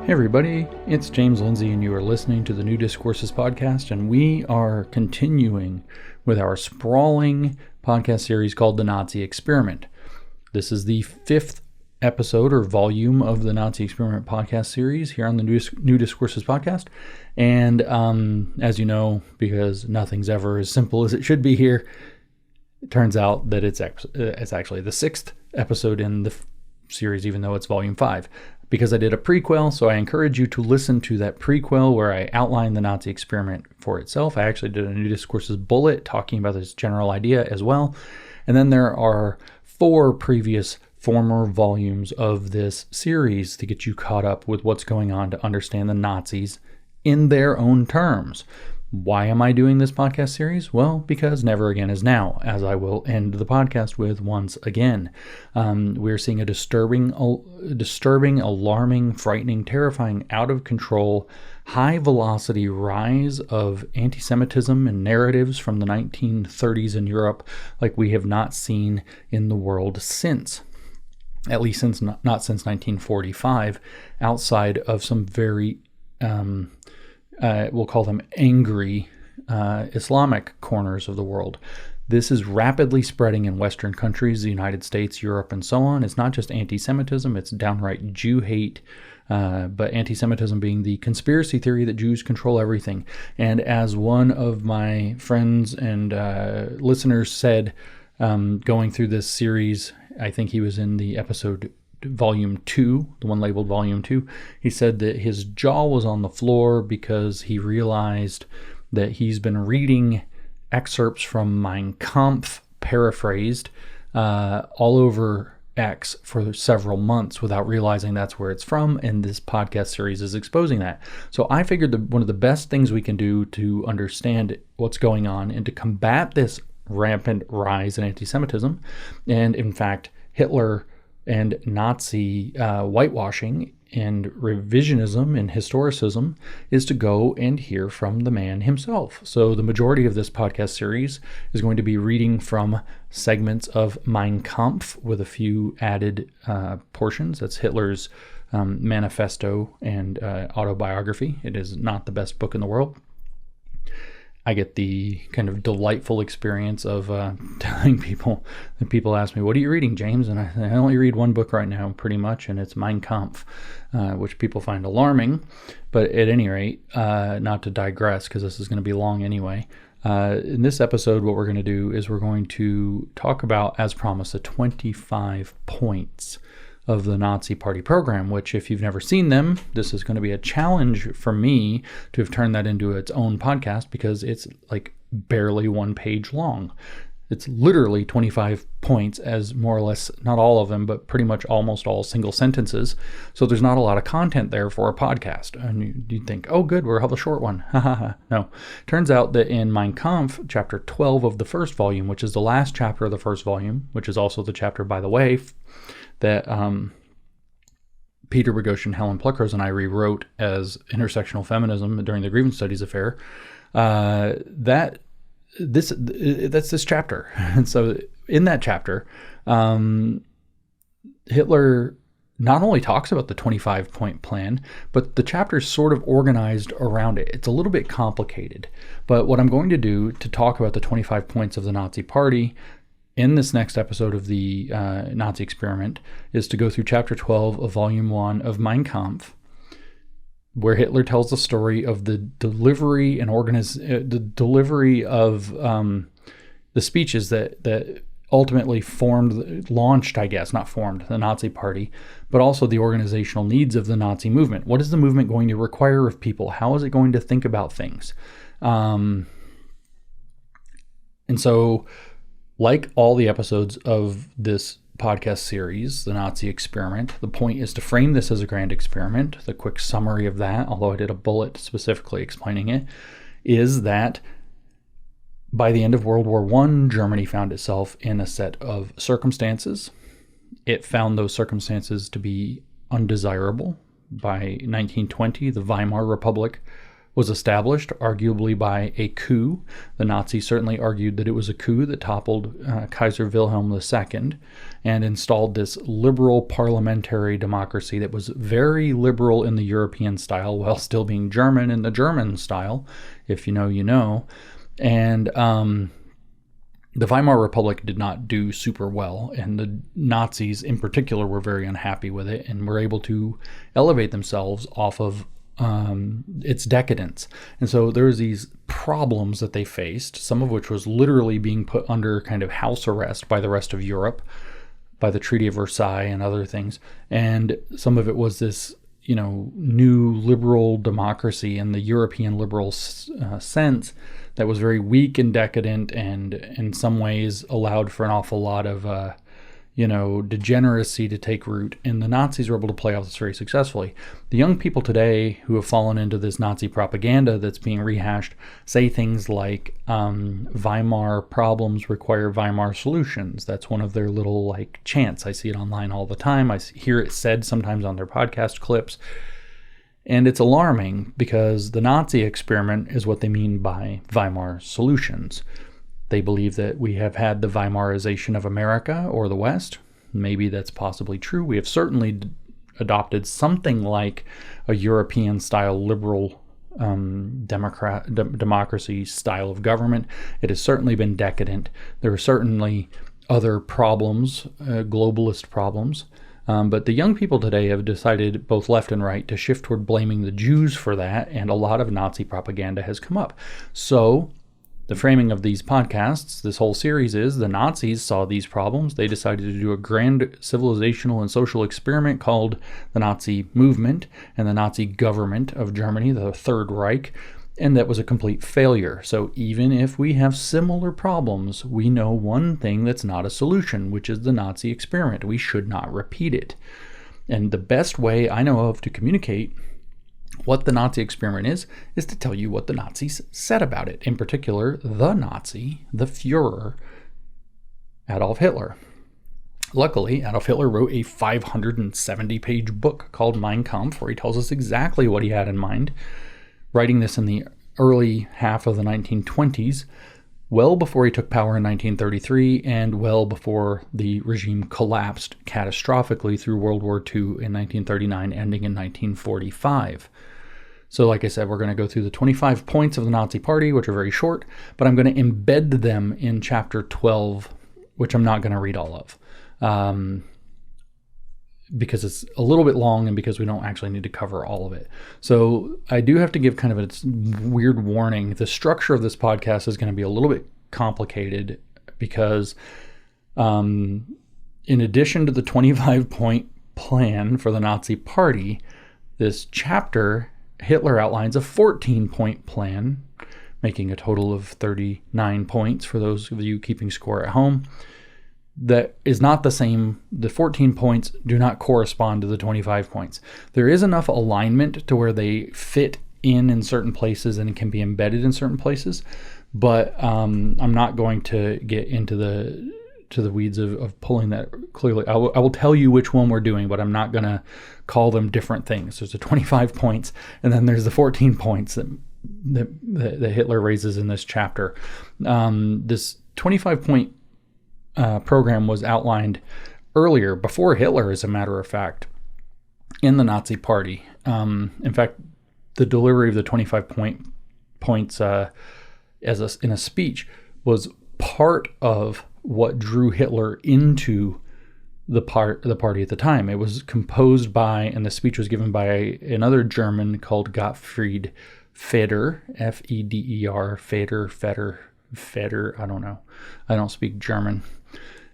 Hey everybody, it's James Lindsay and you are listening to the new Discourses Podcast, and we are continuing with our sprawling podcast series called The Nazi Experiment. This is the 5th episode or volume of the Nazi Experiment podcast series here on the new Discourses Podcast. And as you know, because nothing's ever as simple as it should be here, it turns out that it's actually the 6th episode in the series, even though it's volume 5. Because I did a prequel, so I encourage you to listen to that prequel where I outline the Nazi experiment for itself. I actually did a New Discourses bullet talking about this general idea as well. And then there are 4 previous former volumes of this series to get you caught up with what's going on to understand the Nazis in their own terms. Why am I doing this podcast series? Well, because never again is now, as I will end the podcast with once again. We're seeing a disturbing, alarming, frightening, terrifying, out of control, high velocity rise of anti-Semitism and narratives from the 1930s in Europe like we have not seen in the world since. At least not since 1945, outside of some very we'll call them angry Islamic corners of the world. This is rapidly spreading in Western countries, the United States, Europe, and so on. It's not just anti-Semitism, it's downright Jew hate, but anti-Semitism being the conspiracy theory that Jews control everything. And as one of my friends and listeners said, going through this series, I think he was in the episode Volume 2, the one labeled Volume 2, he said that his jaw was on the floor because he realized that he's been reading excerpts from Mein Kampf, paraphrased, all over X for several months without realizing that's where it's from, and this podcast series is exposing that. So I figured that one of the best things we can do to understand what's going on and to combat this rampant rise in anti-Semitism, and in fact, Hitler and Nazi whitewashing and revisionism and historicism, is to go and hear from the man himself. So the majority of this podcast series is going to be reading from segments of Mein Kampf with a few added portions. That's Hitler's manifesto and autobiography. It is not the best book in the world. I get the kind of delightful experience of telling people, that people ask me, what are you reading, James? And I only read one book right now, pretty much, and it's Mein Kampf, which people find alarming. But at any rate, not to digress, because this is going to be long anyway, in this episode, what we're going to do is we're going to talk about, as promised, the 25 points of the Nazi Party program, which if you've never seen them, this is going to be a challenge for me to have turned that into its own podcast because it's like barely 1 page long. It's literally 25 points, as more or less, not all of them, but pretty much almost all single sentences. So there's not a lot of content there for a podcast. And you'd think, oh good, we'll have a short one. No. Turns out that in Mein Kampf, chapter 12 of the first volume, which is the last chapter of the first volume, which is also the chapter, by the way, that Peter Boghossian, Helen Pluckrose, and I rewrote as intersectional feminism during the Grievance Studies affair. That's this chapter. And so in that chapter, Hitler not only talks about the 25-point plan, but the chapter is sort of organized around it. It's a little bit complicated. But what I'm going to do to talk about the 25 points of the Nazi Party in this next episode of the Nazi Experiment is to go through chapter 12 of volume 1 of Mein Kampf, where Hitler tells the story of the delivery and the delivery of the speeches that ultimately launched the Nazi Party, but also the organizational needs of the Nazi movement. What is the movement going to require of people? How is it going to think about things? And so, like all the episodes of this podcast series, The Nazi Experiment, the point is to frame this as a grand experiment. The quick summary of that, although I did a bullet specifically explaining it, is that by the end of World War I, Germany found itself in a set of circumstances. It found those circumstances to be undesirable. By 1920, the Weimar Republic was established, arguably by a coup. The Nazis certainly argued that it was a coup that toppled Kaiser Wilhelm II and installed this liberal parliamentary democracy that was very liberal in the European style while still being German in the German style. If you know, you know. And the Weimar Republic did not do super well, and the Nazis in particular were very unhappy with it and were able to elevate themselves off of its decadence. And so there was these problems that they faced, some of which was literally being put under kind of house arrest by the rest of Europe, by the Treaty of Versailles and other things. And some of it was this, new liberal democracy in the European liberal sense that was very weak and decadent, and in some ways allowed for an awful lot of degeneracy to take root, and the Nazis were able to play off this very successfully. The young people today who have fallen into this Nazi propaganda that's being rehashed say things like Weimar problems require Weimar solutions. That's one of their little chants. I see it online all the time. I hear it said sometimes on their podcast clips. And it's alarming because the Nazi experiment is what they mean by Weimar solutions. They believe that we have had the Weimarization of America or the West. Maybe that's possibly true. We have certainly adopted something like a European-style liberal democracy style of government. It has certainly been decadent. There are certainly other problems, globalist problems. But the young people today have decided, both left and right, to shift toward blaming the Jews for that, and a lot of Nazi propaganda has come up. So the framing of these podcasts, this whole series, is the Nazis saw these problems. They decided to do a grand civilizational and social experiment called the Nazi movement and the Nazi government of Germany, the Third Reich, and that was a complete failure. So even if we have similar problems, we know one thing that's not a solution, which is the Nazi experiment. We should not repeat it. And the best way I know of to communicate what the Nazi experiment is to tell you what the Nazis said about it. In particular, the Nazi, the Führer, Adolf Hitler. Luckily, Adolf Hitler wrote a 570-page book called Mein Kampf, where he tells us exactly what he had in mind, writing this in the early half of the 1920s, well before he took power in 1933 and well before the regime collapsed catastrophically through World War II in 1939, ending in 1945. So like I said, we're going to go through the 25 points of the Nazi Party, which are very short, but I'm going to embed them in chapter 12, which I'm not going to read all of, because it's a little bit long and because we don't actually need to cover all of it. So I do have to give kind of a weird warning. The structure of this podcast is going to be a little bit complicated because in addition to the 25-point plan for the Nazi Party, this chapter, Hitler outlines a 14-point plan, making a total of 39 points for those of you keeping score at home. That is not the same. The 14 points do not correspond to the 25 points. There is enough alignment to where they fit in certain places and can be embedded in certain places, but I'm not going to get into the weeds of pulling that clearly. I will tell you which one we're doing, but I'm not going to call them different things. There's the 25 points, and then there's the 14 points that Hitler raises in this chapter. This 25-point program was outlined earlier, before Hitler, as a matter of fact, in the Nazi Party. In fact, the delivery of the 25 points in a speech was part of what drew Hitler into the party at the time. It was composed by, and the speech was given by another German called Gottfried Feder, F-E-D-E-R, Feder, I don't know. I don't speak German.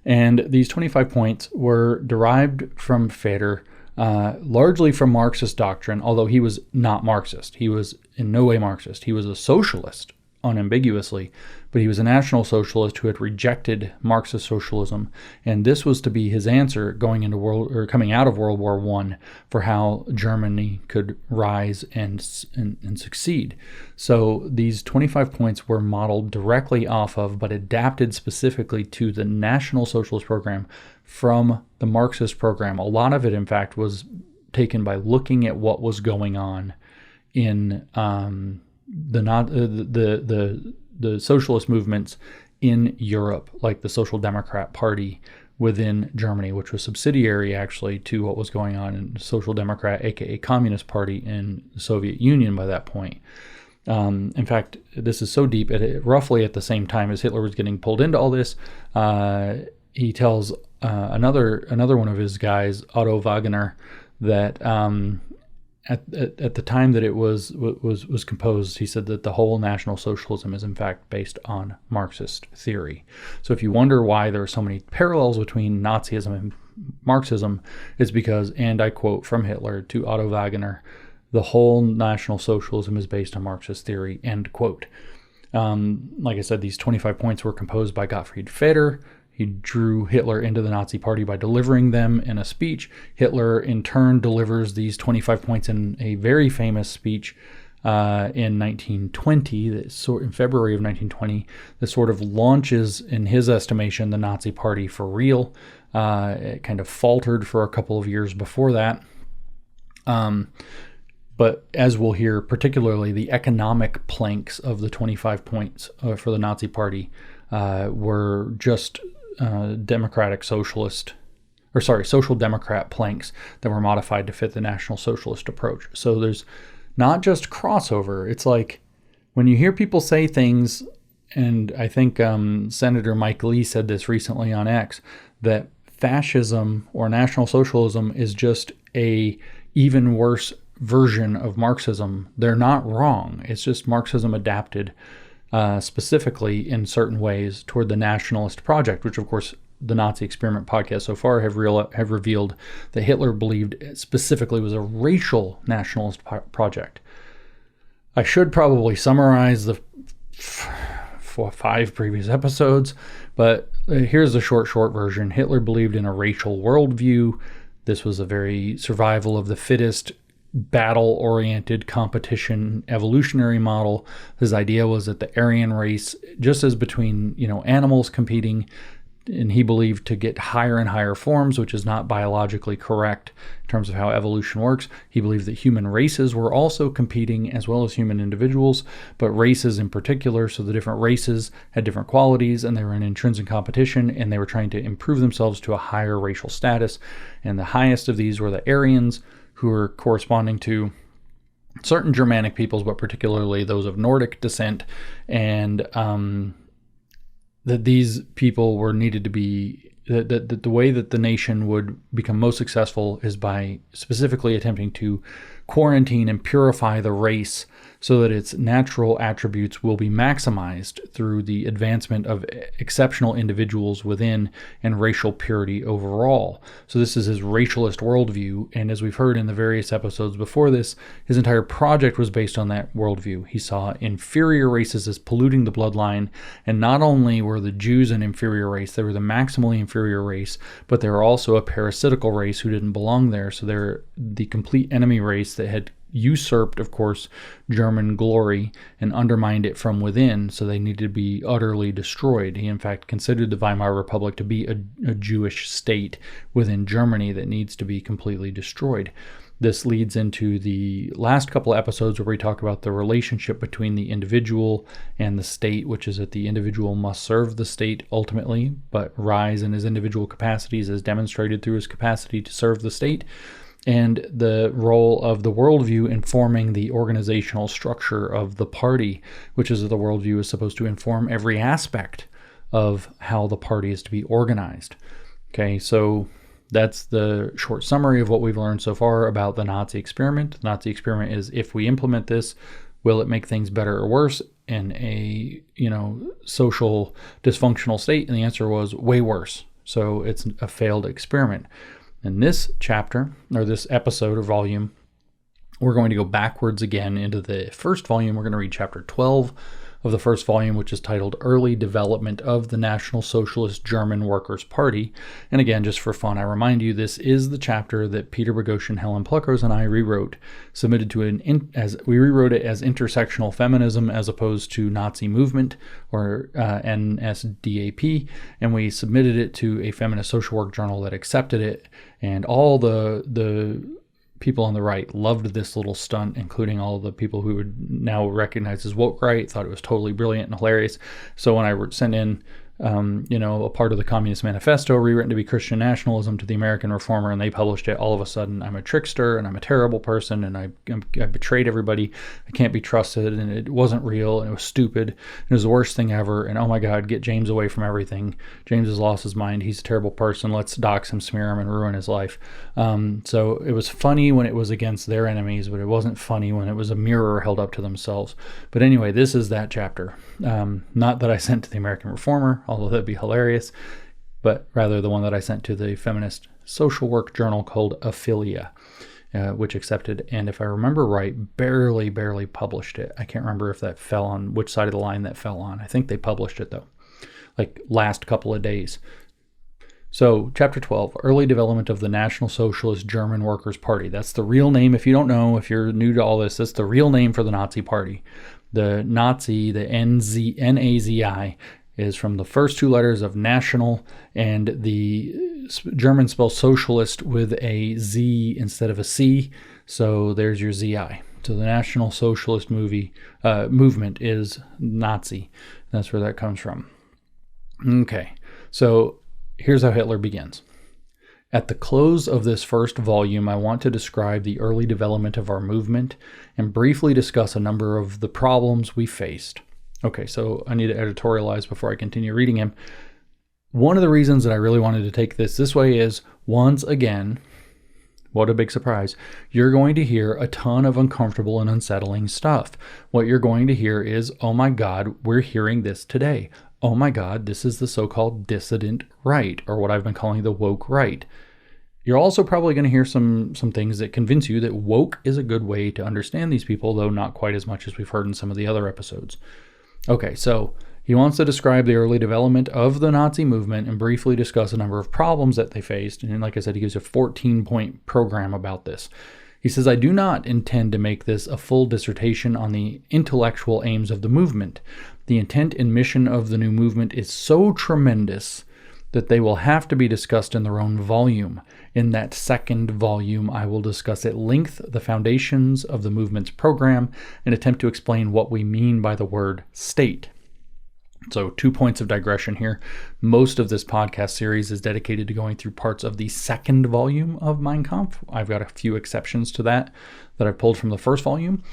And these 25 points were derived from Feder, largely from Marxist doctrine, although he was not Marxist. He was in no way Marxist. He was a socialist, unambiguously, but he was a National Socialist who had rejected Marxist socialism, and this was to be his answer coming out of World War I for how Germany could rise and succeed. So these 25 points were modeled directly off of, but adapted specifically to, the National Socialist program from the Marxist program. A lot of it, in fact, was taken by looking at what was going on in the socialist movements in Europe, like the Social Democrat Party within Germany, which was subsidiary actually to what was going on in Social Democrat, aka Communist Party in the Soviet Union by that point. In fact, this is so deep, roughly at the same time as Hitler was getting pulled into all this, he tells another one of his guys, Otto Wagner, that at the time that it was composed, he said that the whole National Socialism is in fact based on Marxist theory. So if you wonder why there are so many parallels between Nazism and Marxism, it's because, and I quote from Hitler to Otto Wagner, the whole National Socialism is based on Marxist theory, end quote. Like I said, these 25 points were composed by Gottfried Feder. He drew Hitler into the Nazi Party by delivering them in a speech. Hitler, in turn, delivers these 25 points in a very famous speech in 1920, in February of 1920, that sort of launches, in his estimation, the Nazi Party for real. It kind of faltered for a couple of years before that. But as we'll hear, particularly the economic planks of the 25 points for the Nazi Party were just social democrat planks that were modified to fit the National Socialist approach. So there's not just crossover. It's like when you hear people say things, and I think Senator Mike Lee said this recently on X, that fascism or National Socialism is just a even worse version of Marxism. They're not wrong. It's just Marxism adapted specifically in certain ways toward the nationalist project, which of course the Nazi Experiment podcast so far have revealed that Hitler believed specifically was a racial nationalist project. I should probably summarize the 5 previous episodes, but here's the short version. Hitler believed in a racial worldview. This was a very survival of the fittest, battle-oriented competition evolutionary model. His idea was that the Aryan race, just as between animals competing, and he believed to get higher and higher forms, which is not biologically correct in terms of how evolution works. He believed that human races were also competing as well as human individuals, but races in particular. So the different races had different qualities, and they were in intrinsic competition, and they were trying to improve themselves to a higher racial status. And the highest of these were the Aryans, who were corresponding to certain Germanic peoples, but particularly those of Nordic descent, and that these people were needed to be, that the way that the nation would become most successful is by specifically attempting to quarantine and purify the race so that its natural attributes will be maximized through the advancement of exceptional individuals within and racial purity overall. So this is his racialist worldview, and as we've heard in the various episodes before this, his entire project was based on that worldview. He saw inferior races as polluting the bloodline, and not only were the Jews an inferior race, they were the maximally inferior race, but they were also a parasitical race who didn't belong there, so they're the complete enemy race that had usurped, of course, German glory and undermined it from within, so they needed to be utterly destroyed. He, in fact, considered the Weimar Republic to be a Jewish state within Germany that needs to be completely destroyed. This leads into the last couple of episodes where we talk about the relationship between the individual and the state, which is that the individual must serve the state ultimately, but rise in his individual capacities as demonstrated through his capacity to serve the state, and the role of the worldview informing the organizational structure of the party, which is that the worldview is supposed to inform every aspect of how the party is to be organized. Okay, so that's the short summary of what we've learned so far about the Nazi experiment. The Nazi experiment is, if we implement this, will it make things better or worse in a, social dysfunctional state? And the answer was way worse. So it's a failed experiment. In this chapter, or this episode or volume, we're going to go backwards again into the first volume. We're going to read chapter 12 of the first volume, which is titled Early Development of the National Socialist German Workers' Party. And again, just for fun, I remind you, this is the chapter that Peter Boghossian, Helen Pluckers, and I rewrote, submitted to we rewrote it as intersectional feminism as opposed to Nazi movement, or NSDAP, and we submitted it to a feminist social work journal that accepted it, and all the people on the right loved this little stunt, including all of the people who would now recognize as woke right, thought it was totally brilliant and hilarious. So when I sent in a part of the Communist Manifesto rewritten to be Christian nationalism to the American Reformer, and they published it, all of a sudden I'm a trickster and I'm a terrible person and I betrayed everybody. I can't be trusted and it wasn't real and it was stupid. It was the worst thing ever. And oh my God, get James away from everything. James has lost his mind. He's a terrible person. Let's dox him, smear him, and ruin his life. So it was funny when it was against their enemies, but it wasn't funny when it was a mirror held up to themselves. But anyway, this is that chapter. Not that I sent to the American Reformer, although that'd be hilarious, but rather the one that I sent to the feminist social work journal called Ophelia, which accepted, and if I remember right, barely published it. I can't remember if that fell on, which side of the line that fell on. I think they published it though, like last couple of days. So, Chapter 12, Early Development of the National Socialist German Workers' Party. That's the real name. If you don't know, if you're new to all this, that's the real name for the Nazi Party. The Nazi, the Nazi, is from the first two letters of national, and the German spells socialist with a Z instead of a C, so there's your ZI. So the National Socialist movement is Nazi. That's where that comes from. Okay, so here's how Hitler begins. At the close of this first volume, I want to describe the early development of our movement and briefly discuss a number of the problems we faced. Okay, so I need to editorialize before I continue reading him. One of the reasons that I really wanted to take this way is, once again, what a big surprise, you're going to hear a ton of uncomfortable and unsettling stuff. What you're going to hear is, oh my God, we're hearing this today. Oh my God, this is the so-called dissident right, or what I've been calling the woke right. You're also probably going to hear some things that convince you that woke is a good way to understand these people, though not quite as much as we've heard in some of the other episodes. Okay, so he wants to describe the early development of the Nazi movement and briefly discuss a number of problems that they faced. And like I said, he gives a 14-point program about this. He says, I do not intend to make this a full dissertation on the intellectual aims of the movement. The intent and mission of the new movement is so tremendous that they will have to be discussed in their own volume. In that second volume, I will discuss at length the foundations of the movement's program and attempt to explain what we mean by the word state. So 2 points of digression here. Most of this podcast series is dedicated to going through parts of the second volume of Mein Kampf. I've got a few exceptions to that I pulled from the first volume.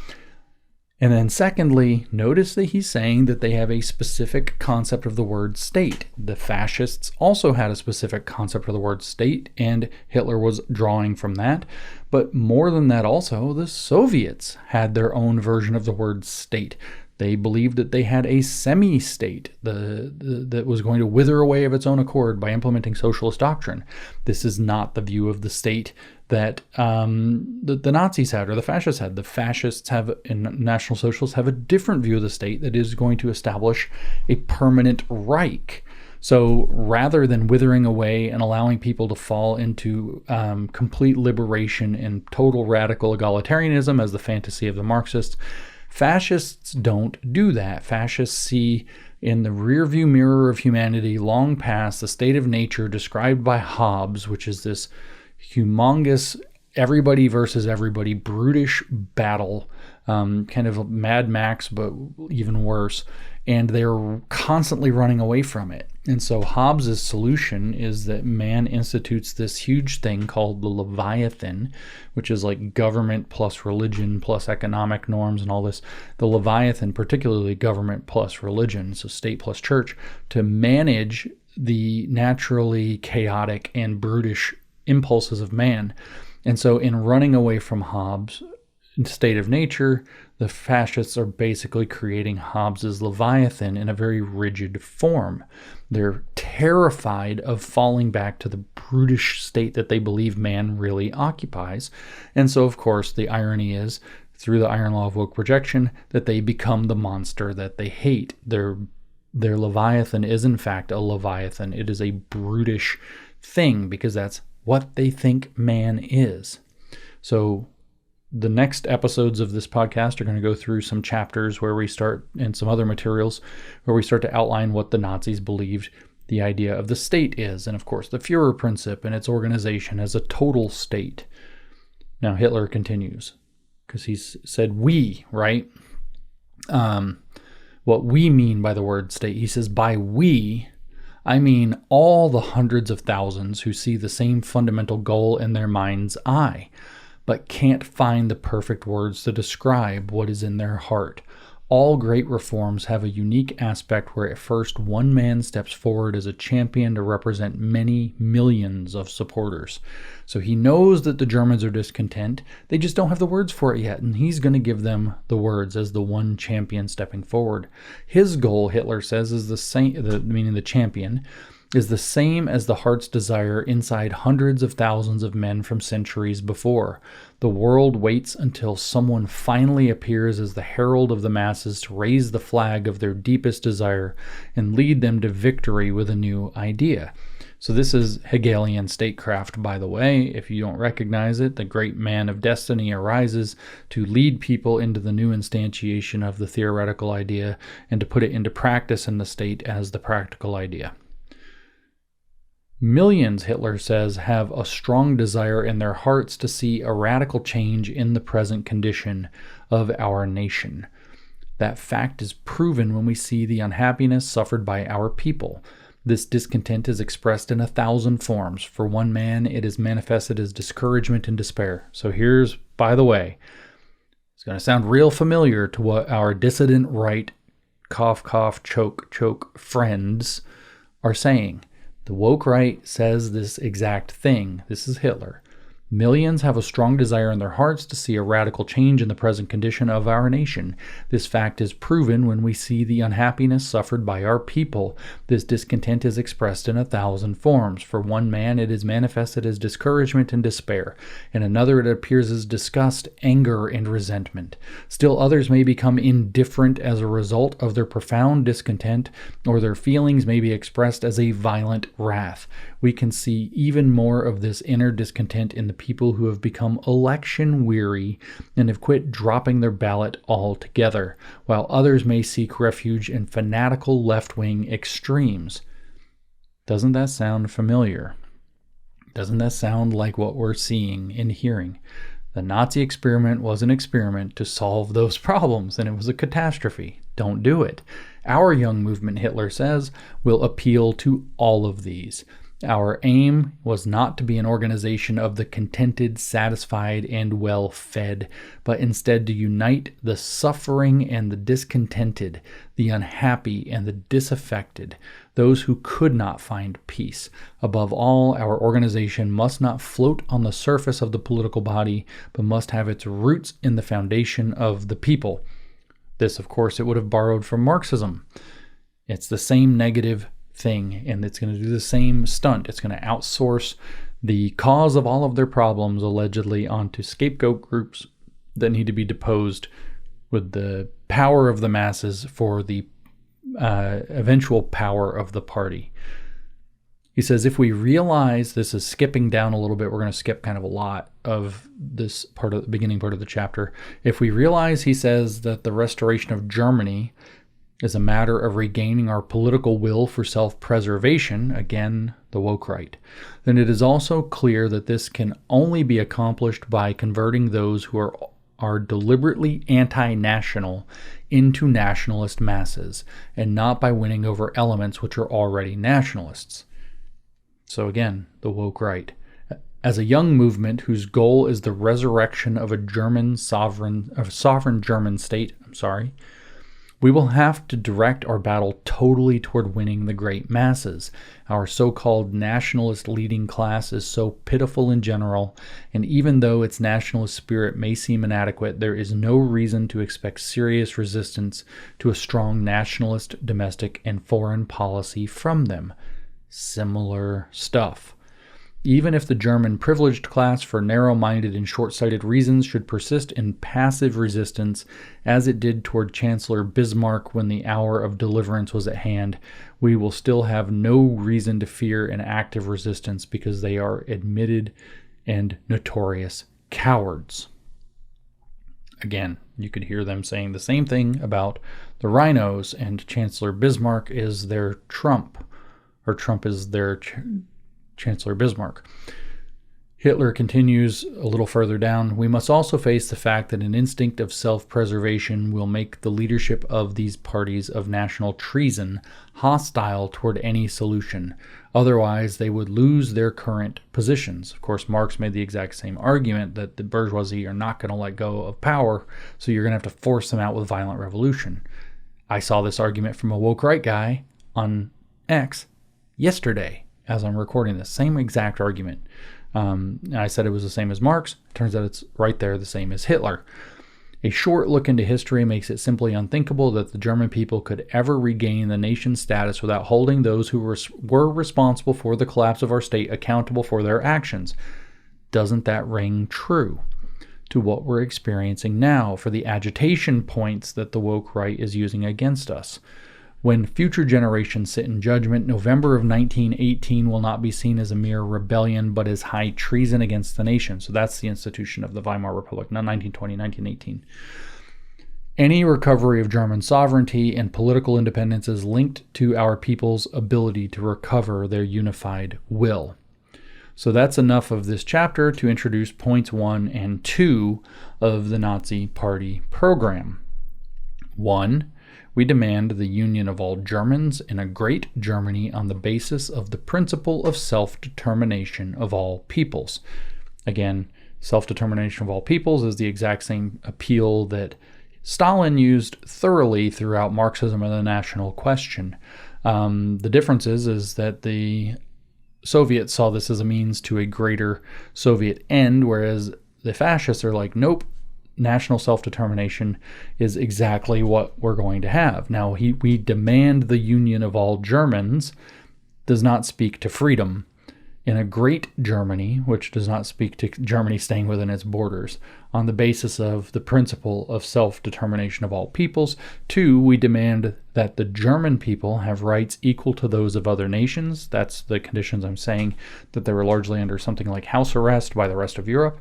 And then secondly, notice that he's saying that they have a specific concept of the word state. The fascists also had a specific concept of the word state, and Hitler was drawing from that. But more than that also, the Soviets had their own version of the word state. They believed that they had a semi-state that was going to wither away of its own accord by implementing socialist doctrine. This is not the view of the state that the Nazis had or the fascists had. The fascists and National Socialists have a different view of the state that is going to establish a permanent Reich. So rather than withering away and allowing people to fall into complete liberation and total radical egalitarianism as the fantasy of the Marxists, fascists don't do that. Fascists see in the rearview mirror of humanity long past the state of nature described by Hobbes, which is this humongous everybody versus everybody brutish battle, kind of Mad Max, but even worse. And they're constantly running away from it. And so Hobbes' solution is that man institutes this huge thing called the Leviathan, which is like government plus religion plus economic norms and all this. The Leviathan, particularly government plus religion, so state plus church, to manage the naturally chaotic and brutish impulses of man. And so in running away from Hobbes' state of nature, the fascists are basically creating Hobbes' Leviathan in a very rigid form. They're terrified of falling back to the brutish state that they believe man really occupies. And so, of course, the irony is, through the iron law of woke projection, that they become the monster that they hate. Their Leviathan is, in fact, a Leviathan. It is a brutish thing because that's what they think man is. So the next episodes of this podcast are going to go through some chapters where we start, and some other materials where we start to outline what the Nazis believed the idea of the state is, and of course the Führer principle and its organization as a total state. Now Hitler continues, because he said we, right? What we mean by the word state. He says, by we, I mean all the hundreds of thousands who see the same fundamental goal in their mind's eye, but can't find the perfect words to describe what is in their heart. All great reforms have a unique aspect where at first one man steps forward as a champion to represent many millions of supporters. So he knows that the Germans are discontent. They just don't have the words for it yet, and he's going to give them the words as the one champion stepping forward. His goal, Hitler says, is the same, meaning the champion, is the same as the heart's desire inside hundreds of thousands of men from centuries before. The world waits until someone finally appears as the herald of the masses to raise the flag of their deepest desire and lead them to victory with a new idea. So this is Hegelian statecraft, by the way. If you don't recognize it, the great man of destiny arises to lead people into the new instantiation of the theoretical idea and to put it into practice in the state as the practical idea. Millions, Hitler says, have a strong desire in their hearts to see a radical change in the present condition of our nation. That fact is proven when we see the unhappiness suffered by our people. This discontent is expressed in 1,000 forms. For one man, it is manifested as discouragement and despair. So here's, by the way, it's going to sound real familiar to what our dissident right, cough, cough, choke, choke friends are saying. The woke right says this exact thing. This is Hitler. Millions have a strong desire in their hearts to see a radical change in the present condition of our nation. This fact is proven when we see the unhappiness suffered by our people. This discontent is expressed in 1,000 forms. For one man, it is manifested as discouragement and despair. In another, it appears as disgust, anger, and resentment. Still others may become indifferent as a result of their profound discontent, or their feelings may be expressed as a violent wrath. We can see even more of this inner discontent in the people who have become election weary and have quit dropping their ballot altogether, while others may seek refuge in fanatical left-wing extremes. Doesn't that sound familiar? Doesn't that sound like what we're seeing and hearing? The Nazi experiment was an experiment to solve those problems, and it was a catastrophe. Don't do it. Our young movement, Hitler says, will appeal to all of these. Our aim was not to be an organization of the contented, satisfied, and well-fed, but instead to unite the suffering and the discontented, the unhappy and the disaffected, those who could not find peace. Above all, our organization must not float on the surface of the political body, but must have its roots in the foundation of the people. This, of course, it would have borrowed from Marxism. It's the same negative thing, and it's going to do the same stunt. It's going to outsource the cause of all of their problems allegedly onto scapegoat groups that need to be deposed with the power of the masses for the eventual power of the party. He says, if we realize, this is skipping down a little bit, we're going to skip kind of a lot of this part of the beginning part of the chapter. If we realize, he says, that the restoration of Germany is a matter of regaining our political will for self-preservation, again, the woke right, then it is also clear that this can only be accomplished by converting those who are deliberately anti-national into nationalist masses, and not by winning over elements which are already nationalists. So again, the woke right. As a young movement whose goal is the resurrection of a sovereign German state, we will have to direct our battle totally toward winning the great masses. Our so-called nationalist leading class is so pitiful in general, and even though its nationalist spirit may seem inadequate, there is no reason to expect serious resistance to a strong nationalist domestic and foreign policy from them. Similar stuff. Even if the German privileged class, for narrow-minded and short-sighted reasons, should persist in passive resistance, as it did toward Chancellor Bismarck when the hour of deliverance was at hand, we will still have no reason to fear an active resistance because they are admitted and notorious cowards. Again, you could hear them saying the same thing about the rhinos, and Chancellor Bismarck is their Trump, or Trump is their Chancellor Bismarck. Hitler continues a little further down. We must also face the fact that an instinct of self-preservation will make the leadership of these parties of national treason hostile toward any solution. Otherwise, they would lose their current positions. Of course, Marx made the exact same argument that the bourgeoisie are not going to let go of power, so you're going to have to force them out with violent revolution. I saw this argument from a woke right guy on X yesterday as I'm recording this. Same exact argument. And I said it was the same as Marx. Turns out it's right there the same as Hitler. A short look into history makes it simply unthinkable that the German people could ever regain the nation's status without holding those who were responsible for the collapse of our state accountable for their actions. Doesn't that ring true to what we're experiencing now for the agitation points that the woke right is using against us? When future generations sit in judgment, November of 1918 will not be seen as a mere rebellion, but as high treason against the nation. So that's the institution of the Weimar Republic, not 1920, 1918. Any recovery of German sovereignty and political independence is linked to our people's ability to recover their unified will. So that's enough of this chapter to introduce points 1 and 2 of the Nazi Party program. 1. We demand the union of all Germans in a great Germany on the basis of the principle of self-determination of all peoples. Again, self-determination of all peoples is the exact same appeal that Stalin used thoroughly throughout Marxism and the national question. The difference is that the Soviets saw this as a means to a greater Soviet end, whereas the fascists are like, nope, national self-determination is exactly what we're going to have. Now, we demand the union of all Germans does not speak to freedom. In a great Germany, which does not speak to Germany staying within its borders, on the basis of the principle of self-determination of all peoples. 2, we demand that the German people have rights equal to those of other nations. That's the conditions I'm saying, that they were largely under something like house arrest by the rest of Europe.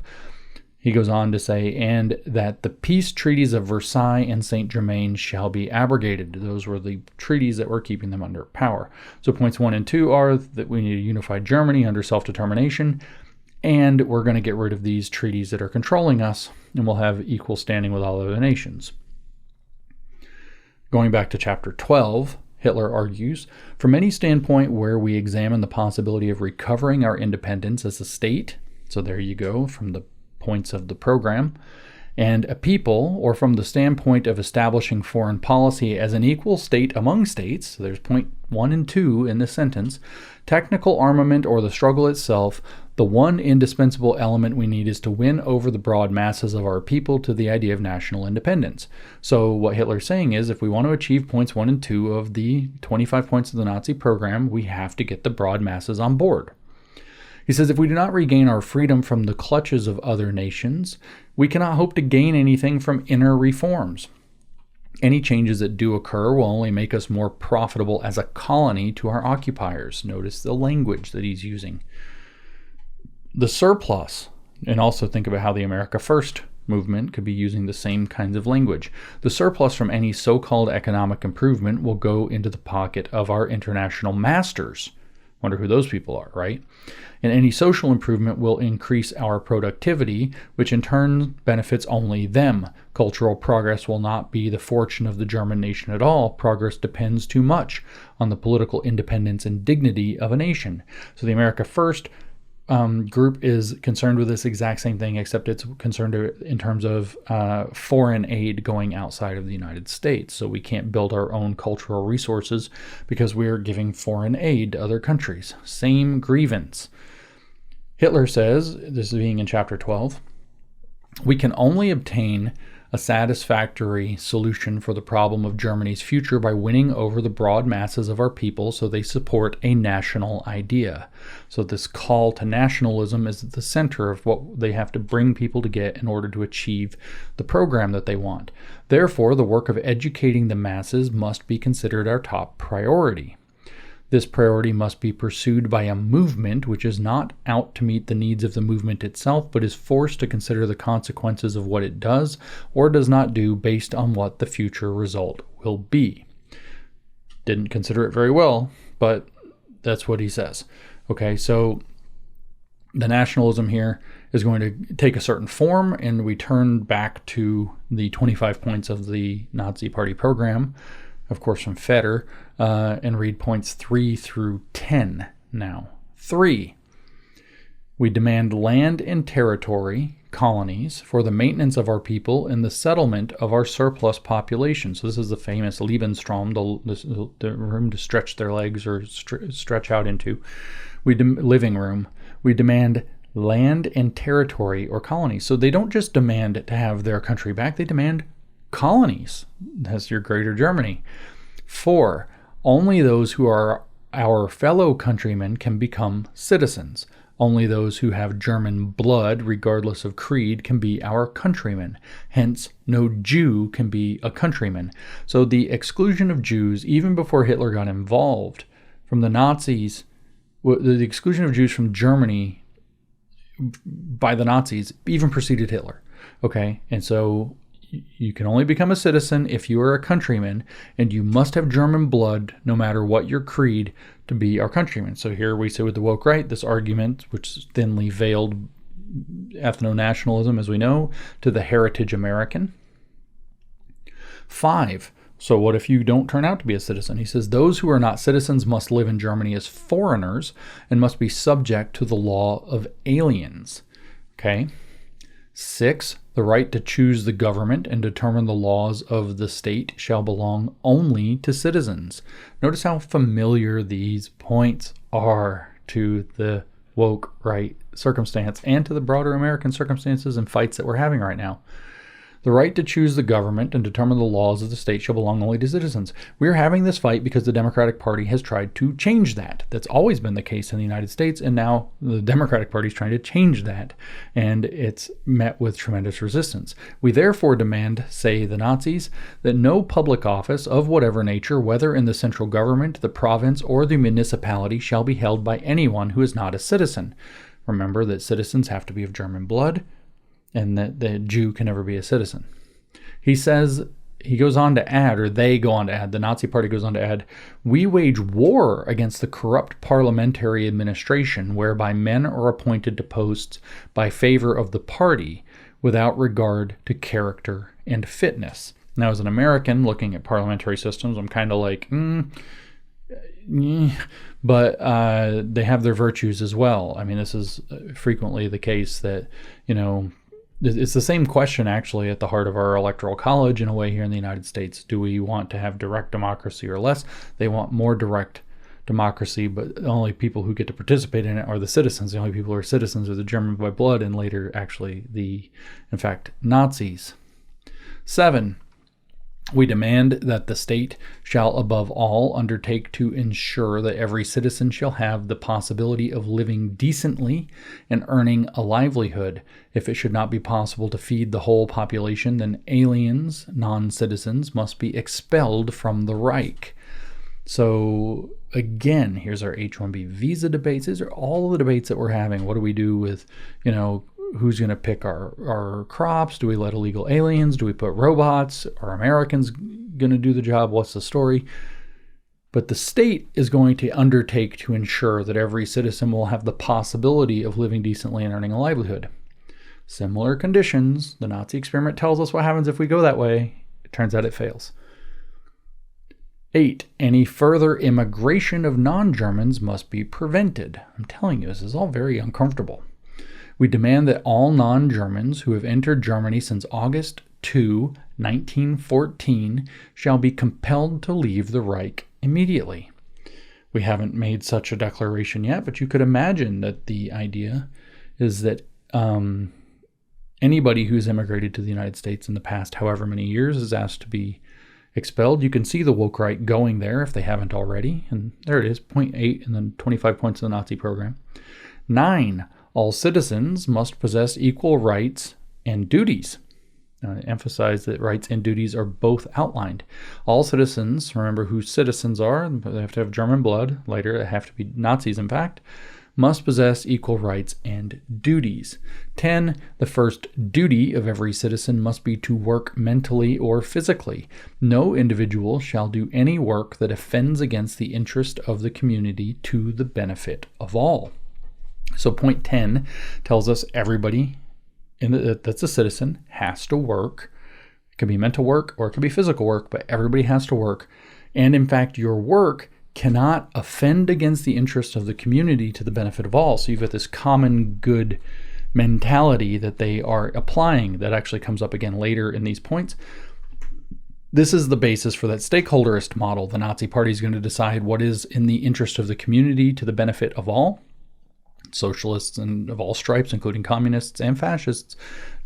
He goes on to say, and that the peace treaties of Versailles and Saint-Germain shall be abrogated. Those were the treaties that were keeping them under power. So points 1 and 2 are that we need a unified Germany under self-determination, and we're going to get rid of these treaties that are controlling us, and we'll have equal standing with all other nations. Going back to chapter 12, Hitler argues, from any standpoint where we examine the possibility of recovering our independence as a state, so there you go, from the points of the program, and a people, or from the standpoint of establishing foreign policy as an equal state among states, so there's point 1 and 2 in this sentence, technical armament or the struggle itself, the one indispensable element we need is to win over the broad masses of our people to the idea of national independence. So what Hitler's saying is, if we want to achieve points 1 and 2 of the 25 points of the Nazi program, we have to get the broad masses on board. He says, if we do not regain our freedom from the clutches of other nations, we cannot hope to gain anything from inner reforms. Any changes that do occur will only make us more profitable as a colony to our occupiers. Notice the language that he's using. The surplus, and also think about how the America First movement could be using the same kinds of language. The surplus from any so-called economic improvement will go into the pocket of our international masters. Wonder who those people are, right? And any social improvement will increase our productivity, which in turn benefits only them. Cultural progress will not be the fortune of the German nation at all. Progress depends too much on the political independence and dignity of a nation. So the America First group is concerned with this exact same thing, except it's concerned in terms of foreign aid going outside of the United States. So we can't build our own cultural resources because we're giving foreign aid to other countries. Same grievance. Hitler says, this is being in chapter 12, we can only obtain a satisfactory solution for the problem of Germany's future by winning over the broad masses of our people so they support a national idea. So this call to nationalism is at the center of what they have to bring people to get in order to achieve the program that they want. Therefore, the work of educating the masses must be considered our top priority. This priority must be pursued by a movement which is not out to meet the needs of the movement itself, but is forced to consider the consequences of what it does or does not do based on what the future result will be. Didn't consider it very well, but that's what he says. Okay, so the nationalism here is going to take a certain form, and we turn back to the 25 points of the Nazi Party program, of course from Feder, and read points 3 through 10 now. 3. We demand land and territory, colonies, for the maintenance of our people and the settlement of our surplus population. So this is the famous Lebensraum, the room to stretch their legs or stretch out into. Living room. We demand land and territory or colonies. So they don't just demand to have their country back, they demand colonies. That's your Greater Germany. 4. Only those who are our fellow countrymen can become citizens. Only those who have German blood, regardless of creed, can be our countrymen. Hence, no Jew can be a countryman. So the exclusion of Jews, even before Hitler got involved, from the Nazis, the exclusion of Jews from Germany by the Nazis even preceded Hitler. Okay, and so you can only become a citizen if you are a countryman, and you must have German blood, no matter what your creed, to be our countrymen. So here we say with the woke right, this argument, which is thinly veiled ethno-nationalism, as we know, to the heritage American. 5. So what if you don't turn out to be a citizen? He says, those who are not citizens must live in Germany as foreigners and must be subject to the law of aliens. Okay. 6. The right to choose the government and determine the laws of the state shall belong only to citizens. Notice how familiar these points are to the woke right circumstance and to the broader American circumstances and fights that we're having right now. The right to choose the government and determine the laws of the state shall belong only to citizens. We're having this fight because the Democratic Party has tried to change that. That's always been the case in the United States, and now the Democratic Party is trying to change that, and it's met with tremendous resistance. We therefore demand, say the Nazis, that no public office of whatever nature, whether in the central government, the province, or the municipality, shall be held by anyone who is not a citizen. Remember that citizens have to be of German blood, and that the Jew can never be a citizen. He says, he goes on to add, or they go on to add, the Nazi Party goes on to add, we wage war against the corrupt parliamentary administration whereby men are appointed to posts by favor of the party without regard to character and fitness. Now, as an American looking at parliamentary systems, I'm kind of like, but they have their virtues as well. I mean, this is frequently the case that, it's the same question actually at the heart of our electoral college in a way here in the United States. Do we want to have direct democracy or less? They want more direct democracy, but the only people who get to participate in it are the citizens. The only people who are citizens are the German by blood and later actually in fact, Nazis. 7. We demand that the state shall above all undertake to ensure that every citizen shall have the possibility of living decently and earning a livelihood. If it should not be possible to feed the whole population, then aliens, non-citizens, must be expelled from the Reich. So again, here's our H-1B visa debates. These are all the debates that we're having. What do we do with, who's going to pick our crops? Do we let illegal aliens? Do we put robots? Are Americans going to do the job? What's the story? But the state is going to undertake to ensure that every citizen will have the possibility of living decently and earning a livelihood. Similar conditions. The Nazi experiment tells us what happens if we go that way. It turns out it fails. 8. Any further immigration of non-Germans must be prevented. I'm telling you, this is all very uncomfortable. We demand that all non-Germans who have entered Germany since August 2, 1914 shall be compelled to leave the Reich immediately. We haven't made such a declaration yet, but you could imagine that the idea is that anybody who's immigrated to the United States in the past however many years is asked to be expelled. You can see the woke right going there if they haven't already. And there it is, point 8 and then 25 points of the Nazi program. 9. All citizens must possess equal rights and duties. Emphasize that rights and duties are both outlined. All citizens, remember who citizens are, they have to have German blood, later they have to be Nazis in fact, must possess equal rights and duties. 10. The first duty of every citizen must be to work mentally or physically. No individual shall do any work that offends against the interest of the community to the benefit of all. So point 10 tells us everybody that's a citizen has to work. It could be mental work or it could be physical work, but everybody has to work. And in fact, your work cannot offend against the interest of the community to the benefit of all. So you've got this common good mentality that they are applying that actually comes up again later in these points. This is the basis for that stakeholderist model. The Nazi Party is going to decide what is in the interest of the community to the benefit of all. Socialists and of all stripes, including communists and fascists,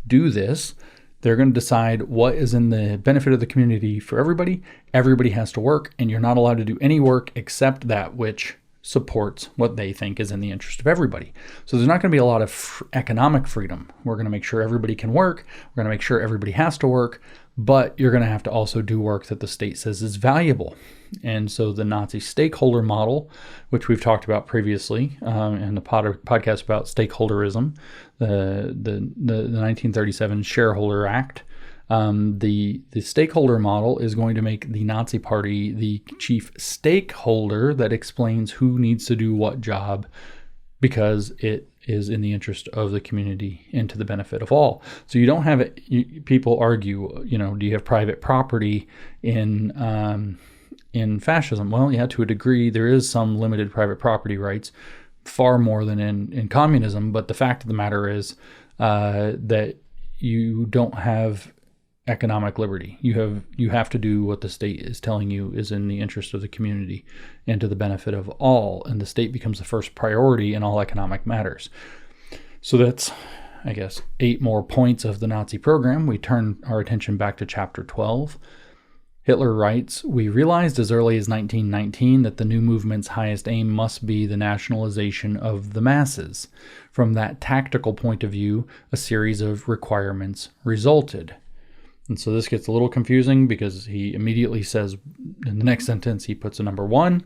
do this. They're going to decide what is in the benefit of the community for everybody. Everybody has to work, and you're not allowed to do any work except that which supports what they think is in the interest of everybody. So there's not going to be a lot of economic freedom. We're going to make sure everybody can work. We're going to make sure everybody has to work, but you're going to have to also do work that the state says is valuable. And so the Nazi stakeholder model, which we've talked about previously in the podcast about stakeholderism, the 1937 Shareholder Act, the stakeholder model is going to make the Nazi Party the chief stakeholder that explains who needs to do what job because it is in the interest of the community and to the benefit of all. So you don't have it. People argue, do you have private property in fascism? Well, yeah, to a degree, there is some limited private property rights, far more than in communism. But the fact of the matter is that you don't have economic liberty. You have to do what the state is telling you is in the interest of the community and to the benefit of all, and the state becomes the first priority in all economic matters. So that's, I guess, 8 more points of the Nazi program. We turn our attention back to chapter 12. Hitler writes, "We realized as early as 1919 that the new movement's highest aim must be the nationalization of the masses. From that tactical point of view, a series of requirements resulted." And so this gets a little confusing because he immediately says, in the next sentence, he puts a number 1.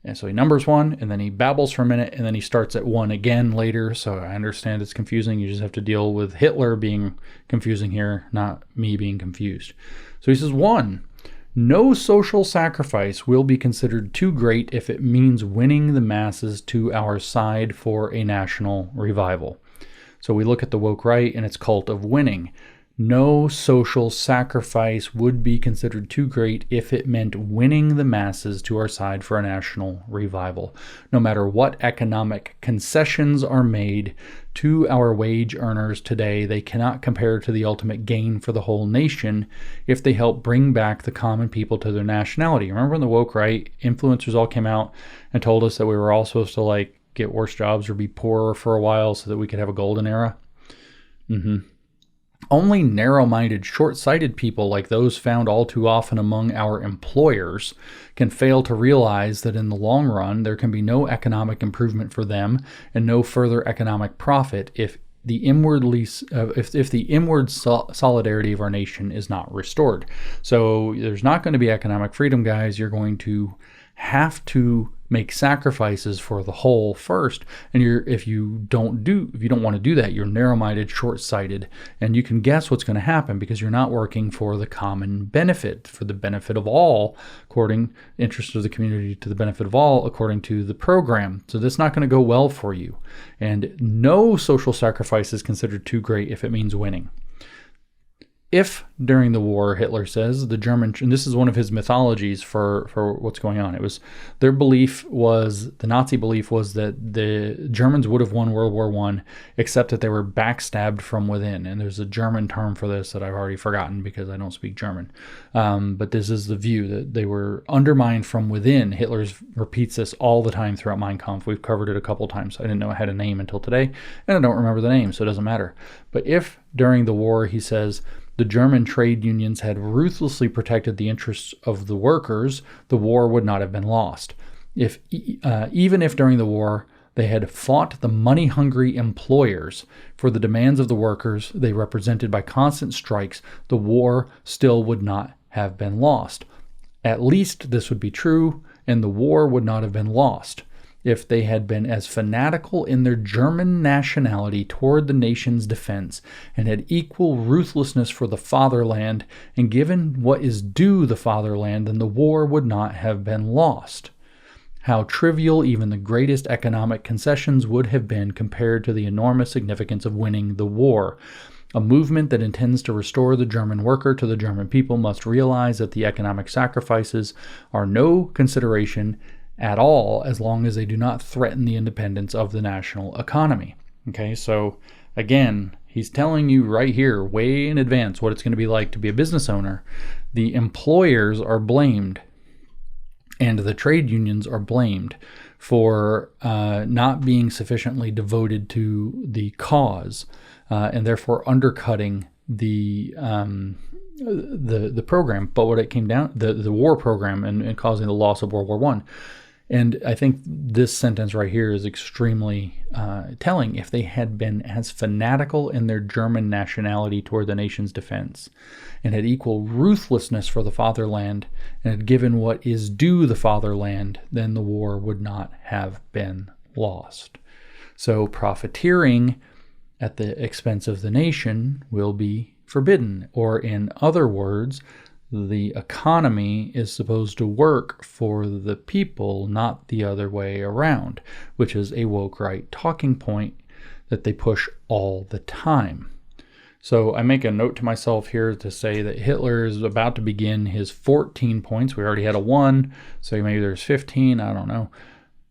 And so he numbers 1, and then he babbles for a minute, and then he starts at 1 again later. So I understand it's confusing. You just have to deal with Hitler being confusing here, not me being confused. So he says, 1, no social sacrifice will be considered too great if it means winning the masses to our side for a national revival. So we look at the woke right and its cult of winning. No social sacrifice would be considered too great if it meant winning the masses to our side for a national revival. No matter what economic concessions are made to our wage earners today, they cannot compare to the ultimate gain for the whole nation if they help bring back the common people to their nationality. Remember when the woke right influencers all came out and told us that we were all supposed to get worse jobs or be poorer for a while so that we could have a golden era? Only narrow-minded, short-sighted people like those found all too often among our employers can fail to realize that in the long run there can be no economic improvement for them and no further economic profit if the inward solidarity of our nation is not restored. So there's not going to be economic freedom, guys. You're going to have to make sacrifices for the whole first, and if you don't want to do that, you're narrow-minded, short-sighted, and you can guess what's going to happen because you're not working for the common benefit, for the benefit of all, according interest of the community to the benefit of all, according to the program. So that's not going to go well for you, and no social sacrifice is considered too great if it means winning. If during the war, Hitler says, the German, and this is one of his mythologies for what's going on, it was their belief was, the Nazi belief was that the Germans would have won World War I, except that they were backstabbed from within. And there's a German term for this that I've already forgotten because I don't speak German. But this is the view that they were undermined from within. Hitler repeats this all the time throughout Mein Kampf. We've covered it a couple times. I didn't know it had a name until today, and I don't remember the name, so it doesn't matter. But if during the war, he says, the German trade unions had ruthlessly protected the interests of the workers, the war would not have been lost. Even if during the war they had fought the money-hungry employers for the demands of the workers they represented by constant strikes, the war still would not have been lost. At least this would be true, and the war would not have been lost if they had been as fanatical in their German nationality toward the nation's defense and had equal ruthlessness for the fatherland and given what is due the fatherland, then the war would not have been lost. how trivial even the greatest economic concessions would have been compared to the enormous significance of winning the war. A movement that intends to restore the German worker to the German people must realize that the economic sacrifices are no consideration at all as long as they do not threaten the independence of the national economy. Okay, so again, he's telling you right here, way in advance, what it's going to be like to be a business owner. The employers are blamed, and the trade unions are blamed for not being sufficiently devoted to the cause, and therefore undercutting the program. But what it came down, the war program, and causing the loss of World War I. And I think this sentence right here is extremely telling. If they had been as fanatical in their German nationality toward the nation's defense, and had equal ruthlessness for the fatherland, and had given what is due the fatherland, then the war would not have been lost. So profiteering at the expense of the nation will be forbidden. Or in other words, the economy is supposed to work for the people, not the other way around, which is a woke right talking point that they push all the time. So I make a note to myself here to say that Hitler is about to begin his 14 points. We already had a 1, so maybe there's 15, I don't know.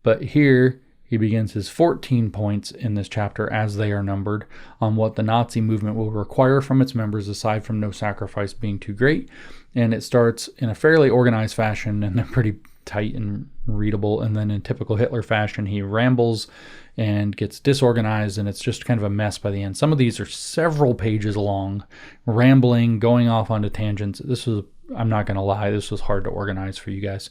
But here he begins his 14 points in this chapter, as they are numbered, on what the Nazi movement will require from its members aside from no sacrifice being too great. And it starts in a fairly organized fashion, and they're pretty tight and readable. And then in typical Hitler fashion, he rambles and gets disorganized, and it's just kind of a mess by the end. Some of these are several pages long, rambling, going off onto tangents. I'm not going to lie, this was hard to organize for you guys.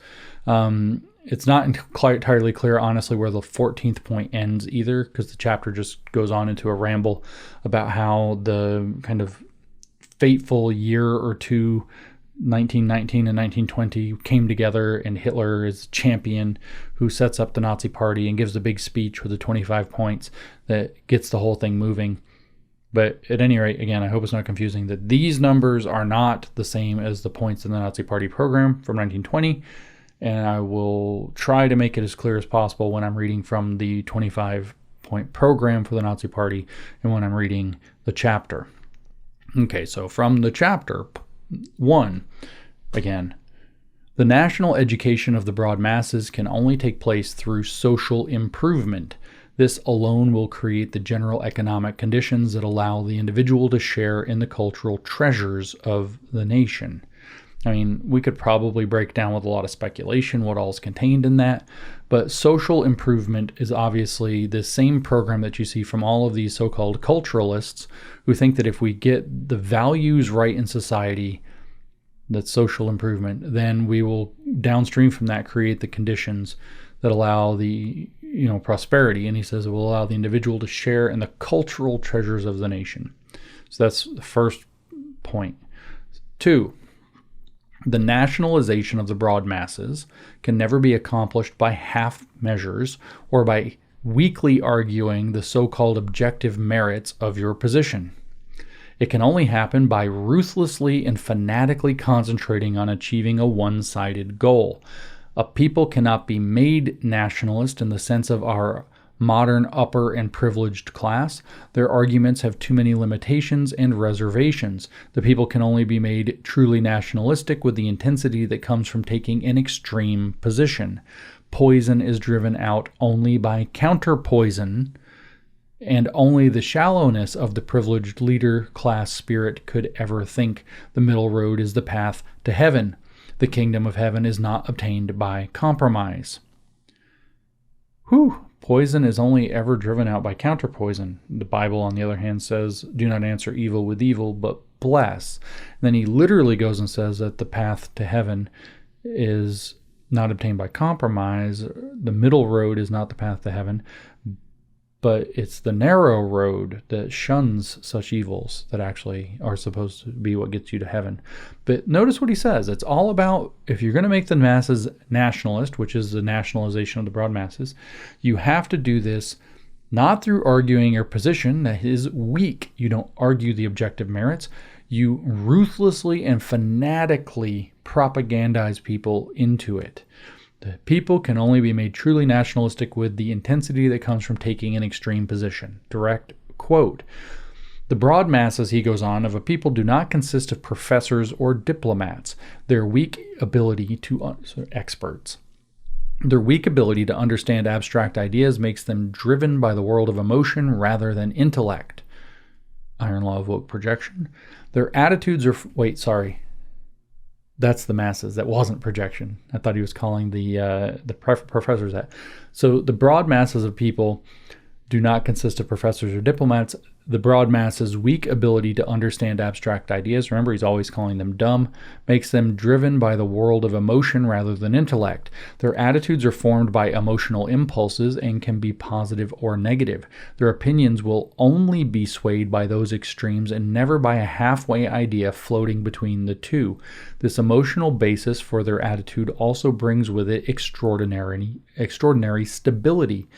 It's not entirely clear, honestly, where the 14th point ends either, because the chapter just goes on into a ramble about how the kind of fateful year or two, 1919 and 1920, came together, and Hitler is champion who sets up the Nazi party and gives a big speech with the 25 points that gets the whole thing moving. But at any rate, again, I hope it's not confusing that these numbers are not the same as the points in the Nazi Party program from 1920, and I will try to make it as clear as possible when I'm reading from the 25-point program for the Nazi Party and when I'm reading the chapter. Okay, so from the chapter 1, again, the national education of the broad masses can only take place through social improvement. This alone will create the general economic conditions that allow the individual to share in the cultural treasures of the nation. I mean, we could probably break down with a lot of speculation what all is contained in that, but social improvement is obviously the same program that you see from all of these so-called culturalists who think that if we get the values right in society, that's social improvement, then we will downstream from that create the conditions that allow the prosperity. And he says it will allow the individual to share in the cultural treasures of the nation. So that's the first point. 2, the nationalization of the broad masses can never be accomplished by half measures or by weakly arguing the so-called objective merits of your position. It can only happen by ruthlessly and fanatically concentrating on achieving a one-sided goal. A people cannot be made nationalist in the sense of our modern upper and privileged class. Their arguments have too many limitations and reservations. The people can only be made truly nationalistic with the intensity that comes from taking an extreme position. Poison is driven out only by counter-poison, and only the shallowness of the privileged leader class spirit could ever think the middle road is the path to heaven. The kingdom of heaven is not obtained by compromise. Poison is only ever driven out by counterpoison. The Bible, on the other hand, says, do not answer evil with evil, but bless. And then he literally goes and says that the path to heaven is not obtained by compromise. The middle road is not the path to heaven, but it's the narrow road that shuns such evils that actually are supposed to be what gets you to heaven. But notice what he says. It's all about, if you're going to make the masses nationalist, which is the nationalization of the broad masses, you have to do this not through arguing your position that is weak. You don't argue the objective merits. You ruthlessly and fanatically propagandize people into it. The people can only be made truly nationalistic with the intensity that comes from taking an extreme position. Direct quote. The broad masses, he goes on, of a people do not consist of professors or diplomats. Their weak ability to experts. Their weak ability to understand abstract ideas makes them driven by the world of emotion rather than intellect. Iron law of woke projection. Their attitudes are... Wait, sorry. That's the masses. That wasn't projection. I thought he was calling the professors that. So the broad masses of people do not consist of professors or diplomats. The broad masses' weak ability to understand abstract ideas, remember he's always calling them dumb, makes them driven by the world of emotion rather than intellect. Their attitudes are formed by emotional impulses and can be positive or negative. Their opinions will only be swayed by those extremes and never by a halfway idea floating between the two. This emotional basis for their attitude also brings with it extraordinary stability.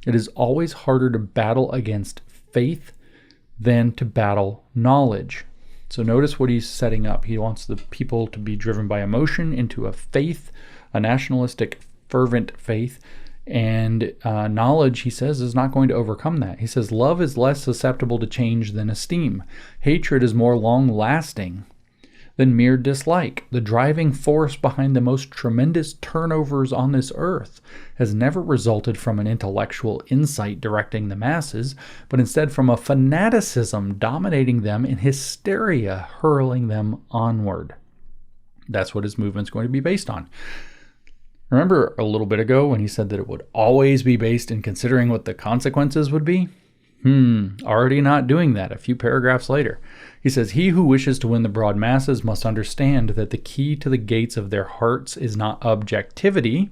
It is always harder to battle against faith than to battle knowledge. So notice what he's setting up. He wants the people to be driven by emotion into a faith, a nationalistic, fervent faith. And knowledge, he says, is not going to overcome that. He says love is less susceptible to change than esteem. Hatred is more long-lasting than mere dislike. The driving force behind the most tremendous turnovers on this earth has never resulted from an intellectual insight directing the masses, but instead from a fanaticism dominating them and hysteria hurling them onward. That's what his movement's going to be based on. Remember a little bit ago when he said that it would always be based in considering what the consequences would be? Already not doing that a few paragraphs later. He says, he who wishes to win the broad masses must understand that the key to the gates of their hearts is not objectivity,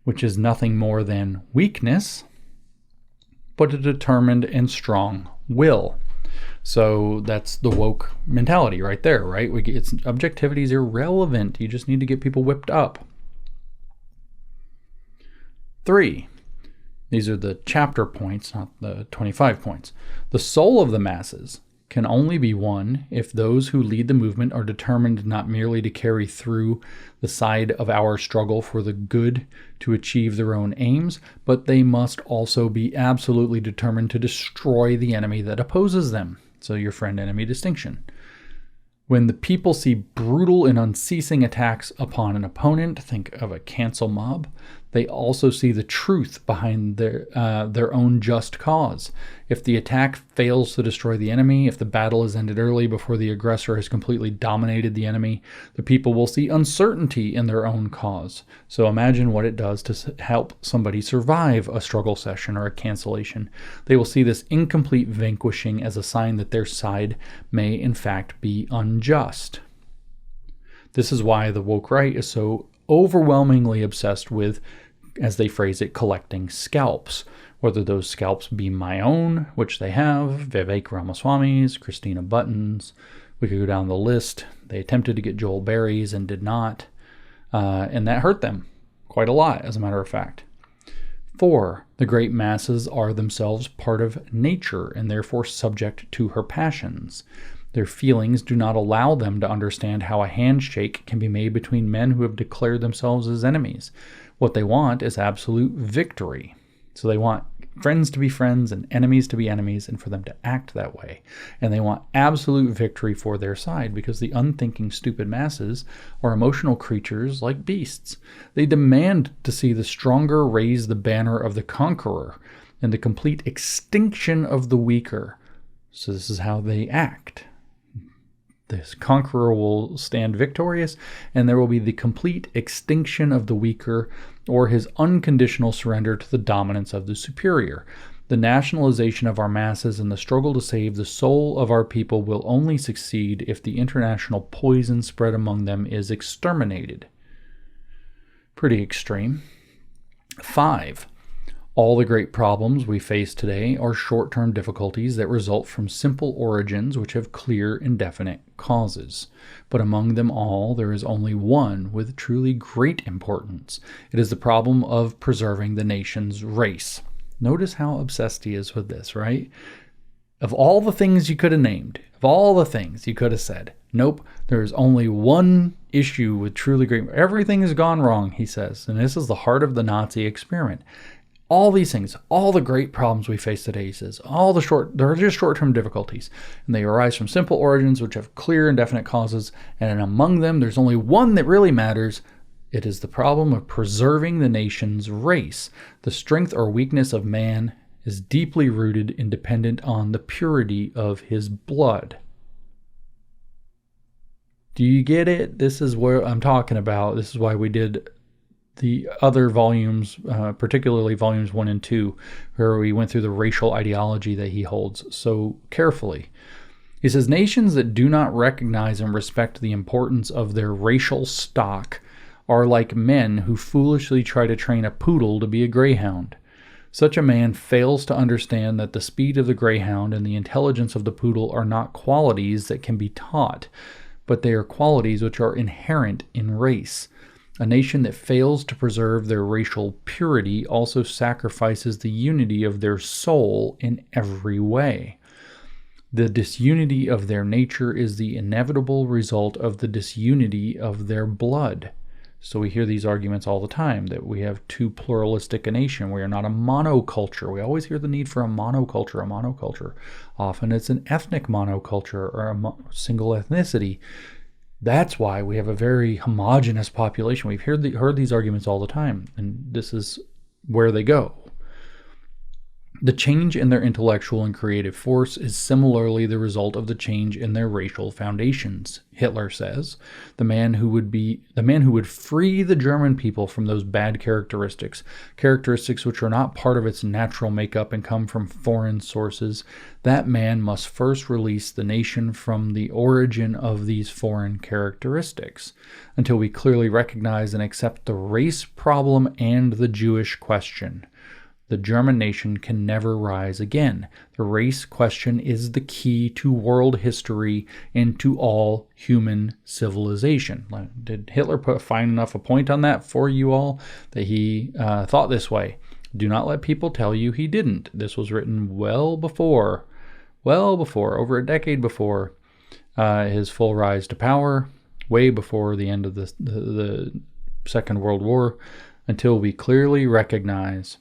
which is nothing more than weakness, but a determined and strong will. So that's the woke mentality right there, right? Objectivity is irrelevant. You just need to get people whipped up. 3. These are the chapter points, not the 25 points. The soul of the masses can only be won if those who lead the movement are determined not merely to carry through the side of our struggle for the good to achieve their own aims, but they must also be absolutely determined to destroy the enemy that opposes them. So your friend-enemy distinction. When the people see brutal and unceasing attacks upon an opponent, think of a cancel mob, they also see the truth behind their own just cause. If the attack fails to destroy the enemy, if the battle is ended early before the aggressor has completely dominated the enemy, the people will see uncertainty in their own cause. So imagine what it does to help somebody survive a struggle session or a cancellation. They will see this incomplete vanquishing as a sign that their side may in fact be unjust. This is why the woke right is so overwhelmingly obsessed with, as they phrase it, collecting scalps, whether those scalps be my own, which they have, Vivek Ramaswamy's, Christina Button's. We could go down the list. They attempted to get Joel Berry's and did not, and that hurt them quite a lot, as a matter of fact. 4. The great masses are themselves part of nature and therefore subject to her passions. Their feelings do not allow them to understand how a handshake can be made between men who have declared themselves as enemies. What they want is absolute victory. So they want friends to be friends and enemies to be enemies and for them to act that way. And they want absolute victory for their side because the unthinking, stupid masses are emotional creatures like beasts. They demand to see the stronger raise the banner of the conqueror and the complete extinction of the weaker. So this is how they act. This conqueror will stand victorious, and there will be the complete extinction of the weaker or his unconditional surrender to the dominance of the superior. The nationalization of our masses and the struggle to save the soul of our people will only succeed if the international poison spread among them is exterminated. Pretty extreme. 5. All the great problems we face today are short-term difficulties that result from simple origins which have clear and definite causes. But among them all, there is only one with truly great importance. It is the problem of preserving the nation's race. Notice how obsessed he is with this, right? Of all the things you could have named, of all the things you could have said, Nope, there's only one issue with truly great. Everything has gone wrong, he says, and this is the heart of the Nazi experiment. All these things, all the great problems we face today, he says, they're just short-term difficulties, and they arise from simple origins which have clear and definite causes, and among them there's only one that really matters. It is the problem of preserving the nation's race. The strength or weakness of man is deeply rooted and dependent on the purity of his blood. Do you get it? This is what I'm talking about. This is why we did the other volumes, particularly volumes 1 and 2, where we went through the racial ideology that he holds so carefully. He says, nations that do not recognize and respect the importance of their racial stock are like men who foolishly try to train a poodle to be a greyhound. Such a man fails to understand that the speed of the greyhound and the intelligence of the poodle are not qualities that can be taught, but they are qualities which are inherent in race. A nation that fails to preserve their racial purity also sacrifices the unity of their soul in every way. The disunity of their nature is the inevitable result of the disunity of their blood. So we hear these arguments all the time, that we have too pluralistic a nation. We are not a monoculture. We always hear the need for a monoculture. Often it's an ethnic monoculture or a single ethnicity. That's why we have a very homogenous population. We've heard these arguments all the time, and this is where they go. The change in their intellectual and creative force is similarly the result of the change in their racial foundations. Hitler says, the man who would free the German people from those bad characteristics which are not part of its natural makeup and come from foreign sources, that man must first release the nation from the origin of these foreign characteristics, until we clearly recognize and accept the race problem and the Jewish question. The German nation can never rise again. The race question is the key to world history and to all human civilization. Did Hitler find enough a point on that for you all that he thought this way? Do not let people tell you he didn't. This was written well before, over a decade before his full rise to power, way before the end of the Second World War, until we clearly recognize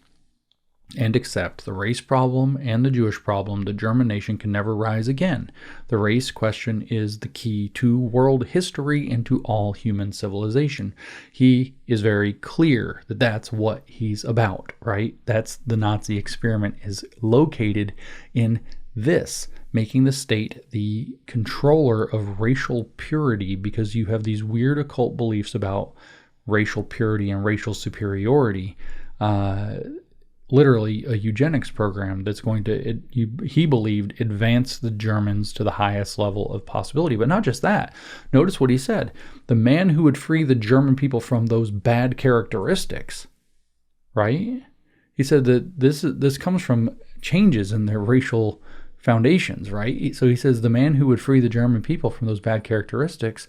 and accept the race problem and the Jewish problem, the German nation can never rise again. The race question is the key to world history and to all human civilization. He is very clear that that's what he's about, right? That's the Nazi experiment is located in this, making the state the controller of racial purity, because you have these weird occult beliefs about racial purity and racial superiority. Literally a eugenics program that's going to, he believed, advance the Germans to the highest level of possibility. But not just that. Notice what he said. The man who would free the German people from those bad characteristics, right? He said that this comes from changes in their racial foundations, right? So he says the man who would free the German people from those bad characteristics,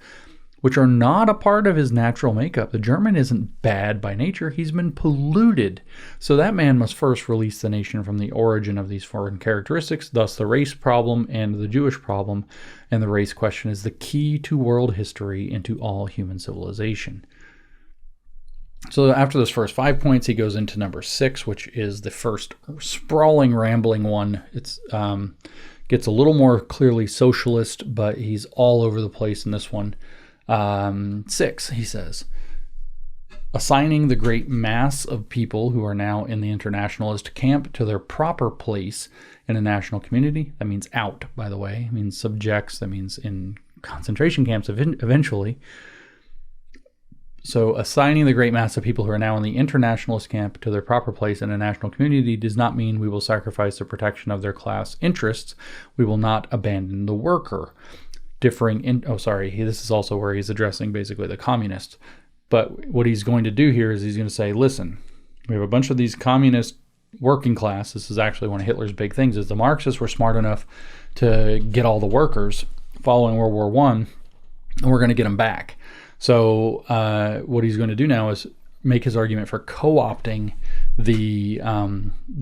which are not a part of his natural makeup. The German isn't bad by nature. He's been polluted. So that man must first release the nation from the origin of these foreign characteristics, thus the race problem and the Jewish problem. And the race question is the key to world history and to all human civilization. So after those first 5 points, he goes into number 6, which is the first sprawling, rambling one. It's gets a little more clearly socialist, but he's all over the place in this one. 6, he says, assigning the great mass of people who are now in the internationalist camp to their proper place in a national community. That means out, by the way. It means subjects. That means in concentration camps eventually. So assigning the great mass of people who are now in the internationalist camp to their proper place in a national community does not mean we will sacrifice the protection of their class interests. We will not abandon the worker. This is also where he's addressing basically the communists. But what he's going to do here is he's going to say, listen, we have a bunch of these communist working class. This is actually one of Hitler's big things, is the Marxists were smart enough to get all the workers following World War I, and we're going to get them back. So what he's going to do now is make his argument for co-opting the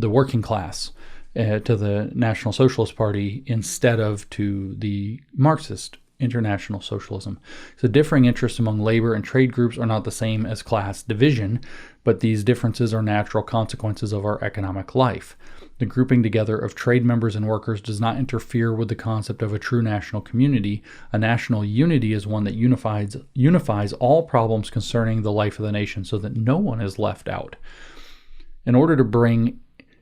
working class to the National Socialist Party instead of to the Marxist international socialism. So differing interests among labor and trade groups are not the same as class division, but these differences are natural consequences of our economic life. The grouping together of trade members and workers does not interfere with the concept of a true national community. A national unity is one that unifies all problems concerning the life of the nation so that no one is left out. In order to bring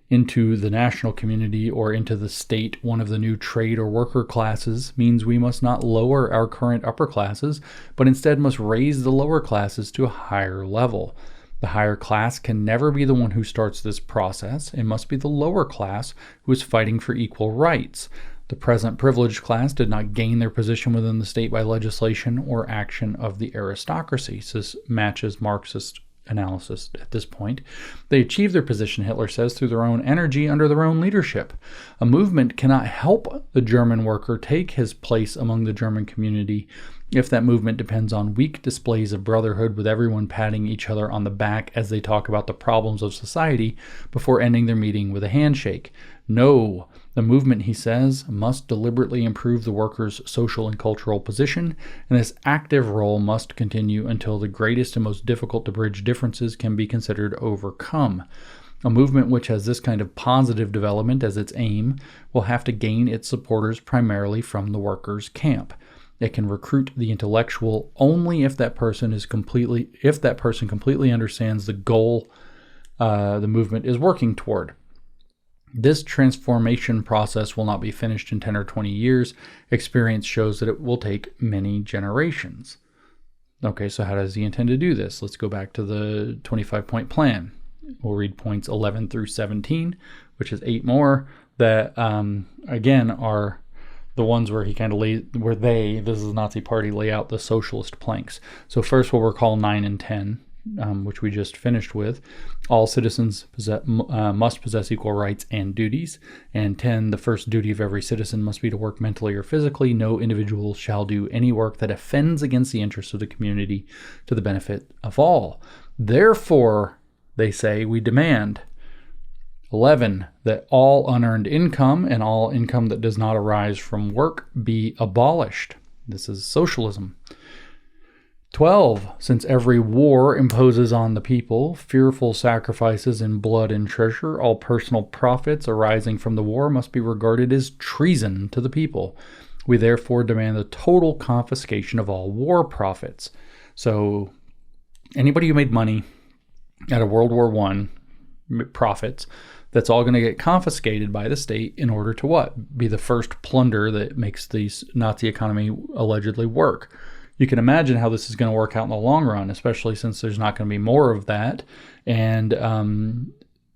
into the national community or into the state one of the new trade or worker classes means we must not lower our current upper classes, but instead must raise the lower classes to a higher level. The higher class can never be the one who starts this process. It must be the lower class who is fighting for equal rights. The present privileged class did not gain their position within the state by legislation or action of the aristocracy. So this matches Marxist analysis at this point. They achieved their position, Hitler says, through their own energy under their own leadership. A movement cannot help the German worker take his place among the German community if that movement depends on weak displays of brotherhood with everyone patting each other on the back as they talk about the problems of society before ending their meeting with a handshake. No, the movement, he says, must deliberately improve the workers' social and cultural position, and this active role must continue until the greatest and most difficult to bridge differences can be considered overcome. A movement which has this kind of positive development as its aim will have to gain its supporters primarily from the workers' camp. It can recruit the intellectual only if that person completely understands the goal the movement is working toward. This transformation process will not be finished in 10 or 20 years. Experience shows that it will take many generations. Okay, so how does he intend to do this? Let's go back to the 25-point plan. We'll read points 11 through 17, which is 8 more that, again, are the ones where he kind of this is the Nazi Party, lay out the socialist planks. So first we'll recall 9 and 10, which we just finished with. All citizens must possess equal rights and duties. And 10, the first duty of every citizen must be to work mentally or physically. No individual shall do any work that offends against the interests of the community to the benefit of all. Therefore, they say, we demand 11, that all unearned income and all income that does not arise from work be abolished. This is socialism. 12, since every war imposes on the people fearful sacrifices in blood and treasure, all personal profits arising from the war must be regarded as treason to the people. We therefore demand the total confiscation of all war profits. So anybody who made money out of World War I, profits, that's all going to get confiscated by the state in order to what? Be the first plunder that makes the Nazi economy allegedly work. You can imagine how this is going to work out in the long run, especially since there's not going to be more of that. And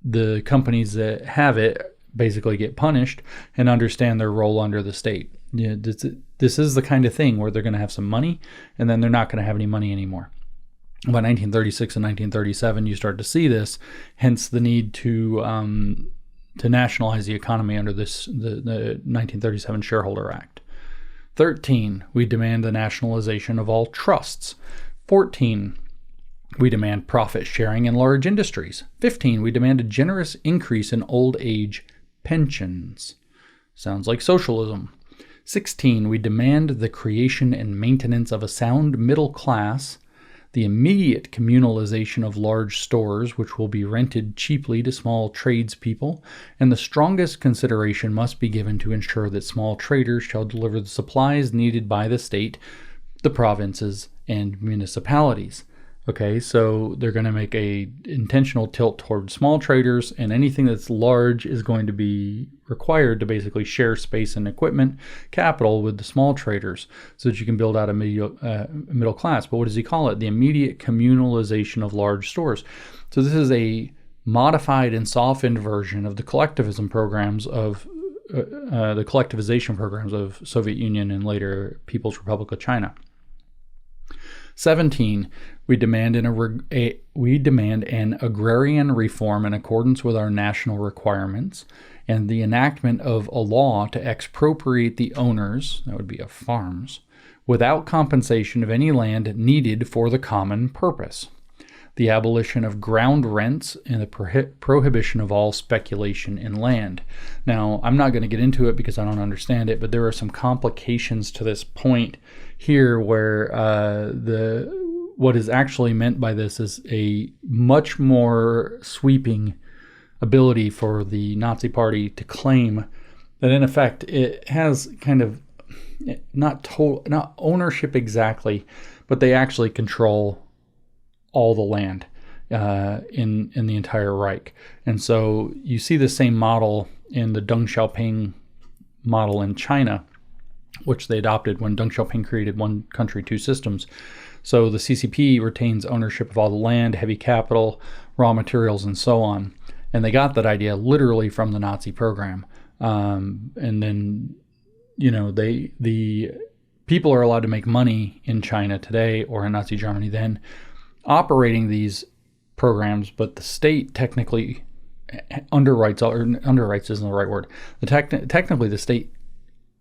the companies that have it basically get punished and understand their role under the state. Yeah, this is the kind of thing where they're going to have some money and then they're not going to have any money anymore. By 1936 and 1937, you start to see this, hence the need to nationalize the economy under the 1937 Shareholder Act. 13, we demand the nationalization of all trusts. 14, we demand profit sharing in large industries. 15, we demand a generous increase in old age pensions. Sounds like socialism. 16, we demand the creation and maintenance of a sound middle class, the immediate communalization of large stores, which will be rented cheaply to small tradespeople, and the strongest consideration must be given to ensure that small traders shall deliver the supplies needed by the state, the provinces, and municipalities. Okay, so they're going to make a intentional tilt toward small traders, and anything that's large is going to be required to basically share space and equipment, capital with the small traders, so that you can build out a middle class. But what does he call it? The immediate communalization of large stores. So this is a modified and softened version of the collectivism programs of the collectivization programs of Soviet Union and later People's Republic of China. 17, we demand an agrarian reform in accordance with our national requirements and the enactment of a law to expropriate the owners, that would be of farms, without compensation of any land needed for the common purpose. the abolition of ground rents, and the prohibition of all speculation in land. Now, I'm not going to get into it because I don't understand it, but there are some complications to this point here where what is actually meant by this is a much more sweeping ability for the Nazi Party to claim that, in effect, it has kind of not ownership exactly, but they actually control all the land in the entire Reich. And so you see the same model in the Deng Xiaoping model in China, which they adopted when Deng Xiaoping created one country, two systems. So the CCP retains ownership of all the land, heavy capital, raw materials, and so on. And they got that idea literally from the Nazi program. And then, the people are allowed to make money in China today, or in Nazi Germany then, operating these programs, but the state technically underwrites isn't the right word. Technically, the state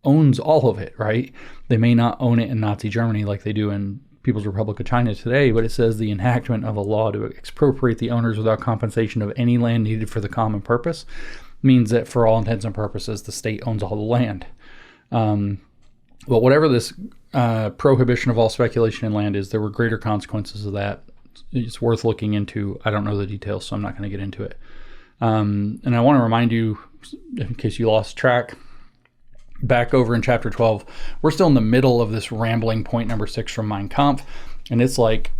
owns all of it, right? They may not own it in Nazi Germany like they do in People's Republic of China today, but it says the enactment of a law to expropriate the owners without compensation of any land needed for the common purpose means that for all intents and purposes, the state owns all the land. But whatever this prohibition of all speculation in land is, there were greater consequences of that. It's worth looking into. I don't know the details, so I'm not going to get into it. And I want to remind you, in case you lost track, back over in chapter 12, we're still in the middle of this rambling point number 6 from Mein Kampf, and it's like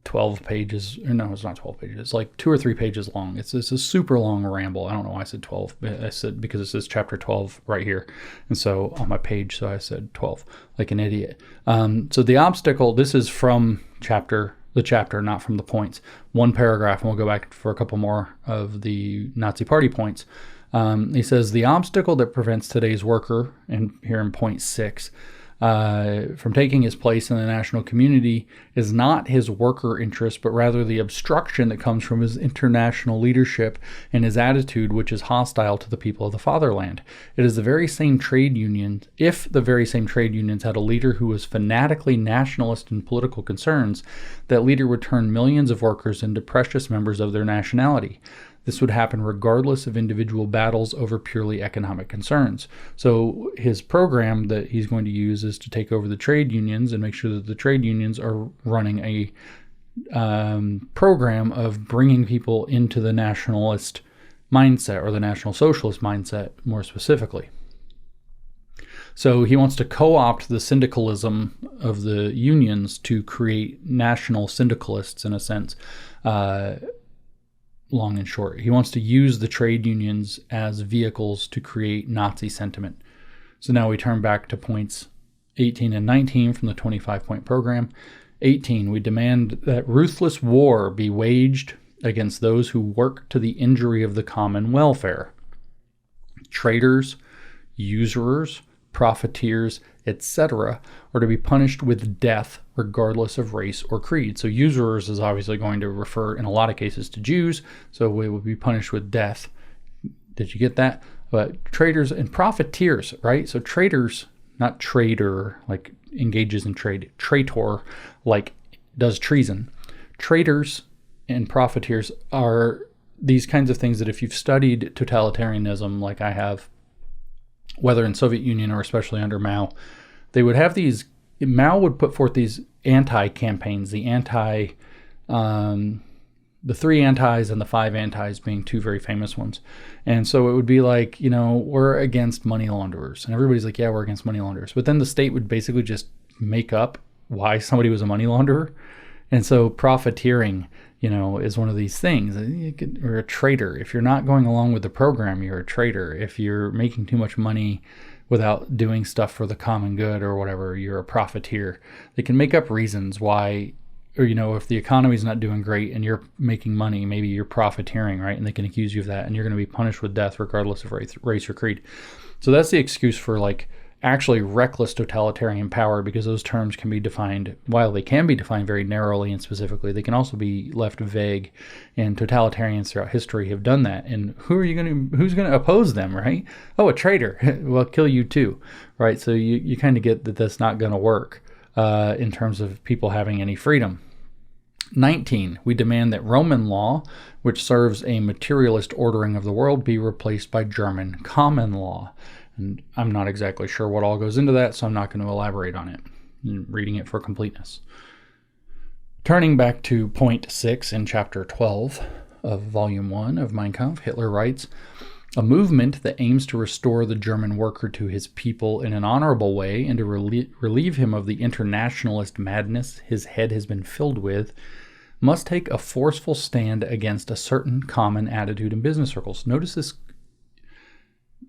12 pages. No, it's not 12 pages. It's like 2 or 3 pages long. It's a super long ramble. I don't know why I said 12. I said because it says chapter 12 right here, and so on my page, so I said 12 like an idiot. So the obstacle, this is from the chapter, not from the points. One paragraph, and we'll go back for a couple more of the Nazi Party points. He says, the obstacle that prevents today's worker, and here in point 6, from taking his place in the national community is not his worker interest, but rather the obstruction that comes from his international leadership and his attitude, which is hostile to the people of the fatherland. It is the very same trade unions. If the very same trade unions had a leader who was fanatically nationalist in political concerns, that leader would turn millions of workers into precious members of their nationality. This would happen regardless of individual battles over purely economic concerns. So his program that he's going to use is to take over the trade unions and make sure that the trade unions are running a program of bringing people into the nationalist mindset, or the National Socialist mindset more specifically. So he wants to co-opt the syndicalism of the unions to create national syndicalists, in a sense. Long and short, he wants to use the trade unions as vehicles to create Nazi sentiment. So now we turn back to points 18 and 19 from the 25-point program. 18, we demand that ruthless war be waged against those who work to the injury of the common welfare. Traitors, usurers, profiteers, etc., are to be punished with death regardless of race or creed. So usurers is obviously going to refer in a lot of cases to Jews, so we will be punished with death. Did you get that? But traitors and profiteers, right? So traitors, not trader, like engages in trade. Traitor, like does treason. Traitors and profiteers are these kinds of things that if you've studied totalitarianism like I have, whether in Soviet Union or especially under Mao, they would have these, Mao would put forth these anti-campaigns, the 3 antis and the 5 antis being 2 very famous ones. And so it would be like, we're against money launderers. And everybody's like, yeah, we're against money launderers. But then the state would basically just make up why somebody was a money launderer. And so profiteering, is one of these things. You're a traitor. If you're not going along with the program, you're a traitor. If you're making too much money without doing stuff for the common good or whatever, you're a profiteer. They can make up reasons why, or, if the economy's not doing great and you're making money, maybe you're profiteering, right? And they can accuse you of that, and you're going to be punished with death regardless of race or creed. So that's the excuse for actually reckless totalitarian power, because those terms can be defined, while they can be defined very narrowly and specifically, they can also be left vague, and totalitarians throughout history have done that. And who's going to oppose them, right? Oh, a traitor. Well, kill you too, right? So you kind of get that that's not going to work in terms of people having any freedom. 19, we demand that Roman law, which serves a materialist ordering of the world, be replaced by German common law. And I'm not exactly sure what all goes into that, so I'm not going to elaborate on it. I'm reading it for completeness. Turning back to point 6 in chapter 12 of volume 1 of Mein Kampf, Hitler writes, "A movement that aims to restore the German worker to his people in an honorable way and to relieve him of the internationalist madness his head has been filled with must take a forceful stand against a certain common attitude in business circles." Notice this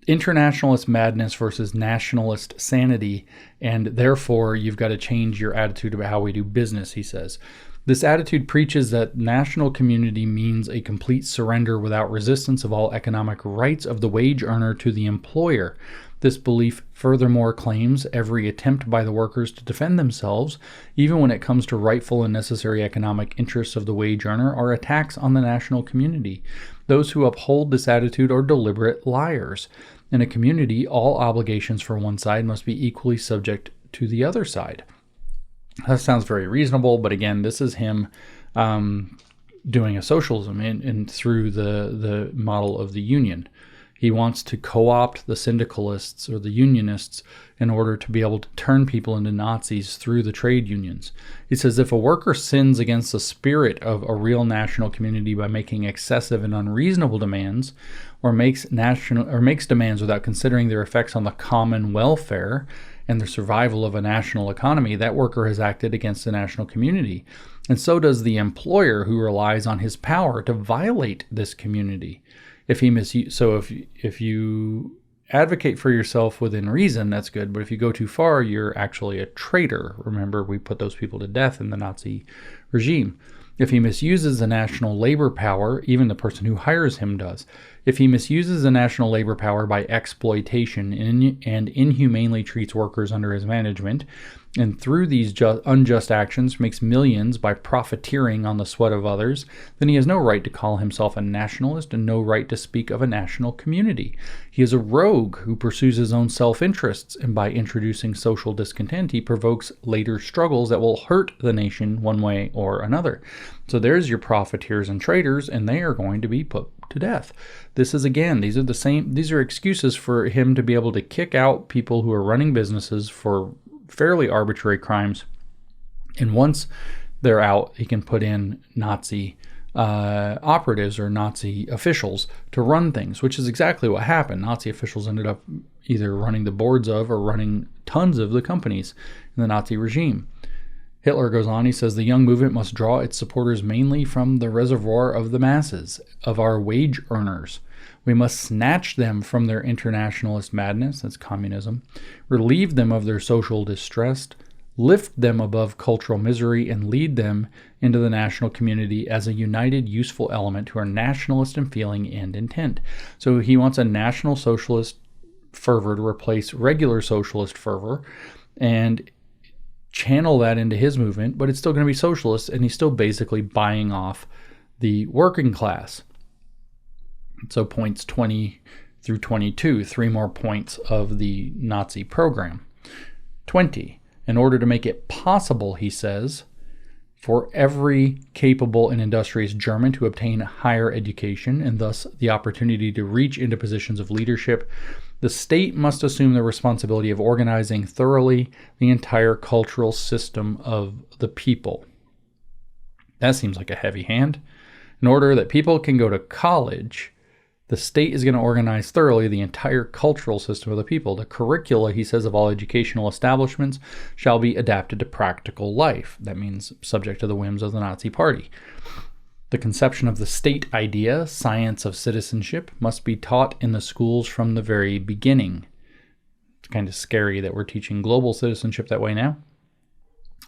internationalist madness versus nationalist sanity, and therefore you've got to change your attitude about how we do business, he says. This attitude preaches that national community means a complete surrender without resistance of all economic rights of the wage earner to the employer. This belief furthermore claims every attempt by the workers to defend themselves, even when it comes to rightful and necessary economic interests of the wage earner, are attacks on the national community. Those who uphold this attitude are deliberate liars. In a community, all obligations for one side must be equally subject to the other side. That sounds very reasonable, but again, this is him doing a socialism in through the model of the union. He wants to co-opt the syndicalists or the unionists in order to be able to turn people into Nazis through the trade unions. He says if a worker sins against the spirit of a real national community by making excessive and unreasonable demands, or makes demands without considering their effects on the common welfare and the survival of a national economy, that worker has acted against the national community. And so does the employer, who relies on his power to violate this community. If you advocate for yourself within reason, that's good. But if you go too far, you're actually a traitor. Remember, we put those people to death in the Nazi regime. If he misuses the national labor power, even the person who hires him does. If he misuses the national labor power by exploitation and inhumanely treats workers under his management, and through these unjust actions makes millions by profiteering on the sweat of others, then he has no right to call himself a nationalist and no right to speak of a national community. He is a rogue who pursues his own self-interests, and by introducing social discontent, he provokes later struggles that will hurt the nation one way or another. So there's your profiteers and traitors, and they are going to be put to death. This is, again, these are excuses for him to be able to kick out people who are running businesses for fairly arbitrary crimes, and once they're out, he can put in Nazi operatives or Nazi officials to run things, which is exactly what happened. Nazi officials ended up either running the boards of or running tons of the companies in the Nazi regime. Hitler goes on, he says, the young movement must draw its supporters mainly from the reservoir of the masses, of our wage earners. We must snatch them from their internationalist madness, that's communism, relieve them of their social distress, lift them above cultural misery, and lead them into the national community as a united, useful element who are nationalist in feeling and intent. So he wants a national socialist fervor to replace regular socialist fervor and channel that into his movement, but it's still going to be socialist, and he's still basically buying off the working class. So points 20 through 22, 3 more points of the Nazi program. 20, in order to make it possible, he says, for every capable and industrious German to obtain higher education and thus the opportunity to reach into positions of leadership, the state must assume the responsibility of organizing thoroughly the entire cultural system of the people. That seems like a heavy hand. In order that people can go to college, the state is going to organize thoroughly the entire cultural system of the people. The curricula, he says, of all educational establishments shall be adapted to practical life. That means subject to the whims of the Nazi Party. The conception of the state idea, science of citizenship, must be taught in the schools from the very beginning. It's kind of scary that we're teaching global citizenship that way now.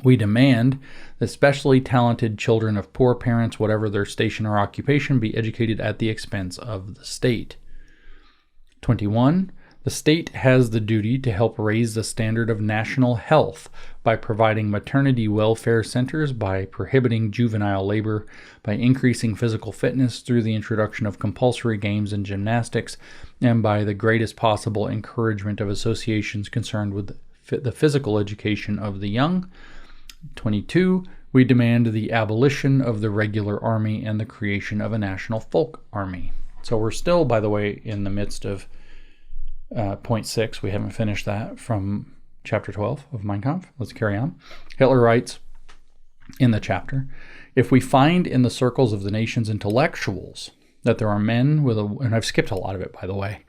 We demand that specially talented children of poor parents, whatever their station or occupation, be educated at the expense of the state. 21. The state has the duty to help raise the standard of national health by providing maternity welfare centers, by prohibiting juvenile labor, by increasing physical fitness through the introduction of compulsory games and gymnastics, and by the greatest possible encouragement of associations concerned with the physical education of the young. 22. We demand the abolition of the regular army and the creation of a national folk army. So we're still, by the way, in the midst of point 6. We haven't finished that from chapter 12 of Mein Kampf. Let's carry on. Hitler writes in the chapter, if we find in the circles of the nation's intellectuals that there are men with and I've skipped a lot of it, by the way.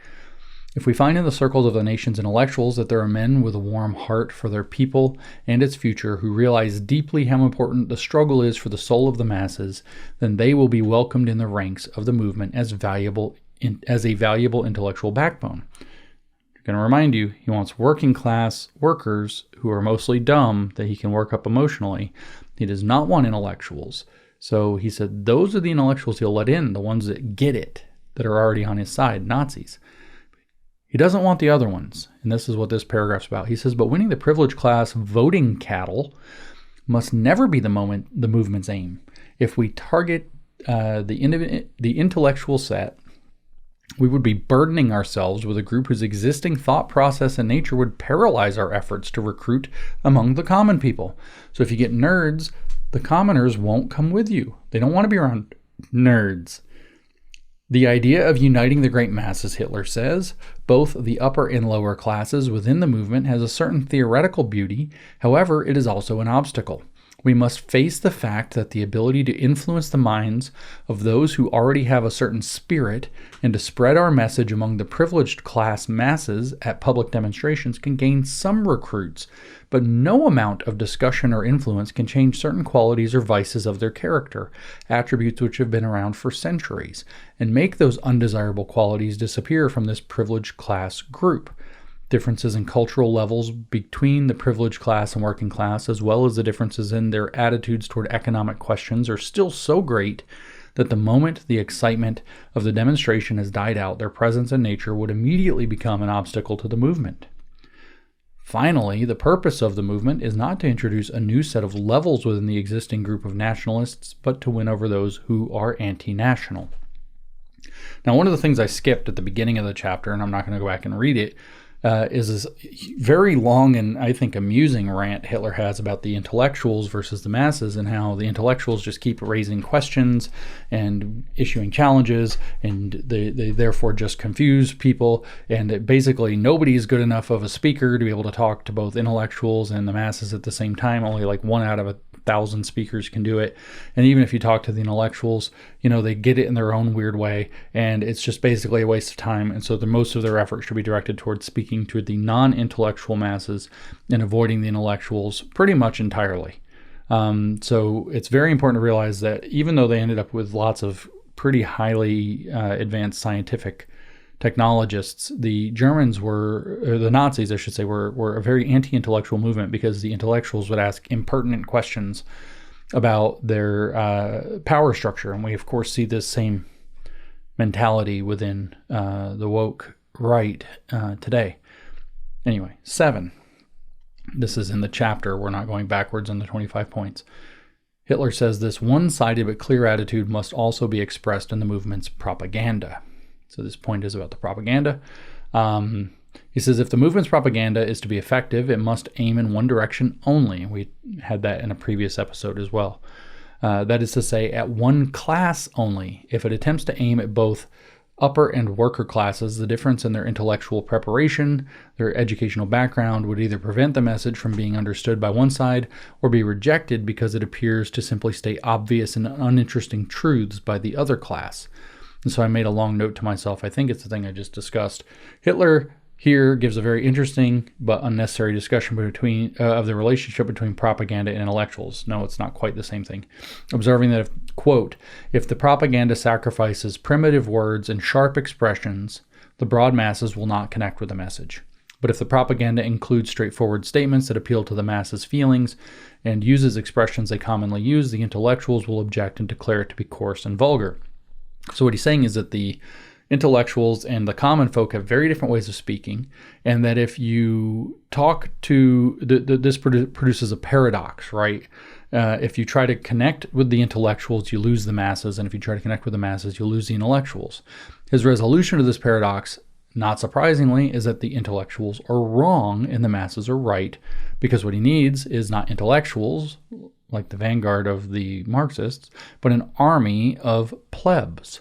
If we find in the circles of the nation's intellectuals that there are men with a warm heart for their people and its future who realize deeply how important the struggle is for the soul of the masses, then they will be welcomed in the ranks of the movement as a valuable intellectual backbone. I'm going to remind you, he wants working class workers who are mostly dumb that he can work up emotionally. He does not want intellectuals. So he said those are the intellectuals he'll let in, the ones that get it, that are already on his side, Nazis. He doesn't want the other ones, and this is what this paragraph's about. He says, but winning the privileged class voting cattle must never be the movement's aim. If we target the intellectual set, we would be burdening ourselves with a group whose existing thought process and nature would paralyze our efforts to recruit among the common people. So if you get nerds, the commoners won't come with you. They don't want to be around nerds. The idea of uniting the great masses, Hitler says, both the upper and lower classes within the movement, has a certain theoretical beauty. However, it is also an obstacle. We must face the fact that the ability to influence the minds of those who already have a certain spirit and to spread our message among the privileged class masses at public demonstrations can gain some recruits, but no amount of discussion or influence can change certain qualities or vices of their character, attributes which have been around for centuries, and make those undesirable qualities disappear from this privileged class group. Differences in cultural levels between the privileged class and working class, as well as the differences in their attitudes toward economic questions, are still so great that the moment the excitement of the demonstration has died out, their presence and nature would immediately become an obstacle to the movement. Finally, the purpose of the movement is not to introduce a new set of levels within the existing group of nationalists, but to win over those who are anti-national. Now, one of the things I skipped at the beginning of the chapter, and I'm not going to go back and read it, is this very long and I think amusing rant Hitler has about the intellectuals versus the masses, and how the intellectuals just keep raising questions and issuing challenges, and they therefore just confuse people, and basically nobody is good enough of a speaker to be able to talk to both intellectuals and the masses at the same time. Only like 1 out of 1,000 speakers can do it, and even if you talk to the intellectuals, they get it in their own weird way, and it's just basically a waste of time. And so most of their effort should be directed towards speaking to the non-intellectual masses and avoiding the intellectuals pretty much entirely. So it's very important to realize that even though they ended up with lots of pretty highly advanced scientific technologists, the Germans or the Nazis, I should say, were a very anti-intellectual movement, because the intellectuals would ask impertinent questions about their power structure. And we, of course, see this same mentality within the woke right today. Anyway, 7. This is in the chapter. We're not going backwards in the 25 points. Hitler says this one-sided but clear attitude must also be expressed in the movement's propaganda. So this point is about the propaganda. He says if the movement's propaganda is to be effective, it must aim in one direction only. We had that in a previous episode as well. That is to say, at one class only. If it attempts to aim at both upper and worker classes, the difference in their intellectual preparation, their educational background, would either prevent the message from being understood by one side or be rejected because it appears to simply state obvious and uninteresting truths by the other class. And so I made a long note to myself. I think it's the thing I just discussed. Hitler here gives a very interesting but unnecessary discussion of the relationship between propaganda and intellectuals. No, it's not quite the same thing. Observing that, quote, if the propaganda sacrifices primitive words and sharp expressions, the broad masses will not connect with the message. But if the propaganda includes straightforward statements that appeal to the masses' feelings and uses expressions they commonly use, the intellectuals will object and declare it to be coarse and vulgar. So what he's saying is that the intellectuals and the common folk have very different ways of speaking, and that if you talk to this produces a paradox, right? If you try to connect with the intellectuals, you lose the masses, and if you try to connect with the masses, you'll lose the intellectuals. His resolution to this paradox, not surprisingly, is that the intellectuals are wrong and the masses are right, because what he needs is not intellectuals, like the vanguard of the Marxists, but an army of plebs.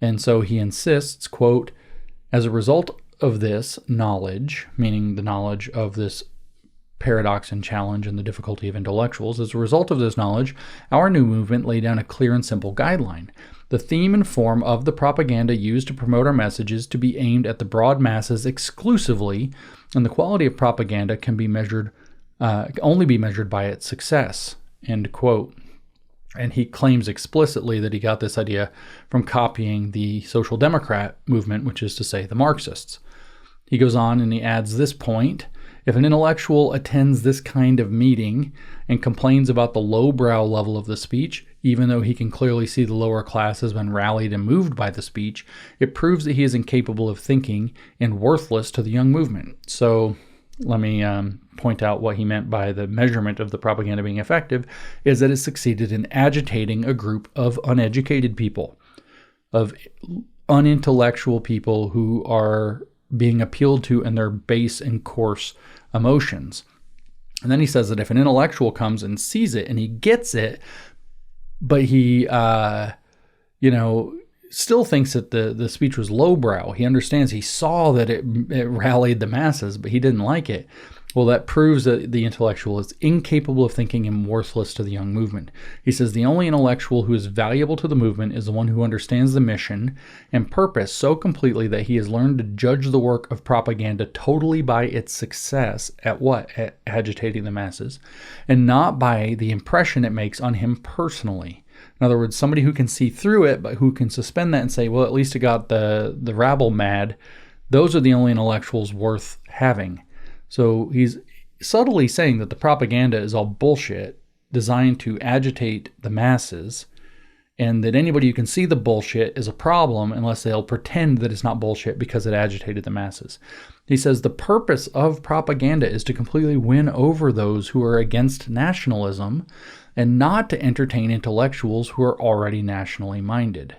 And so he insists, quote, as a result of this knowledge, meaning the knowledge of this paradox and challenge and the difficulty of intellectuals, as a result of this knowledge, our new movement laid down a clear and simple guideline. The theme and form of the propaganda used to promote our messages to be aimed at the broad masses exclusively, and the quality of propaganda can be measured, only be measured by its success, end quote. And he claims explicitly that he got this idea from copying the Social Democrat movement, which is to say the Marxists. He goes on and he adds this point: if an intellectual attends this kind of meeting and complains about the lowbrow level of the speech, even though he can clearly see the lower class has been rallied and moved by the speech, it proves that he is incapable of thinking and worthless to the young movement. So let me point out what he meant by the measurement of the propaganda being effective is that it succeeded in agitating a group of uneducated people, of unintellectual people who are being appealed to in their base and coarse emotions. And then he says that if an intellectual comes and sees it and he gets it, but he, still thinks that the speech was lowbrow. He understands, he saw that it rallied the masses, but he didn't like it. Well, that proves that the intellectual is incapable of thinking and worthless to the young movement. He says the only intellectual who is valuable to the movement is the one who understands the mission and purpose so completely that he has learned to judge the work of propaganda totally by its success at what? At agitating the masses, and not by the impression it makes on him personally. In other words, somebody who can see through it, but who can suspend that and say, well, at least it got the rabble mad. Those are the only intellectuals worth having. So he's subtly saying that the propaganda is all bullshit designed to agitate the masses, and that anybody who can see the bullshit is a problem unless they'll pretend that it's not bullshit because it agitated the masses. He says the purpose of propaganda is to completely win over those who are against nationalism and not to entertain intellectuals who are already nationally minded.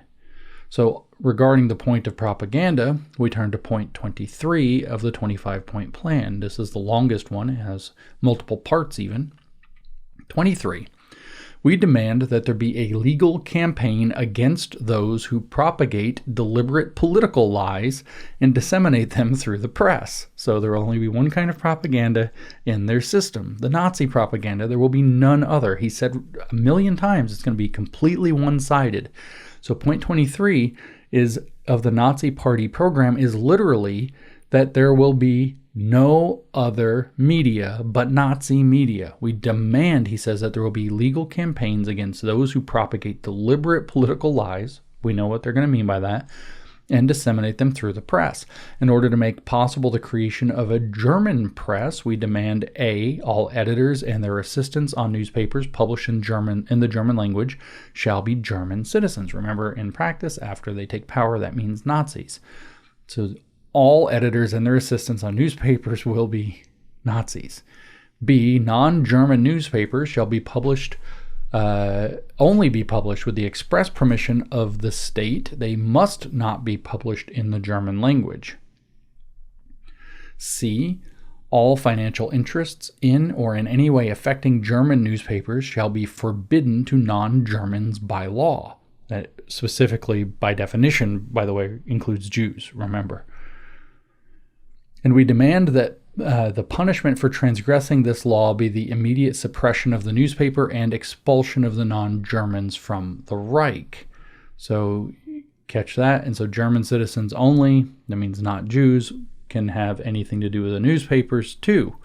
So regarding the point of propaganda, we turn to point 23 of the 25-point plan. This is the longest one. It has multiple parts even. 23. We demand that there be a legal campaign against those who propagate deliberate political lies and disseminate them through the press. So there will only be one kind of propaganda in their system. The Nazi propaganda, there will be none other. He said 1 million times it's going to be completely one-sided. So point 23 is of the Nazi Party program is literally that there will be no other media but Nazi media. We demand, he says, that there will be legal campaigns against those who propagate deliberate political lies. We know what they're going to mean by that. And disseminate them through the press. In order to make possible the creation of a German press, we demand A, all editors and their assistants on newspapers published in the German language shall be German citizens. Remember, in practice, after they take power, that means Nazis. So all editors and their assistants on newspapers will be Nazis. B, non-German newspapers shall be published only be published with the express permission of the state. They must not be published in the German language. C, all financial interests in or in any way affecting German newspapers shall be forbidden to non-Germans by law. That specifically, by definition, by the way, includes Jews, remember. And we demand that the punishment for transgressing this law be the immediate suppression of the newspaper and expulsion of the non-Germans from the Reich. So catch that. And so German citizens only, that means not Jews, can have anything to do with the newspapers too.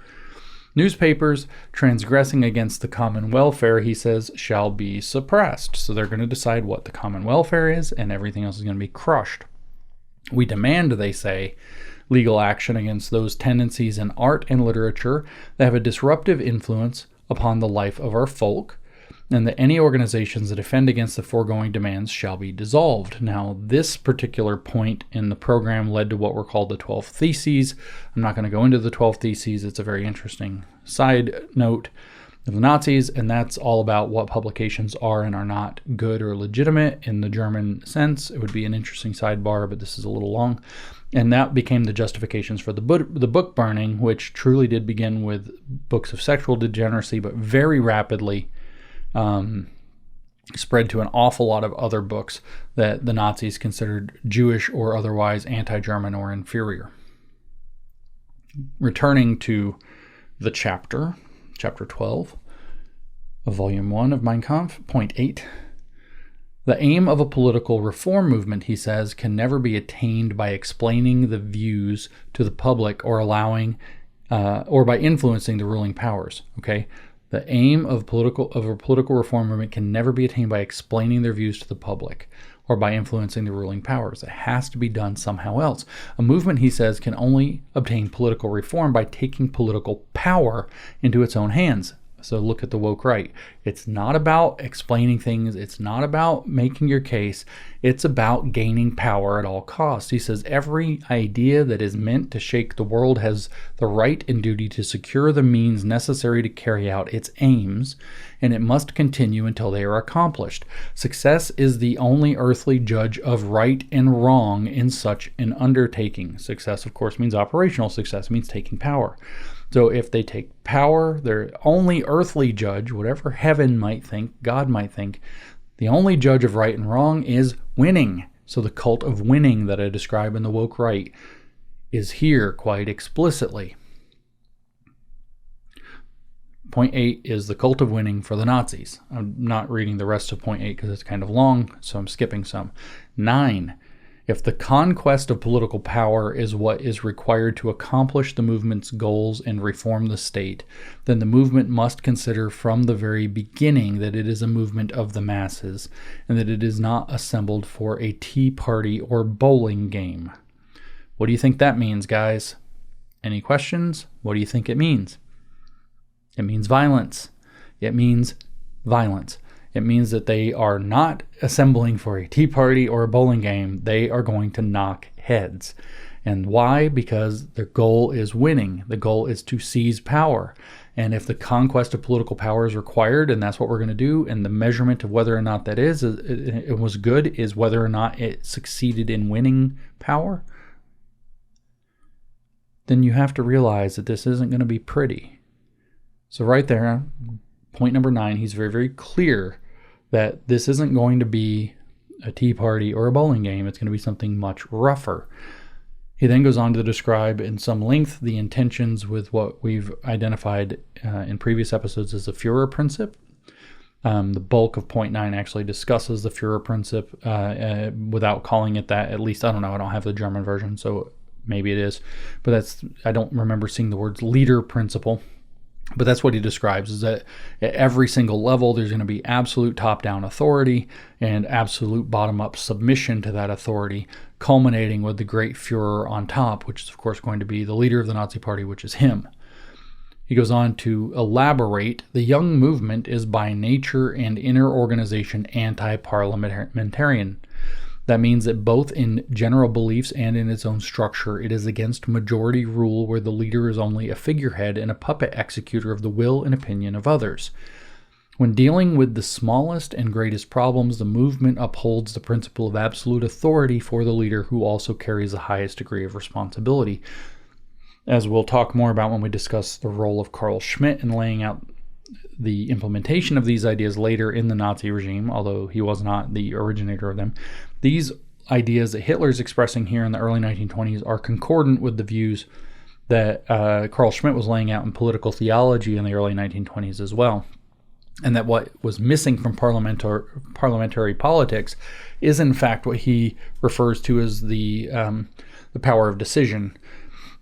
Newspapers transgressing against the common welfare, he says, shall be suppressed. So they're going to decide what the common welfare is, and everything else is going to be crushed. We demand, they say, legal action against those tendencies in art and literature that have a disruptive influence upon the life of our folk, and that any organizations that offend against the foregoing demands shall be dissolved. Now, this particular point in the program led to what were called the 12 Theses. I'm not going to go into the 12 Theses. It's a very interesting side note of the Nazis, and that's all about what publications are and are not good or legitimate in the German sense. It would be an interesting sidebar, but this is a little long. And that became the justifications for the book burning, which truly did begin with books of sexual degeneracy, but very rapidly spread to an awful lot of other books that the Nazis considered Jewish or otherwise anti-German or inferior. Returning to the chapter 12 of Volume 1 of Mein Kampf, point 8. The aim of a political reform movement, he says, can never be attained by explaining the views to the public or allowing or by influencing the ruling powers. Okay, the aim of a political reform movement can never be attained by explaining their views to the public or by influencing the ruling powers. It has to be done somehow else. A movement, he says, can only obtain political reform by taking political power into its own hands. So look at the woke right. It's not about explaining things. It's not about making your case. It's about gaining power at all costs. He says every idea that is meant to shake the world has the right and duty to secure the means necessary to carry out its aims, and it must continue until they are accomplished. Success is the only earthly judge of right and wrong in such an undertaking. Success, of course, means operational success, means taking power. So if they take power, their only earthly judge, whatever heaven might think, God might think, the only judge of right and wrong is winning. So the cult of winning that I describe in the woke right is here quite explicitly. Point 8 is the cult of winning for the Nazis. I'm not reading the rest of point 8 because it's kind of long, so I'm skipping some. 9. If the conquest of political power is what is required to accomplish the movement's goals and reform the state, then the movement must consider from the very beginning that it is a movement of the masses, and that it is not assembled for a tea party or bowling game. What do you think that means, guys? Any questions? What do you think it means? It means violence. It means violence. It means that they are not assembling for a tea party or a bowling game. They are going to knock heads. And why? Because their goal is winning. The goal is to seize power. And if the conquest of political power is required, and that's what we're going to do, and the measurement of whether or not that is, it was good, is whether or not it succeeded in winning power, then you have to realize that this isn't going to be pretty. So right there, point number 9, he's very, very clear that this isn't going to be a tea party or a bowling game. It's going to be something much rougher. He then goes on to describe in some length the intentions with what we've identified in previous episodes as the Führer principle. The bulk of point 9 actually discusses the Führer principle without calling it that. At least, I don't know. I don't have the German version, so maybe it is. But I don't remember seeing the words leader principle. But that's what he describes, is that at every single level, there's going to be absolute top-down authority and absolute bottom-up submission to that authority, culminating with the great Führer on top, which is, of course, going to be the leader of the Nazi Party, which is him. He goes on to elaborate, the young movement is by nature and inner organization anti-parliamentarian. That means that both in general beliefs and in its own structure, it is against majority rule where the leader is only a figurehead and a puppet executor of the will and opinion of others. When dealing with the smallest and greatest problems, the movement upholds the principle of absolute authority for the leader who also carries the highest degree of responsibility. As we'll talk more about when we discuss the role of Carl Schmitt in laying out the implementation of these ideas later in the Nazi regime, although he was not the originator of them. These ideas that Hitler's expressing here in the early 1920s are concordant with the views that Carl Schmitt was laying out in political theology in the early 1920s as well. And that what was missing from parliamentary politics is in fact what he refers to as the power of decision.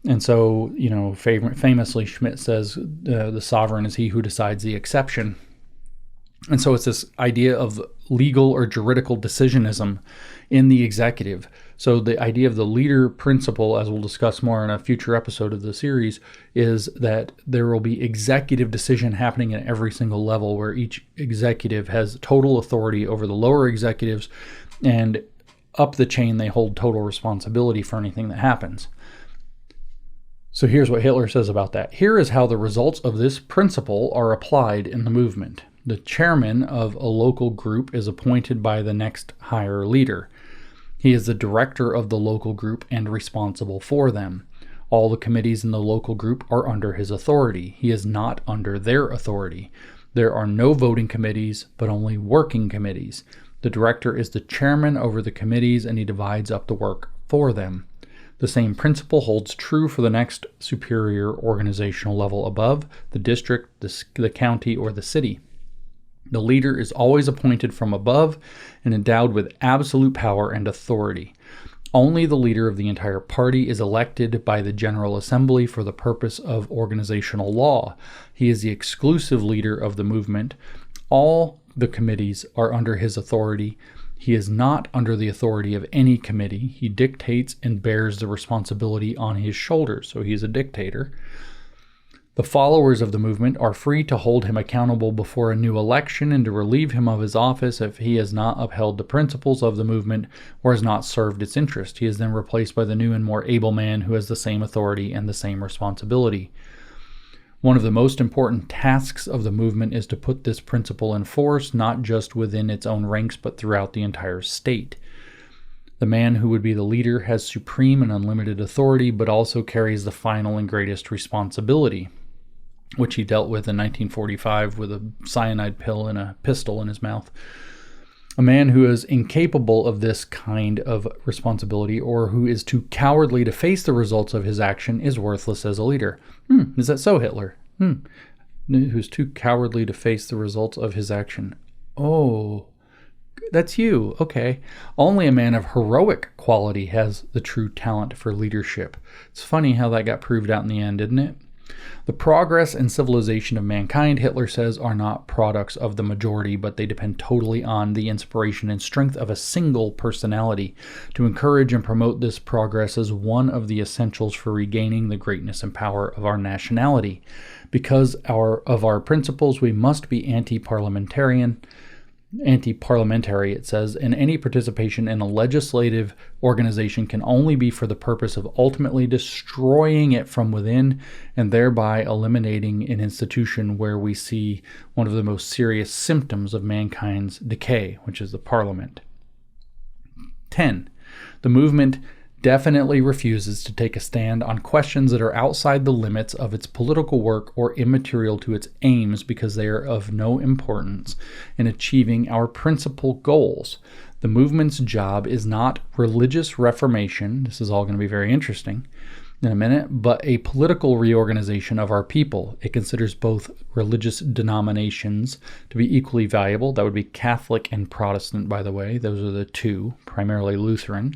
And so, famously Schmitt says the sovereign is he who decides the exception. And so it's this idea of legal or juridical decisionism in the executive. So the idea of the leader principle, as we'll discuss more in a future episode of the series, is that there will be executive decision happening at every single level where each executive has total authority over the lower executives, and up the chain they hold total responsibility for anything that happens. So here's what Hitler says about that. Here is how the results of this principle are applied in the movement. The chairman of a local group is appointed by the next higher leader. He is the director of the local group and responsible for them. All the committees in the local group are under his authority. He is not under their authority. There are no voting committees, but only working committees. The director is the chairman over the committees, and he divides up the work for them. The same principle holds true for the next superior organizational level above, the district, the county, or the city. The leader is always appointed from above and endowed with absolute power and authority. Only the leader of the entire party is elected by the General Assembly for the purpose of organizational law. He is the exclusive leader of the movement. All the committees are under his authority. He is not under the authority of any committee. He dictates and bears the responsibility on his shoulders, so he's a dictator. The followers of the movement are free to hold him accountable before a new election and to relieve him of his office if he has not upheld the principles of the movement or has not served its interest. He is then replaced by the new and more able man who has the same authority and the same responsibility. One of the most important tasks of the movement is to put this principle in force, not just within its own ranks, but throughout the entire state. The man who would be the leader has supreme and unlimited authority, but also carries the final and greatest responsibility, which he dealt with in 1945 with a cyanide pill and a pistol in his mouth. A man who is incapable of this kind of responsibility or who is too cowardly to face the results of his action is worthless as a leader. Is that so, Hitler? Who's too cowardly to face the results of his action. Oh, that's you. Okay. Only a man of heroic quality has the true talent for leadership. It's funny how that got proved out in the end, isn't it? The progress and civilization of mankind, Hitler says, are not products of the majority, but they depend totally on the inspiration and strength of a single personality. To encourage and promote this progress is one of the essentials for regaining the greatness and power of our nationality. Because of our principles, we must be anti-parliamentary, it says, and any participation in a legislative organization can only be for the purpose of ultimately destroying it from within and thereby eliminating an institution where we see one of the most serious symptoms of mankind's decay, which is the parliament. 10. The movement definitely refuses to take a stand on questions that are outside the limits of its political work or immaterial to its aims because they are of no importance in achieving our principal goals. The movement's job is not religious reformation, this is all going to be very interesting in a minute, but a political reorganization of our people. It considers both religious denominations to be equally valuable. That would be Catholic and Protestant, by the way. Those are the two, primarily Lutheran.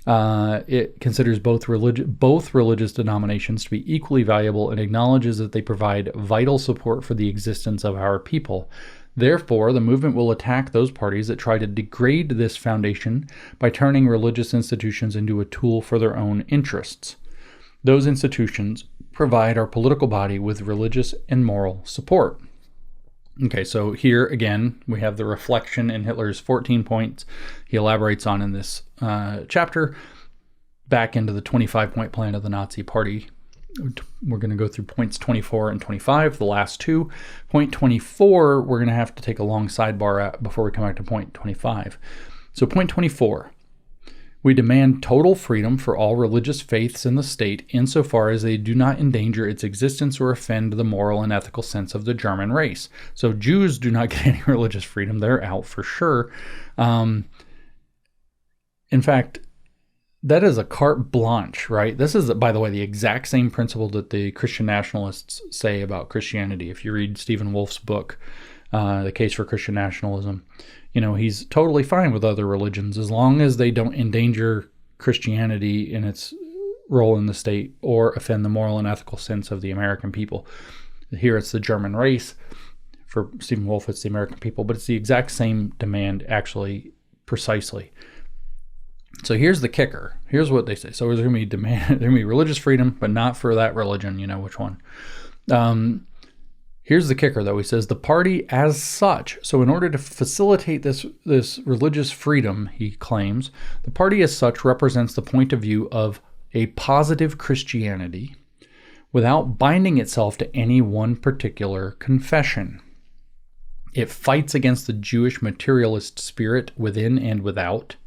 It considers both religious denominations to be equally valuable and acknowledges that they provide vital support for the existence of our people. Therefore, the movement will attack those parties that try to degrade this foundation by turning religious institutions into a tool for their own interests. Those institutions provide our political body with religious and moral support. Okay, so here again, we have the reflection in Hitler's 14 points he elaborates on in this chapter back into the 25-point plan of the Nazi Party. We're going to go through points 24 and 25, the last two. Point 24, we're going to have to take a long sidebar at before we come back to point 25. So point 24. We demand total freedom for all religious faiths in the state insofar as they do not endanger its existence or offend the moral and ethical sense of the German race. So Jews do not get any religious freedom. They're out for sure. In fact, that is a carte blanche, right? This is, by the way, the exact same principle that the Christian nationalists say about Christianity. If you read Stephen Wolfe's book, The Case for Christian Nationalism, you know, he's totally fine with other religions as long as they don't endanger Christianity in its role in the state or offend the moral and ethical sense of the American people. Here it's the German race. For Stephen Wolfe, it's the American people, but it's the exact same demand, actually, precisely. So here's the kicker. Here's what they say. So there's going to be religious freedom, but not for that religion. You know which one. Here's the kicker, though. He says the party as such. So in order to facilitate this religious freedom, he claims, the party as such represents the point of view of a positive Christianity without binding itself to any one particular confession. It fights against the Jewish materialist spirit within and without,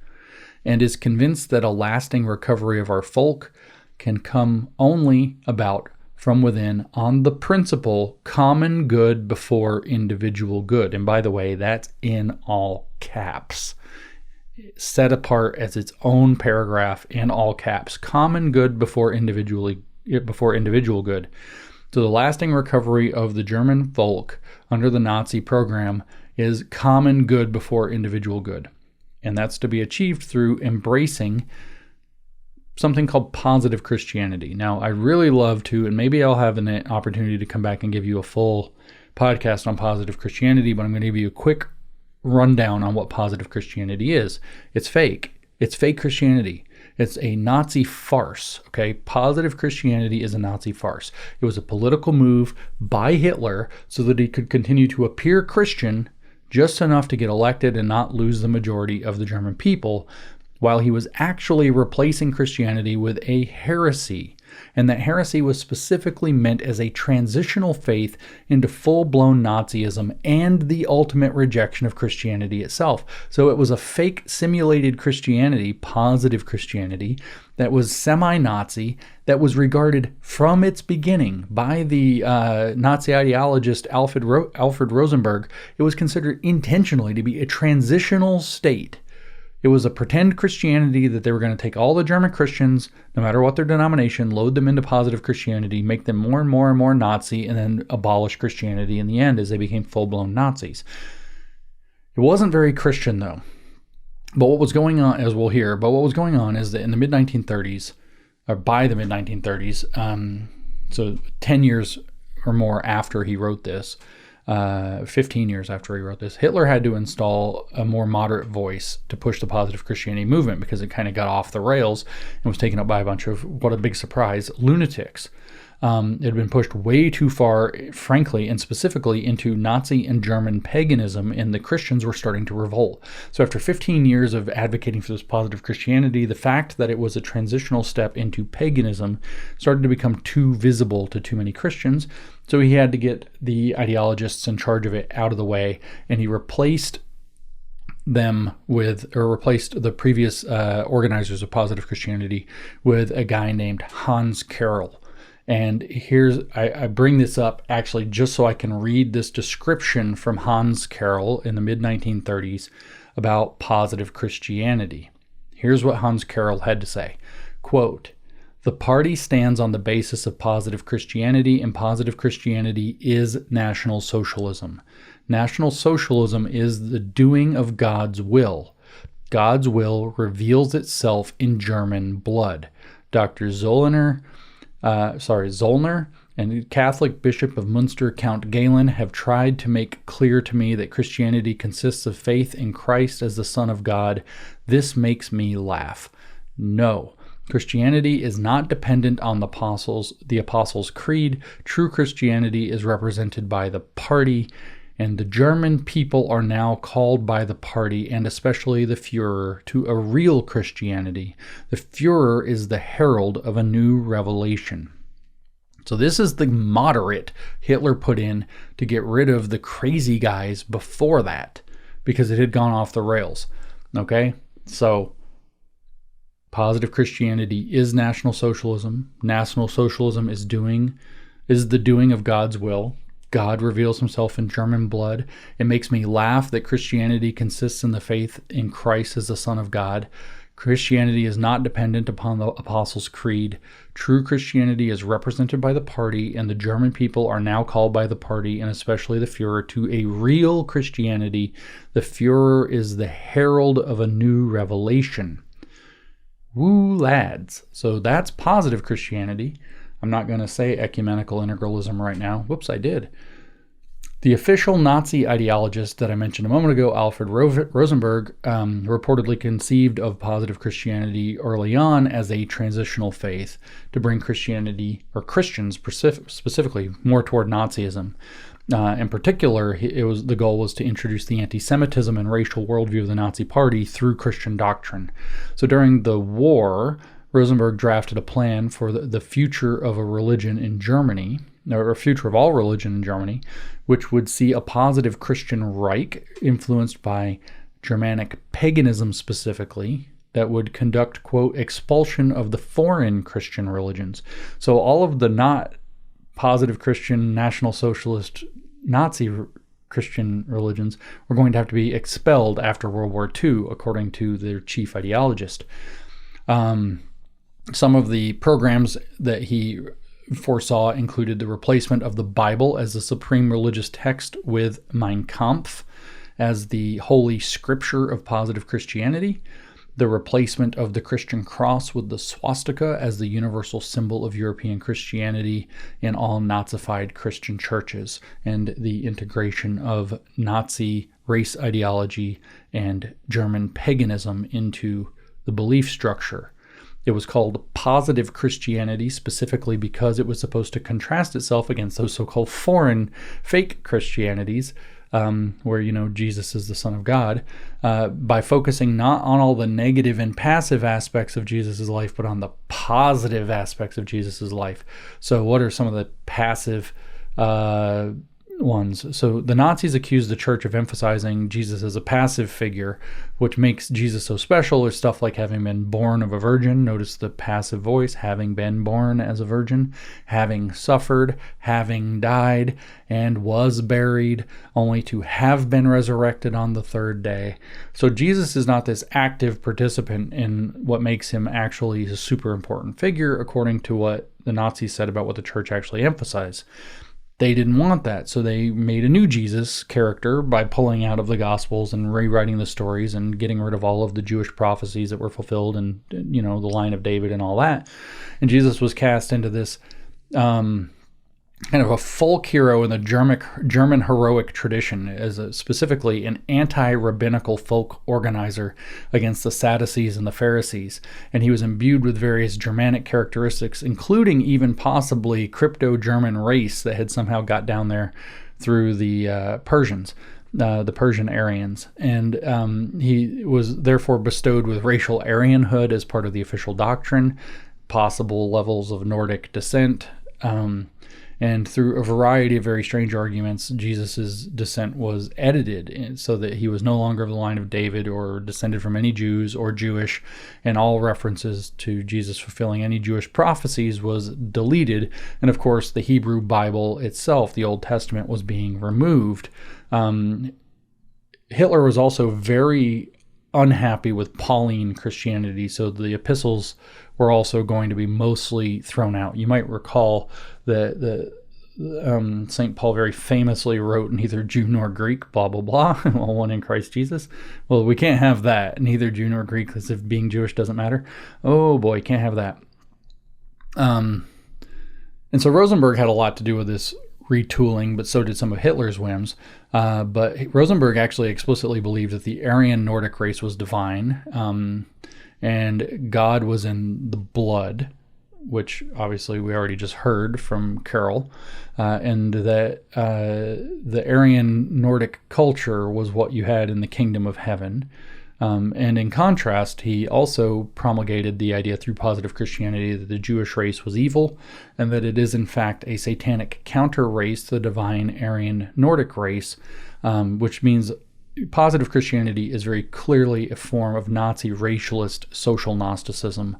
and is convinced that a lasting recovery of our folk can come only about from within on the principle common good before individual good. And by the way, that's in all caps. Set apart as its own paragraph in all caps. Common good before individual good. So the lasting recovery of the German folk under the Nazi program is common good before individual good. And that's to be achieved through embracing something called positive Christianity. Now, I really love to, and maybe I'll have an opportunity to come back and give you a full podcast on positive Christianity, but I'm going to give you a quick rundown on what positive Christianity is. It's fake. It's fake Christianity. It's a Nazi farce, okay? Positive Christianity is a Nazi farce. It was a political move by Hitler so that he could continue to appear Christian just enough to get elected and not lose the majority of the German people, while he was actually replacing Christianity with a heresy. And that heresy was specifically meant as a transitional faith into full-blown Nazism and the ultimate rejection of Christianity itself. So it was a fake simulated Christianity, positive Christianity, that was semi-Nazi, that was regarded from its beginning by the Nazi ideologist Alfred Rosenberg. It was considered intentionally to be a transitional state. It was a pretend Christianity that they were going to take all the German Christians, no matter what their denomination, load them into positive Christianity, make them more and more and more Nazi, and then abolish Christianity in the end as they became full-blown Nazis. It wasn't very Christian, though. But what was going on, as we'll hear, is that in the mid-1930s, or by the mid-1930s, so 10 years or more after he wrote this, 15 years after he wrote this, Hitler had to install a more moderate voice to push the positive Christianity movement because it kind of got off the rails and was taken up by a bunch of, what a big surprise, lunatics. It had been pushed way too far, frankly, and specifically into Nazi and German paganism, and the Christians were starting to revolt. So after 15 years of advocating for this positive Christianity, the fact that it was a transitional step into paganism started to become too visible to too many Christians. So he had to get the ideologists in charge of it out of the way, and he replaced the previous organizers of positive Christianity with a guy named Hans Carroll. And I bring this up actually just so I can read this description from Hans Carroll in the mid-1930s about positive Christianity. Here's what Hans Carroll had to say. Quote, "The party stands on the basis of positive Christianity, and positive Christianity is National Socialism. National Socialism is the doing of God's will. God's will reveals itself in German blood. Dr. Zollner and Catholic Bishop of Munster, Count Galen, have tried to make clear to me that Christianity consists of faith in Christ as the Son of God. This makes me laugh. No, Christianity is not dependent on the Apostles' Creed. True Christianity is represented by the party, and the German people are now called by the party, and especially the Führer, to a real Christianity. The Führer is the herald of a new revelation." So this is the moderate Hitler put in to get rid of the crazy guys before that, because it had gone off the rails. Okay? So positive Christianity is National Socialism. National Socialism is the doing of God's will. God reveals himself in German blood. It makes me laugh that Christianity consists in the faith in Christ as the Son of God. Christianity is not dependent upon the Apostles' Creed. True Christianity is represented by the party, and the German people are now called by the party, and especially the Führer, to a real Christianity. The Führer is the herald of a new revelation. Woo, lads. So that's positive Christianity. I'm not going to say ecumenical integralism right now. Whoops, I did. The official Nazi ideologist that I mentioned a moment ago, Alfred Rosenberg, reportedly conceived of positive Christianity early on as a transitional faith to bring Christianity, or Christians specifically, more toward Nazism. In particular, the goal was to introduce the anti-Semitism and racial worldview of the Nazi Party through Christian doctrine. So during the war, Rosenberg drafted a plan for the future of a religion in Germany, or a future of all religion in Germany, which would see a positive Christian Reich influenced by Germanic paganism specifically, that would conduct, quote, expulsion of the foreign Christian religions. So all of the not positive Christian, National Socialist, Nazi Christian religions were going to have to be expelled after World War II, according to their chief ideologist. Some of the programs that he foresaw included the replacement of the Bible as the supreme religious text with Mein Kampf as the holy scripture of positive Christianity, the replacement of the Christian cross with the swastika as the universal symbol of European Christianity in all Nazified Christian churches, and the integration of Nazi race ideology and German paganism into the belief structure. It was called positive Christianity specifically because it was supposed to contrast itself against those so-called foreign fake Christianities, where, Jesus is the Son of God, by focusing not on all the negative and passive aspects of Jesus' life, but on the positive aspects of Jesus' life. So what are some of the passive ones? So the Nazis accused the church of emphasizing Jesus as a passive figure, which makes Jesus so special. There's stuff like having been born of a virgin. Notice the passive voice, having been born as a virgin, having suffered, having died, and was buried, only to have been resurrected on the third day. So Jesus is not this active participant in what makes him actually a super important figure, according to what the Nazis said about what the church actually emphasized. They didn't want that, so they made a new Jesus character by pulling out of the Gospels and rewriting the stories and getting rid of all of the Jewish prophecies that were fulfilled and, the line of David and all that. And Jesus was cast into this kind of a folk hero in the German heroic tradition, as specifically an anti-rabbinical folk organizer against the Sadducees and the Pharisees. And he was imbued with various Germanic characteristics, including even possibly crypto-German race that had somehow got down there through the Persians. The Persian Aryans. And he was therefore bestowed with racial Aryanhood as part of the official doctrine, possible levels of Nordic descent, and through a variety of very strange arguments, Jesus' descent was edited so that he was no longer of the line of David or descended from any Jews or Jewish, and all references to Jesus fulfilling any Jewish prophecies was deleted. And of course, the Hebrew Bible itself, the Old Testament, was being removed. Hitler was also very unhappy with Pauline Christianity, so the epistles were also going to be mostly thrown out. You might recall that St. Paul very famously wrote, neither Jew nor Greek, blah, blah, blah, all one in Christ Jesus. Well, we can't have that, neither Jew nor Greek, as if being Jewish doesn't matter. Oh boy, can't have that. And so Rosenberg had a lot to do with this retooling, but so did some of Hitler's whims. But Rosenberg actually explicitly believed that the Aryan Nordic race was divine, and God was in the blood, which obviously we already just heard from Carol, and that the Aryan Nordic culture was what you had in the kingdom of heaven. And in contrast, he also promulgated the idea through positive Christianity that the Jewish race was evil, and that it is in fact a satanic counter race to the divine Aryan Nordic race, which means positive Christianity is very clearly a form of Nazi racialist social Gnosticism,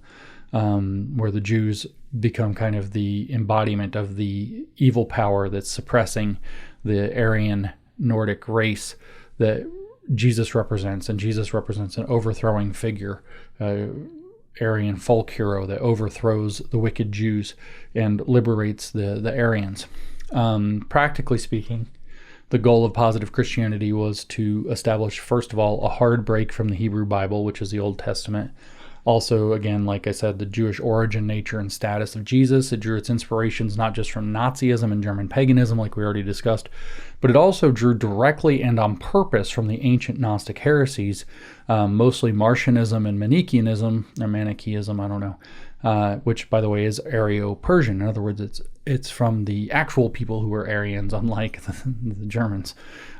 where the Jews become kind of the embodiment of the evil power that's suppressing the Aryan Nordic race that Jesus represents. And Jesus represents an overthrowing figure, Aryan folk hero that overthrows the wicked Jews and liberates the Aryans. Practically speaking, the goal of positive Christianity was to establish, first of all, a hard break from the Hebrew Bible, which is the Old Testament. Also, again, like I said, the Jewish origin, nature, and status of Jesus. It drew its inspirations not just from Nazism and German paganism, like we already discussed, but it also drew directly and on purpose from the ancient Gnostic heresies, mostly Marcionism and Manichaeism, or Manichaeism, I don't know, which, by the way, is Aryo-Persian. In other words, it's from the actual people who were Aryans, unlike the Germans.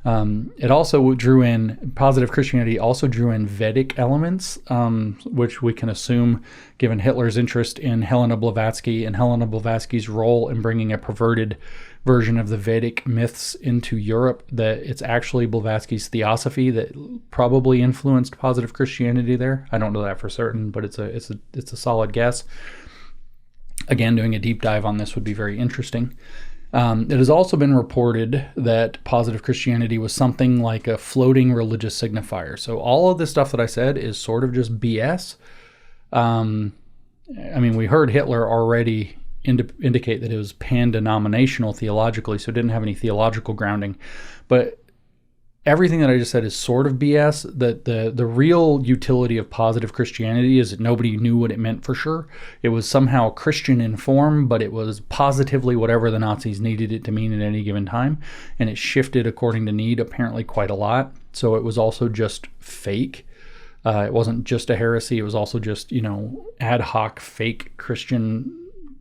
It also drew in, positive Christianity also drew in Vedic elements, which we can assume, given Hitler's interest in Helena Blavatsky and Helena Blavatsky's role in bringing a perverted version of the Vedic myths into Europe, that it's actually Blavatsky's theosophy that probably influenced positive Christianity there. I don't know that for certain, but it's a solid guess. Again, doing a deep dive on this would be very interesting. It has also been reported that positive Christianity was something like a floating religious signifier. So all of this stuff that I said is sort of just BS. We heard Hitler already indicate that it was pan-denominational theologically, so it didn't have any theological grounding. But everything that I just said is sort of BS. That the real utility of positive Christianity is that nobody knew what it meant for sure. It was somehow Christian in form, but it was positively whatever the Nazis needed it to mean at any given time, and it shifted according to need apparently quite a lot. So it was also just fake. It wasn't just a heresy. It was also just, ad hoc fake Christian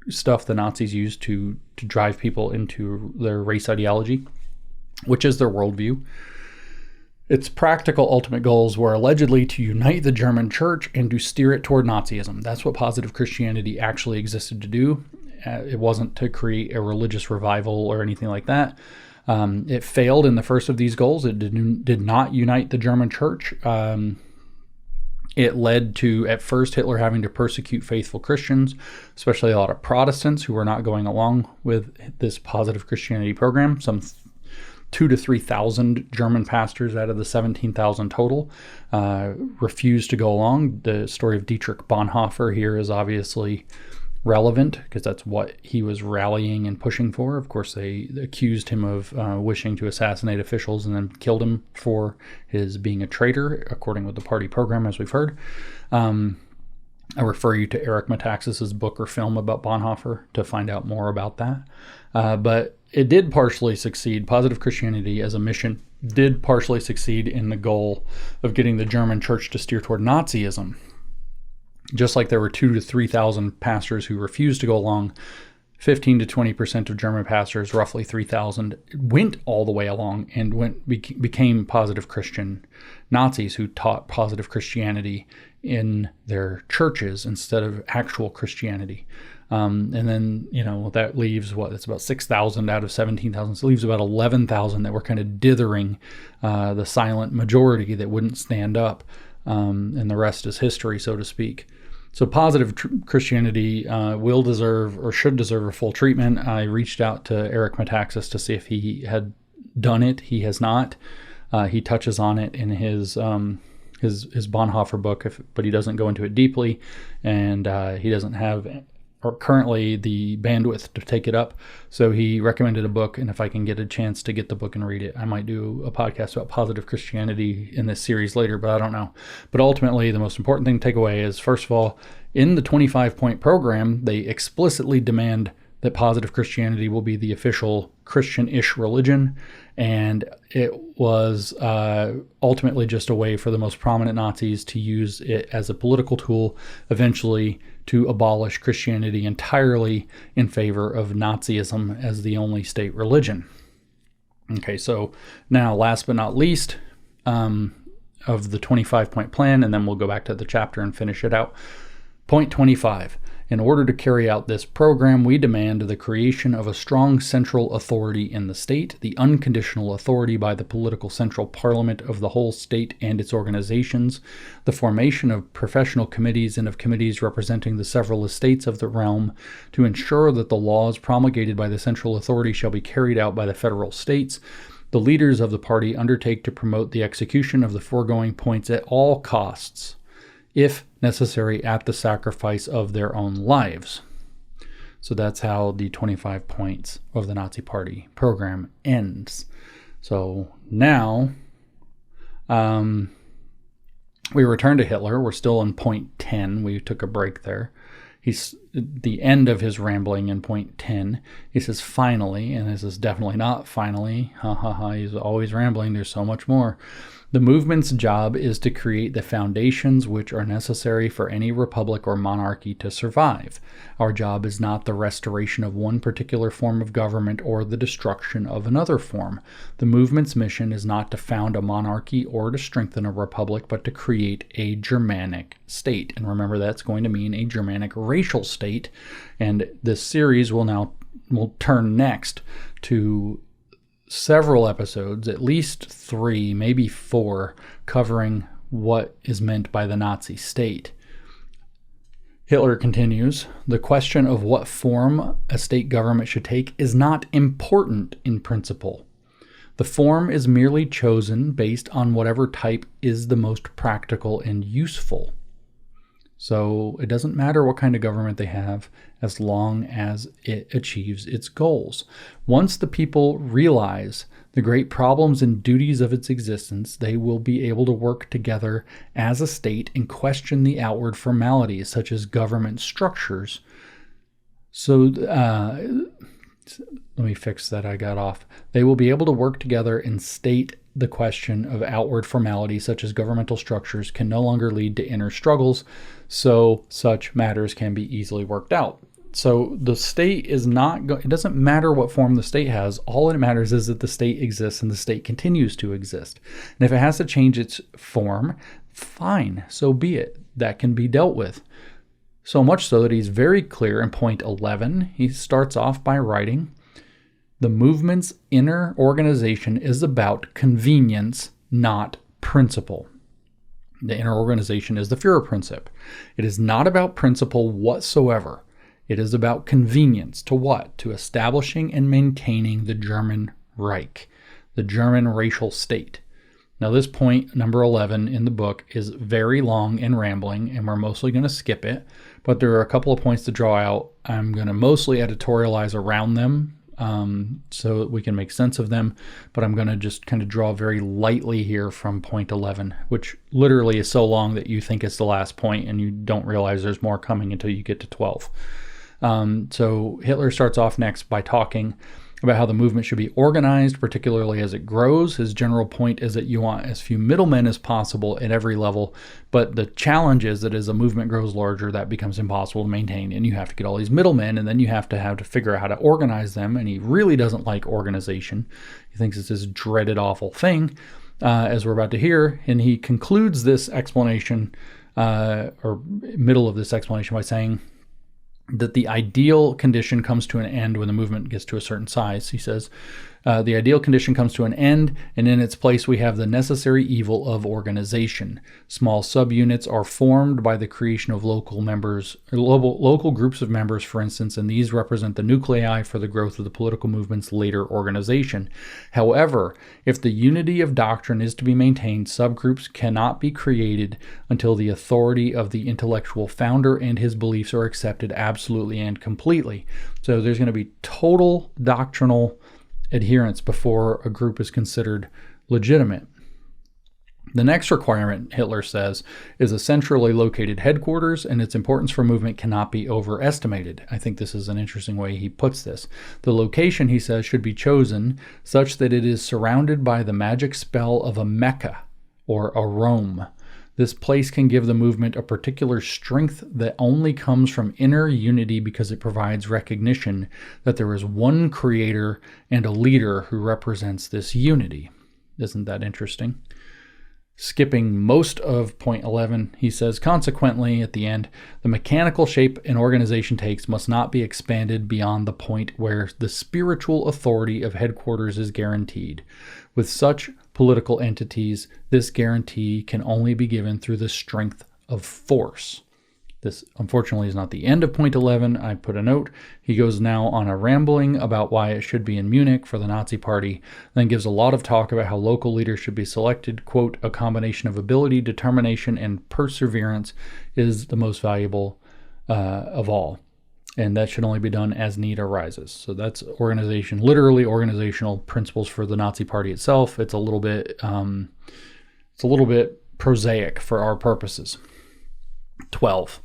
stuff the Nazis used to drive people into their race ideology, which is their worldview. Its practical ultimate goals were allegedly to unite the German church and to steer it toward Nazism. That's what positive Christianity actually existed to do. It wasn't to create a religious revival or anything like that. It failed in the first of these goals. It did not unite the German church. It led to, at first, Hitler having to persecute faithful Christians, especially a lot of Protestants who were not going along with this positive Christianity program. Some 2,000 to 3,000 German pastors out of the 17,000 total refused to go along. The story of Dietrich Bonhoeffer here is obviously relevant because that's what he was rallying and pushing for. Of course, they accused him of wishing to assassinate officials and then killed him for his being a traitor, according with the party program, as we've heard. I refer you to Eric Metaxas's book or film about Bonhoeffer to find out more about that. But it did partially succeed. Positive Christianity as a mission did partially succeed in the goal of getting the German church to steer toward Nazism. Just like there were 2,000 to 3,000 pastors who refused to go along, 15 to 20% of German pastors, roughly 3,000, went all the way along and became positive Christian Nazis who taught positive Christianity in their churches instead of actual Christianity. And then, that leaves it's about 6,000 out of 17,000. So it leaves about 11,000 that were kind of dithering the silent majority that wouldn't stand up. And the rest is history, so to speak. So positive Christianity will deserve or should deserve a full treatment. I reached out to Eric Metaxas to see if he had done it. He has not. He touches on it in his Bonhoeffer book, but he doesn't go into it deeply, and he doesn't have currently the bandwidth to take it up. So he recommended a book, and if I can get a chance to get the book and read it, I might do a podcast about positive Christianity in this series later, but I don't know. But ultimately, the most important thing to take away is, first of all, in the 25-point program, they explicitly demand that positive Christianity will be the official Christian-ish religion, and it was ultimately just a way for the most prominent Nazis to use it as a political tool, eventually to abolish Christianity entirely in favor of Nazism as the only state religion. Okay, so now, last but not least, of the 25-point plan, and then we'll go back to the chapter and finish it out. Point 25. In order to carry out this program, we demand the creation of a strong central authority in the state, the unconditional authority by the political central parliament of the whole state and its organizations, the formation of professional committees and of committees representing the several estates of the realm to ensure that the laws promulgated by the central authority shall be carried out by the federal states. The leaders of the party undertake to promote the execution of the foregoing points at all costs, if necessary, at the sacrifice of their own lives. So that's how the 25 points of the Nazi Party program ends. So now we return to Hitler. We're still in point 10. We took a break there. He's the end of his rambling in point 10. He says, finally, and this is definitely not finally. He's always rambling. There's so much more. The movement's job is to create the foundations which are necessary for any republic or monarchy to survive. Our job is not the restoration of one particular form of government or the destruction of another form. The movement's mission is not to found a monarchy or to strengthen a republic, but to create a Germanic state. And remember, that's going to mean a Germanic racial state. And this series will turn next to several episodes, at least 3, maybe 4, covering what is meant by the Nazi state. Hitler continues, the question of what form a state government should take is not important in principle. The form is merely chosen based on whatever type is the most practical and useful. So it doesn't matter what kind of government they have as long as it achieves its goals. Once the people realize the great problems and duties of its existence, they will be able to work together as a state and question the outward formalities such as government structures. So let me fix that. I got off. They will be able to work together and state the question of outward formalities such as governmental structures can no longer lead to inner struggles, so such matters can be easily worked out. So the state is not it doesn't matter what form the state has. All it matters is that the state exists and the state continues to exist. And if it has to change its form, fine, so be it. That can be dealt with. So much so that he's very clear in point 11. He starts off by writing, the movement's inner organization is about convenience, not principle. The inner organization is the Führerprinzip. It is not about principle whatsoever. It is about convenience. To what? To establishing and maintaining the German Reich, the German racial state. Now this point, number 11 in the book, is very long and rambling, and we're mostly going to skip it, but there are a couple of points to draw out. I'm going to mostly editorialize around them so that we can make sense of them, but I'm going to just kind of draw very lightly here from point 11, which literally is so long that you think it's the last point and you don't realize there's more coming until you get to 12. So Hitler starts off next by talking about how the movement should be organized, particularly as it grows. His general point is that you want as few middlemen as possible at every level, but the challenge is that as a movement grows larger, that becomes impossible to maintain, and you have to get all these middlemen, and then you have to figure out how to organize them, and he really doesn't like organization. He thinks it's this dreaded, awful thing, as we're about to hear, and he concludes this explanation, or middle of this explanation, by saying that the ideal condition comes to an end when the movement gets to a certain size. He says, the ideal condition comes to an end, and in its place we have the necessary evil of organization. Small subunits are formed by the creation of local members, or local groups of members, for instance, and these represent the nuclei for the growth of the political movement's later organization. However, if the unity of doctrine is to be maintained, subgroups cannot be created until the authority of the intellectual founder and his beliefs are accepted absolutely and completely. So there's going to be total doctrinal adherence before a group is considered legitimate. The next requirement, Hitler says, is a centrally located headquarters, and its importance for movement cannot be overestimated. I think this is an interesting way he puts this. The location, he says, should be chosen such that it is surrounded by the magic spell of a Mecca or a Rome. This place can give the movement a particular strength that only comes from inner unity because it provides recognition that there is one creator and a leader who represents this unity. Isn't that interesting? Skipping most of point 11, he says, consequently, at the end, the mechanical shape an organization takes must not be expanded beyond the point where the spiritual authority of headquarters is guaranteed. With such political entities, this guarantee can only be given through the strength of force. This, unfortunately, is not the end of point 11. I put a note. He goes now on a rambling about why it should be in Munich for the Nazi Party, then gives a lot of talk about how local leaders should be selected. Quote, a combination of ability, determination, and perseverance is the most valuable of all. And that should only be done as need arises. So that's organization, literally organizational principles for the Nazi Party itself. It's a little bit prosaic for our purposes. 12.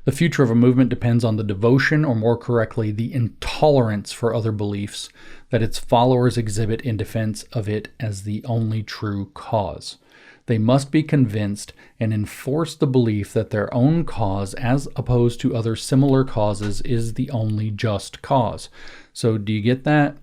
The future of a movement depends on the devotion, or more correctly, the intolerance for other beliefs that its followers exhibit in defense of it as the only true cause. They must be convinced and enforce the belief that their own cause, as opposed to other similar causes, is the only just cause. So do you get that?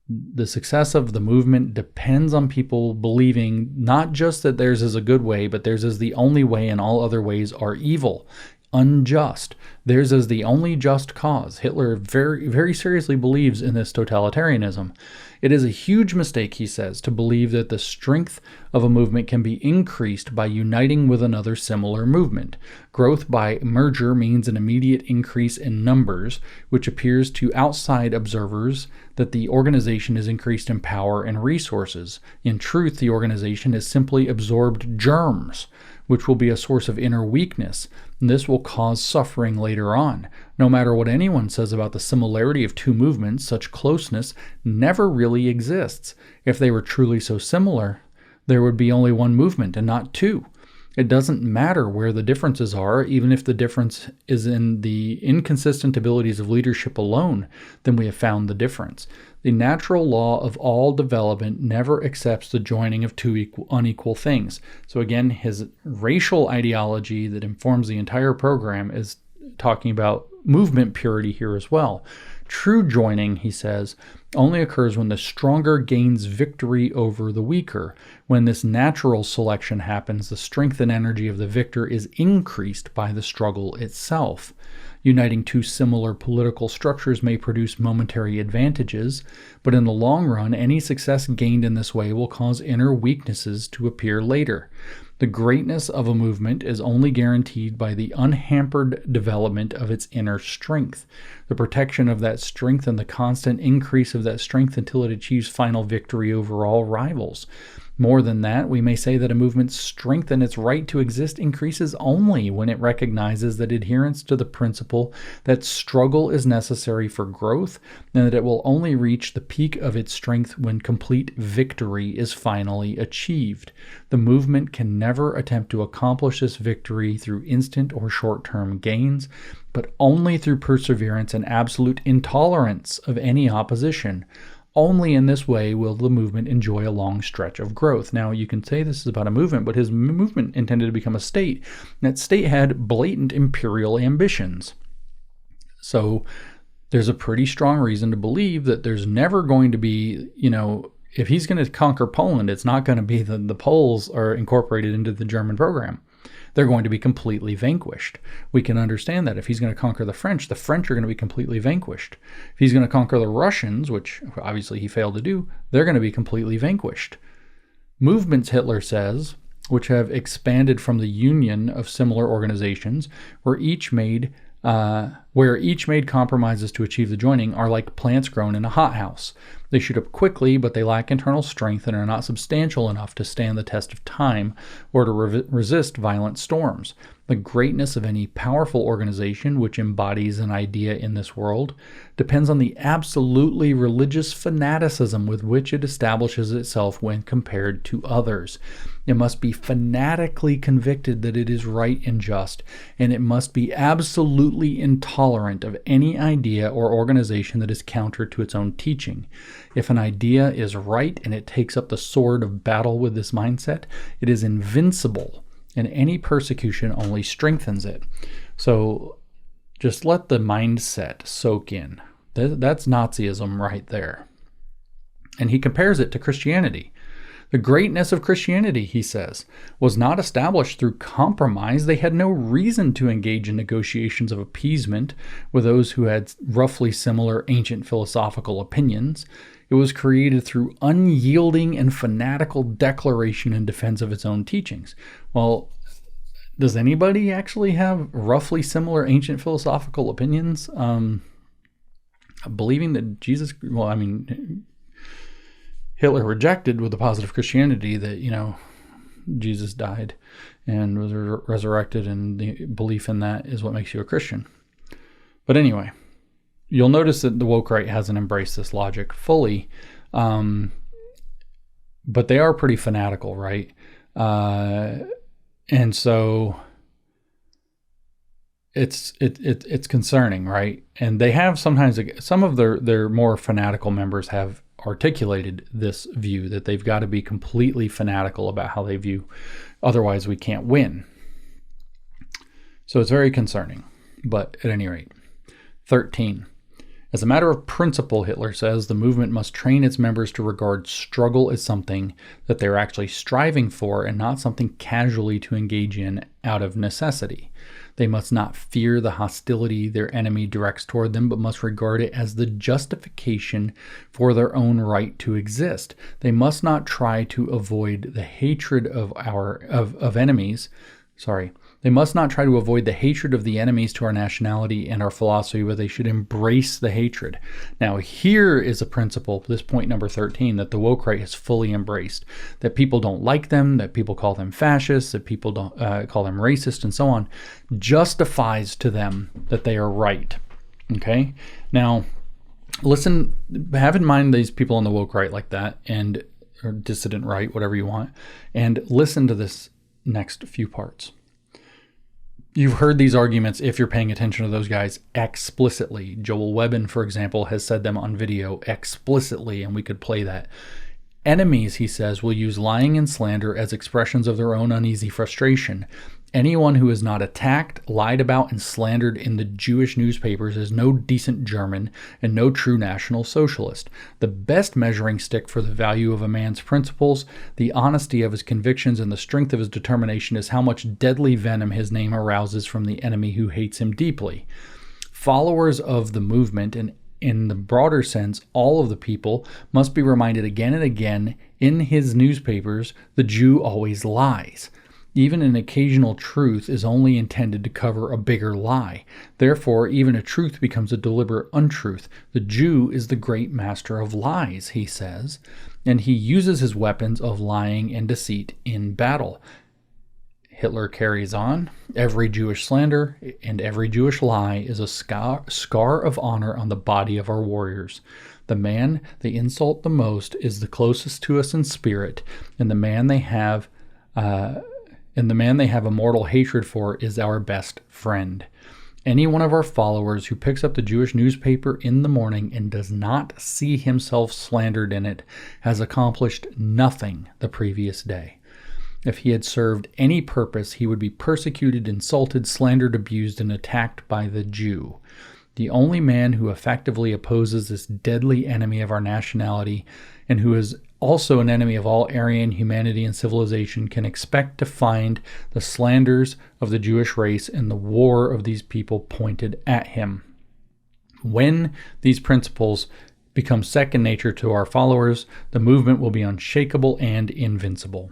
The success of the movement depends on people believing not just that theirs is a good way, but theirs is the only way and all other ways are evil. unjust. Theirs is the only just cause. Hitler very, very seriously believes in this totalitarianism. It is a huge mistake, he says, to believe that the strength of a movement can be increased by uniting with another similar movement. Growth by merger means an immediate increase in numbers, which appears to outside observers that the organization is increased in power and resources. In truth, the organization has simply absorbed germs, which will be a source of inner weakness, and this will cause suffering later on. No matter what anyone says about the similarity of two movements, such closeness never really exists. If they were truly so similar, there would be only one movement and not two. It doesn't matter where the differences are, even if the difference is in the inconsistent abilities of leadership alone, then we have found the difference. The natural law of all development never accepts the joining of two unequal things. So again, his racial ideology that informs the entire program is talking about movement purity here as well. True joining, he says, only occurs when the stronger gains victory over the weaker. When this natural selection happens, the strength and energy of the victor is increased by the struggle itself. Uniting two similar political structures may produce momentary advantages, but in the long run, any success gained in this way will cause inner weaknesses to appear later. The greatness of a movement is only guaranteed by the unhampered development of its inner strength, the protection of that strength and the constant increase of that strength until it achieves final victory over all rivals. More than that, we may say that a movement's strength and its right to exist increases only when it recognizes that adherence to the principle that struggle is necessary for growth, and that it will only reach the peak of its strength when complete victory is finally achieved. The movement can never attempt to accomplish this victory through instant or short-term gains, but only through perseverance and absolute intolerance of any opposition. Only in this way will the movement enjoy a long stretch of growth. Now, you can say this is about a movement, but his movement intended to become a state. And that state had blatant imperial ambitions. So there's a pretty strong reason to believe that there's never going to be, if he's going to conquer Poland, it's not going to be that the Poles are incorporated into the German program. They're going to be completely vanquished. We can understand that. If he's going to conquer the French are going to be completely vanquished. If he's going to conquer the Russians, which obviously he failed to do, they're going to be completely vanquished. Movements, Hitler says, which have expanded from the union of similar organizations, where each made compromises to achieve the joining, are like plants grown in a hothouse. They shoot up quickly, but they lack internal strength and are not substantial enough to stand the test of time or to resist violent storms. The greatness of any powerful organization which embodies an idea in this world depends on the absolutely religious fanaticism with which it establishes itself when compared to others. It must be fanatically convicted that it is right and just, and it must be absolutely intolerant of any idea or organization that is counter to its own teaching. If an idea is right and it takes up the sword of battle with this mindset, it is invincible, and any persecution only strengthens it. So just let the mindset soak in. That's Nazism right there. And he compares it to Christianity. The greatness of Christianity, he says, was not established through compromise. They had no reason to engage in negotiations of appeasement with those who had roughly similar ancient philosophical opinions. It was created through unyielding and fanatical declaration in defense of its own teachings. Well, does anybody actually have roughly similar ancient philosophical opinions? Believing that Hitler rejected with the positive Christianity that, Jesus died and was resurrected, and the belief in that is what makes you a Christian. But anyway, you'll notice that the woke right hasn't embraced this logic fully, but they are pretty fanatical, right? And so it's concerning, right? And they have sometimes, some of their more fanatical members have articulated this view that they've got to be completely fanatical about how they view, otherwise we can't win. So it's very concerning. But at any rate, 13. As a matter of principle, Hitler says, the movement must train its members to regard struggle as something that they're actually striving for and not something casually to engage in out of necessity. They must not fear the hostility their enemy directs toward them, but must regard it as the justification for their own right to exist. They must not try to avoid the hatred of enemies. They must not try to avoid the hatred of the enemies to our nationality and our philosophy, but they should embrace the hatred. Now, here is a principle, this point number 13, that the woke right has fully embraced. That people don't like them, that people call them fascists, that people don't call them racist, and so on, justifies to them that they are right. Okay? Now, listen, have in mind these people on the woke right like that, or dissident right, whatever you want, and listen to this next few parts. You've heard these arguments, if you're paying attention to those guys, explicitly. Joel Webbin, for example, has said them on video explicitly, and we could play that. Enemies, he says, will use lying and slander as expressions of their own uneasy frustration. Anyone who is not attacked, lied about, and slandered in the Jewish newspapers is no decent German and no true National Socialist. The best measuring stick for the value of a man's principles, the honesty of his convictions, and the strength of his determination is how much deadly venom his name arouses from the enemy who hates him deeply. Followers of the movement, and in the broader sense, all of the people, must be reminded again and again in his newspapers, the Jew always lies. Even an occasional truth is only intended to cover a bigger lie. Therefore, even a truth becomes a deliberate untruth. The Jew is the great master of lies, he says, and he uses his weapons of lying and deceit in battle. Hitler carries on. Every Jewish slander and every Jewish lie is a scar of honor on the body of our warriors. The man they insult the most is the closest to us in spirit, and the man they have a mortal hatred for is our best friend. Any one of our followers who picks up the Jewish newspaper in the morning and does not see himself slandered in it has accomplished nothing the previous day. If he had served any purpose, he would be persecuted, insulted, slandered, abused, and attacked by the Jew. The only man who effectively opposes this deadly enemy of our nationality, and who is also an enemy of all Aryan humanity and civilization, can expect to find the slanders of the Jewish race and the war of these people pointed at him. When these principles become second nature to our followers, the movement will be unshakable and invincible.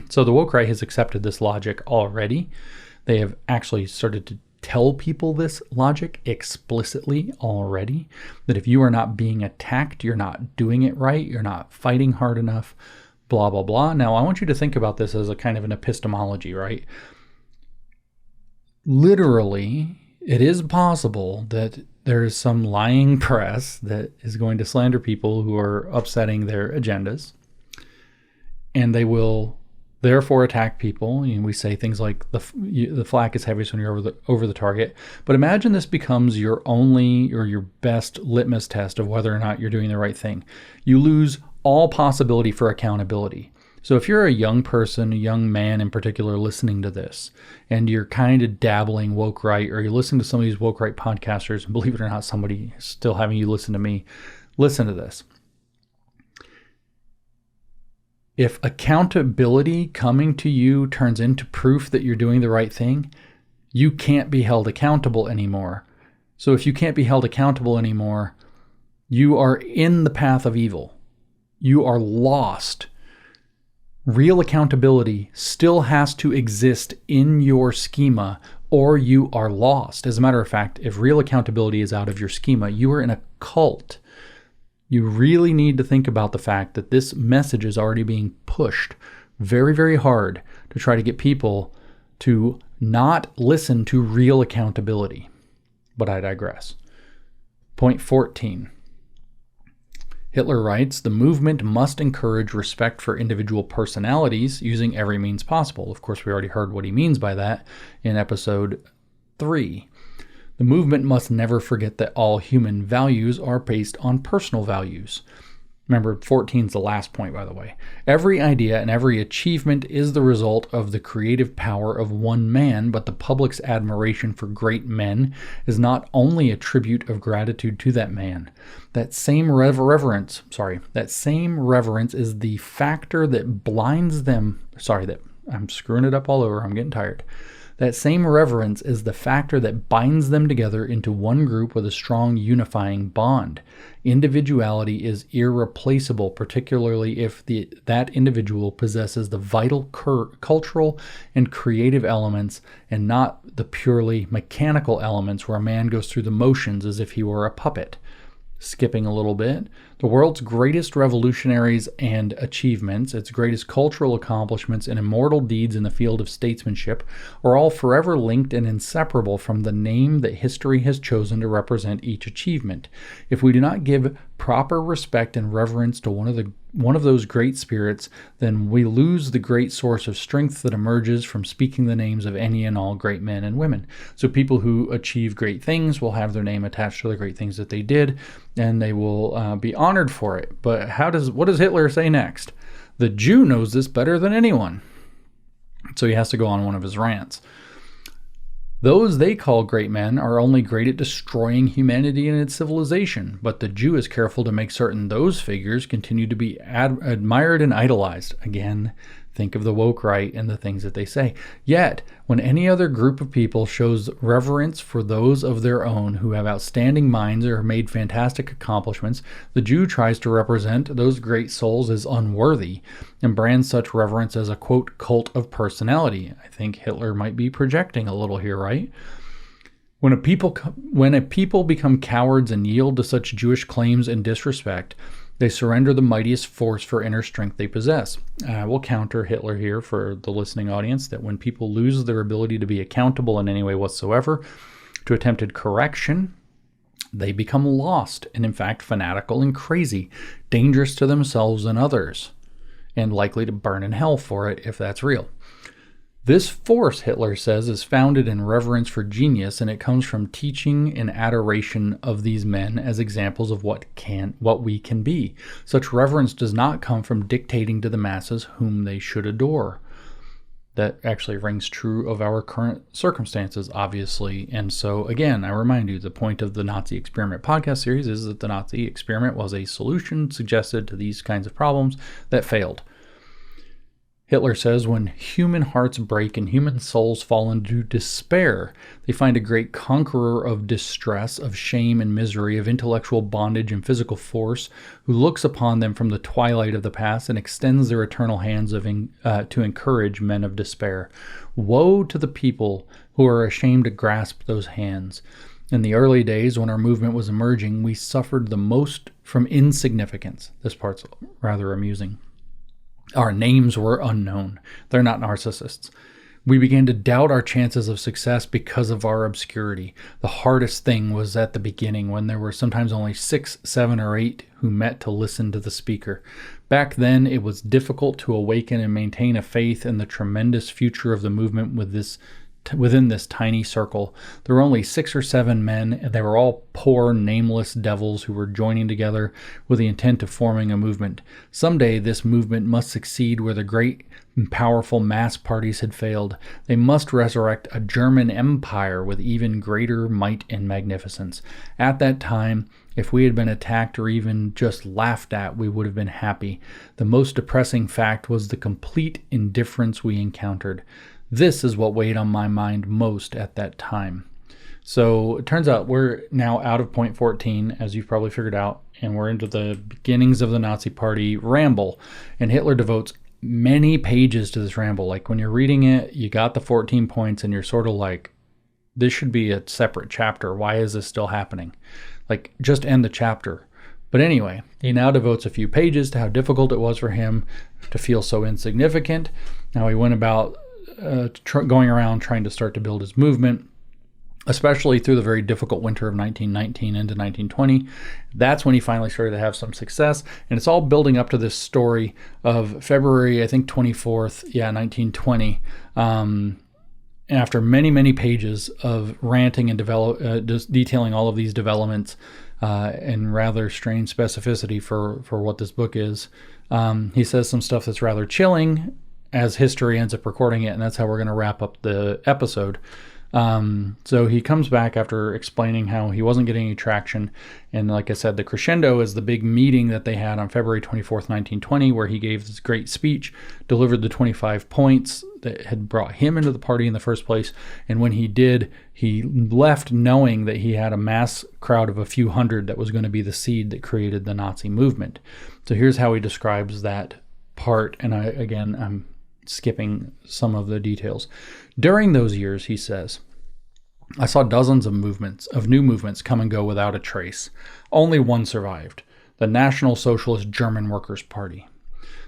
So the woke right has accepted this logic already. They have actually started to tell people this logic explicitly already, that if you are not being attacked, you're not doing it right, you're not fighting hard enough, blah, blah, blah. Now, I want you to think about this as a kind of an epistemology, right? Literally, it is possible that there is some lying press that is going to slander people who are upsetting their agendas, and they will therefore attack people. We say things like the flak is heaviest when you're over the target. But imagine this becomes your only or your best litmus test of whether or not you're doing the right thing. You lose all possibility for accountability. So if you're a young person, a young man in particular, listening to this, and you're kind of dabbling woke right, or you're listening to some of these woke right podcasters, and believe it or not, somebody is still having you listen to me, listen to this. If accountability coming to you turns into proof that you're doing the right thing, you can't be held accountable anymore. So if you can't be held accountable anymore, you are in the path of evil. You are lost. Real accountability still has to exist in your schema, or you are lost. As a matter of fact, if real accountability is out of your schema, you are in a cult. You really need to think about the fact that this message is already being pushed very, very hard to try to get people to not listen to real accountability. But I digress. Point 14. Hitler writes, the movement must encourage respect for individual personalities using every means possible. Of course, we already heard what he means by that in episode 3. The movement must never forget that all human values are based on personal values. Remember, 14 is the last point, by the way. Every idea and every achievement is the result of the creative power of one man, but the public's admiration for great men is not only a tribute of gratitude to that man. That same reverence is the factor that blinds them. I'm screwing it up all over. I'm getting tired. That same reverence is the factor that binds them together into one group with a strong unifying bond. Individuality is irreplaceable, particularly if that individual possesses the vital cultural and creative elements and not the purely mechanical elements where a man goes through the motions as if he were a puppet. Skipping a little bit, the world's greatest revolutionaries and achievements, its greatest cultural accomplishments and immortal deeds in the field of statesmanship are all forever linked and inseparable from the name that history has chosen to represent each achievement. If we do not give proper respect and reverence to one of those great spirits, then we lose the great source of strength that emerges from speaking the names of any and all great men and women. So people who achieve great things will have their name attached to the great things that they did, and they will be honored for it. But what does Hitler say next? The Jew knows this better than anyone. So he has to go on one of his rants. Those they call great men are only great at destroying humanity and its civilization, but the Jew is careful to make certain those figures continue to be admired and idolized. Again, think of the woke right and the things that they say. Yet, when any other group of people shows reverence for those of their own who have outstanding minds or have made fantastic accomplishments, the Jew tries to represent those great souls as unworthy and brands such reverence as a, quote, cult of personality. I think Hitler might be projecting a little here, right? When a people become cowards and yield to such Jewish claims and disrespect, they surrender the mightiest force for inner strength they possess. I will counter Hitler here for the listening audience that when people lose their ability to be accountable in any way whatsoever to attempted correction, they become lost and in fact fanatical and crazy, dangerous to themselves and others, and likely to burn in hell for it if that's real. This force, Hitler says, is founded in reverence for genius, and it comes from teaching and adoration of these men as examples of what we can be. Such reverence does not come from dictating to the masses whom they should adore. That actually rings true of our current circumstances, obviously. And so, again, I remind you, the point of the Nazi Experiment podcast series is that the Nazi experiment was a solution suggested to these kinds of problems that failed. Hitler says, when human hearts break and human souls fall into despair, they find a great conqueror of distress, of shame and misery, of intellectual bondage and physical force, who looks upon them from the twilight of the past and extends their eternal hands to encourage men of despair. Woe to the people who are ashamed to grasp those hands. In the early days when our movement was emerging, we suffered the most from insignificance. This part's rather amusing. Our names were unknown. They're not narcissists. We began to doubt our chances of success because of our obscurity. The hardest thing was at the beginning when there were sometimes only 6, 7, or 8 who met to listen to the speaker. Back then, it was difficult to awaken and maintain a faith in the tremendous future of the movement within this tiny circle. There were only 6 or 7 men, and they were all poor, nameless devils who were joining together with the intent of forming a movement. Someday this movement must succeed where the great and powerful mass parties had failed. They must resurrect a German empire with even greater might and magnificence. At that time, if we had been attacked or even just laughed at, we would have been happy. The most depressing fact was the complete indifference we encountered. This is what weighed on my mind most at that time. So it turns out we're now out of point 14, as you've probably figured out, and we're into the beginnings of the Nazi Party ramble. And Hitler devotes many pages to this ramble. Like when you're reading it, you got the 14 points and you're sort of like, this should be a separate chapter. Why is this still happening? Like, just end the chapter. But anyway, he now devotes a few pages to how difficult it was for him to feel so insignificant. Now he went about going around trying to start to build his movement, especially through the very difficult winter of 1919 into 1920. That's when he finally started to have some success. And it's all building up to this story of February, I think 24th, 1920. After many, many pages of ranting and just detailing all of these developments in rather strange specificity for what this book is, he says some stuff that's rather chilling as history ends up recording it, and that's how we're going to wrap up the episode. So he comes back after explaining how he wasn't getting any traction. And like I said, the crescendo is the big meeting that they had on February 24th, 1920, where he gave this great speech, delivered the 25 points that had brought him into the party in the first place. And when he did, he left knowing that he had a mass crowd of a few hundred that was going to be the seed that created the Nazi movement. So here's how he describes that part. And I'm skipping some of the details. During those years, he says, I saw dozens of new movements come and go without a trace. Only one survived, the National Socialist German Workers' Party.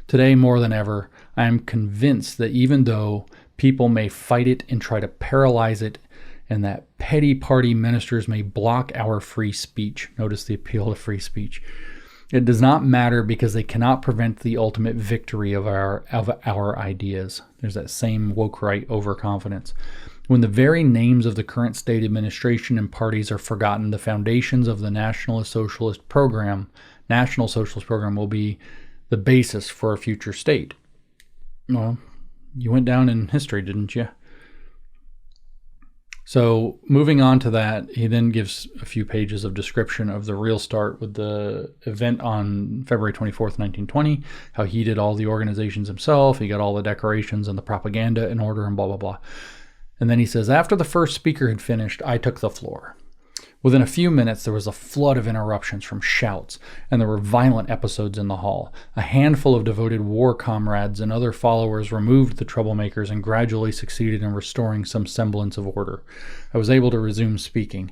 Today, more than ever, I am convinced that even though people may fight it and try to paralyze it, and that petty party ministers may block our free speech, notice the appeal to free speech, it does not matter because they cannot prevent the ultimate victory of our ideas. There's that same woke right overconfidence. When the very names of the current state administration and parties are forgotten, the foundations of the National Socialist program will be the basis for a future state. Well, you went down in history, didn't you? So moving on to that, he then gives a few pages of description of the real start with the event on February 24th, 1920, how he did all the organizations himself, he got all the decorations and the propaganda in order and blah, blah, blah. And then he says, after the first speaker had finished, I took the floor. Within a few minutes, there was a flood of interruptions from shouts, and there were violent episodes in the hall. A handful of devoted war comrades and other followers removed the troublemakers and gradually succeeded in restoring some semblance of order. I was able to resume speaking.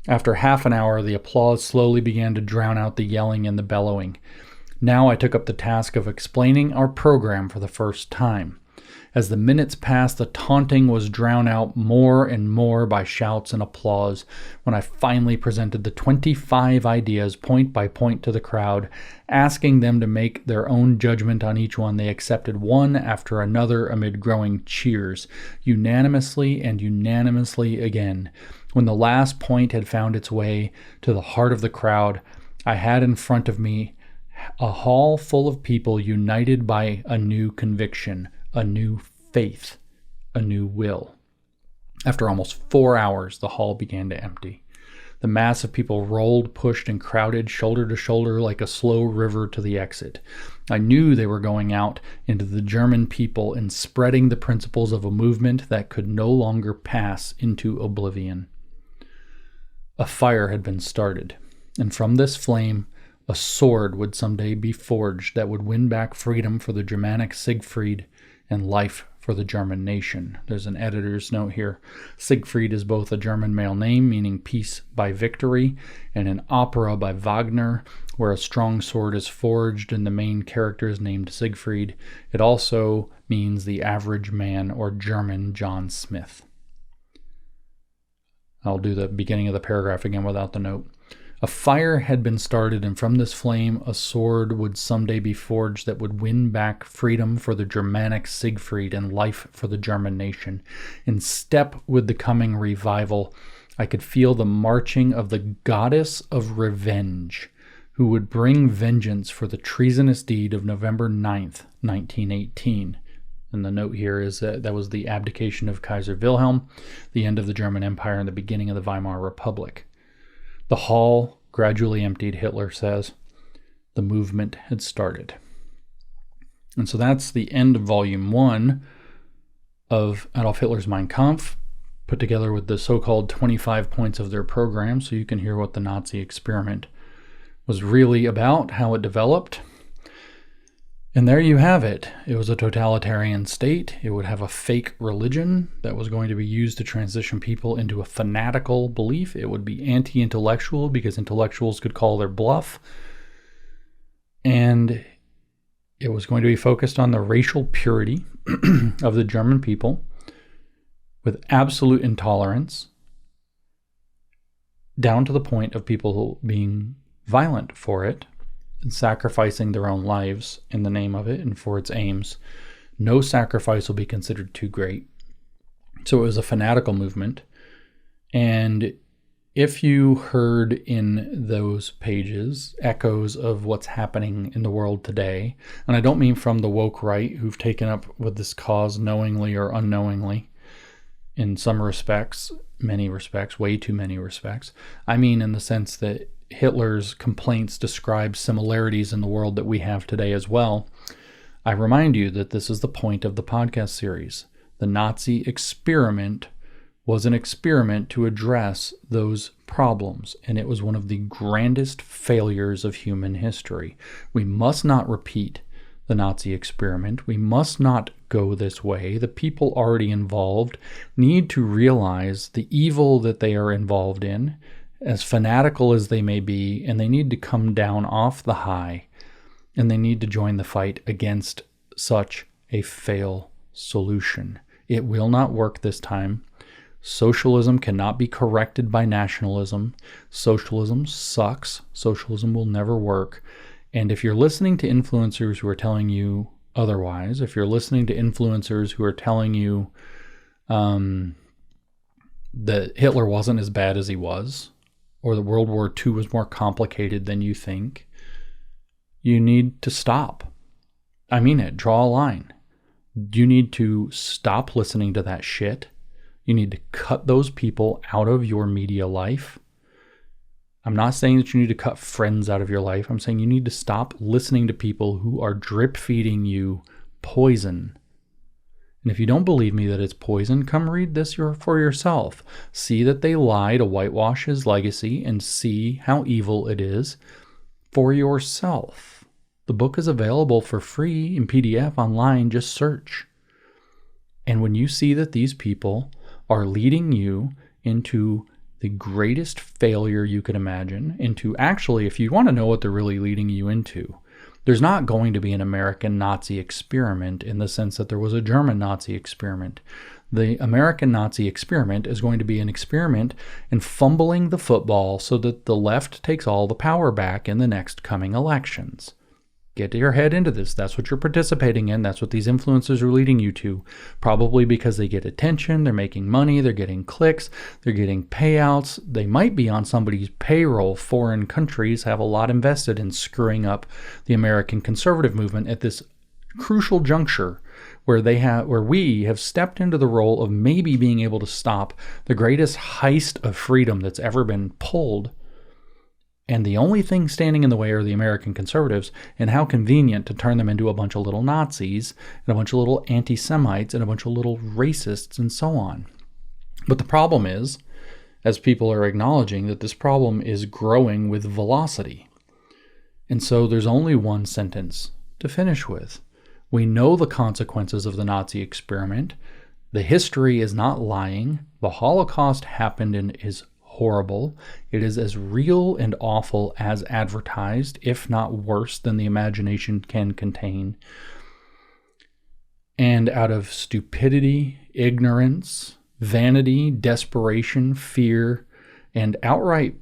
After half an hour, the applause slowly began to drown out the yelling and the bellowing. Now I took up the task of explaining our program for the first time. As the minutes passed, the taunting was drowned out more and more by shouts and applause. When I finally presented the 25 ideas point by point to the crowd, asking them to make their own judgment on each one, they accepted one after another amid growing cheers, unanimously and unanimously again. When the last point had found its way to the heart of the crowd, I had in front of me a hall full of people united by a new conviction, a new faith, a new will. After almost 4 hours, the hall began to empty. The mass of people rolled, pushed, and crowded shoulder to shoulder like a slow river to the exit. I knew they were going out into the German people and spreading the principles of a movement that could no longer pass into oblivion. A fire had been started, and from this flame, a sword would someday be forged that would win back freedom for the Germanic Siegfried and life for the German nation. There's an editor's note here. Siegfried is both a German male name, meaning peace by victory, and an opera by Wagner, where a strong sword is forged and the main character is named Siegfried. It also means the average man or German John Smith. I'll do the beginning of the paragraph again without the note. A fire had been started, and from this flame a sword would someday be forged that would win back freedom for the Germanic Siegfried and life for the German nation. In step with the coming revival, I could feel the marching of the goddess of revenge, who would bring vengeance for the treasonous deed of November 9th, 1918. And the note here is that was the abdication of Kaiser Wilhelm, the end of the German Empire, and the beginning of the Weimar Republic. The hall gradually emptied, Hitler says. The movement had started. And so that's the end of Volume 1 of Adolf Hitler's Mein Kampf, put together with the so-called 25 points of their program, so you can hear what the Nazi experiment was really about, how it developed. And there you have it. It was a totalitarian state. It would have a fake religion that was going to be used to transition people into a fanatical belief. It would be anti-intellectual because intellectuals could call their bluff. And it was going to be focused on the racial purity of the German people with absolute intolerance, down to the point of people being violent for it, and sacrificing their own lives in the name of it and for its aims. No sacrifice will be considered too great. So it was a fanatical movement. And if you heard in those pages echoes of what's happening in the world today, and I don't mean from the woke right who've taken up with this cause knowingly or unknowingly, in some respects, many respects, way too many respects. I mean in the sense that Hitler's complaints describe similarities in the world that we have today as well. I remind you that this is the point of the podcast series. The Nazi experiment was an experiment to address those problems, and it was one of the grandest failures of human history. We must not repeat the Nazi experiment. We must not go this way. The people already involved need to realize the evil that they are involved in, as fanatical as they may be, and they need to come down off the high, and they need to join the fight against such a fail solution. It will not work this time. Socialism cannot be corrected by nationalism. Socialism sucks. Socialism will never work. And if you're listening to influencers who are telling you otherwise, if you're listening to influencers who are telling you that Hitler wasn't as bad as he was, or that World War II was more complicated than you think, you need to stop. I mean it. Draw a line. You need to stop listening to that shit. You need to cut those people out of your media life. I'm not saying that you need to cut friends out of your life. I'm saying you need to stop listening to people who are drip feeding you poison. And if you don't believe me that it's poison, come read this for yourself. See that they lie to whitewash his legacy and see how evil it is for yourself. The book is available for free in PDF online. Just search. And when you see that these people are leading you into the greatest failure you could imagine, into actually, if you want to know what they're really leading you into, there's not going to be an American Nazi experiment in the sense that there was a German Nazi experiment. The American Nazi experiment is going to be an experiment in fumbling the football so that the left takes all the power back in the next coming elections. Get your head into this. That's what you're participating in. That's what these influencers are leading you to. Probably because they get attention, they're making money, they're getting clicks, they're getting payouts. They might be on somebody's payroll. Foreign countries have a lot invested in screwing up the American conservative movement at this crucial juncture where we have stepped into the role of maybe being able to stop the greatest heist of freedom that's ever been pulled. And the only thing standing in the way are the American conservatives, and how convenient to turn them into a bunch of little Nazis and a bunch of little anti-Semites and a bunch of little racists and so on. But the problem is, as people are acknowledging, that this problem is growing with velocity. And so there's only one sentence to finish with. We know the consequences of the Nazi experiment. The history is not lying. The Holocaust happened and is horrible. It is as real and awful as advertised, if not worse than the imagination can contain. And out of stupidity, ignorance, vanity, desperation, fear, and outright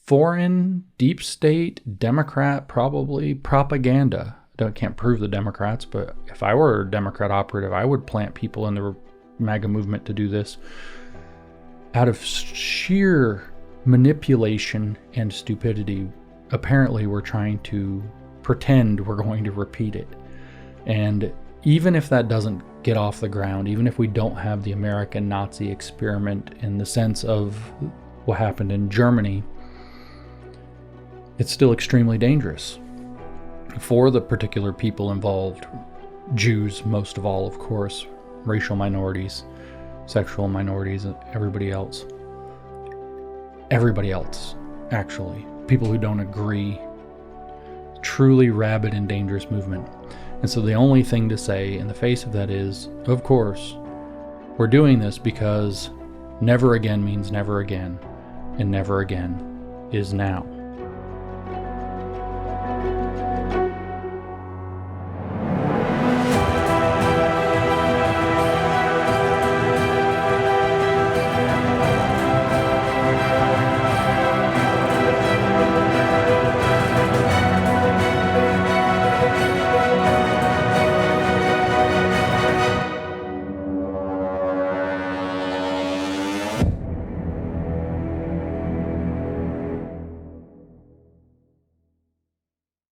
foreign, deep state, Democrat, probably propaganda. I can't prove the Democrats, but if I were a Democrat operative, I would plant people in the MAGA movement to do this. Out of sheer manipulation and stupidity, apparently we're trying to pretend we're going to repeat it. And even if that doesn't get off the ground, even if we don't have the American Nazi experiment in the sense of what happened in Germany, it's still extremely dangerous for the particular people involved. Jews, most of all, of course, racial minorities, sexual minorities, and everybody else. Everybody else, actually. People who don't agree. Truly rabid and dangerous movement. And so the only thing to say in the face of that is, of course, we're doing this because never again means never again, and never again is now.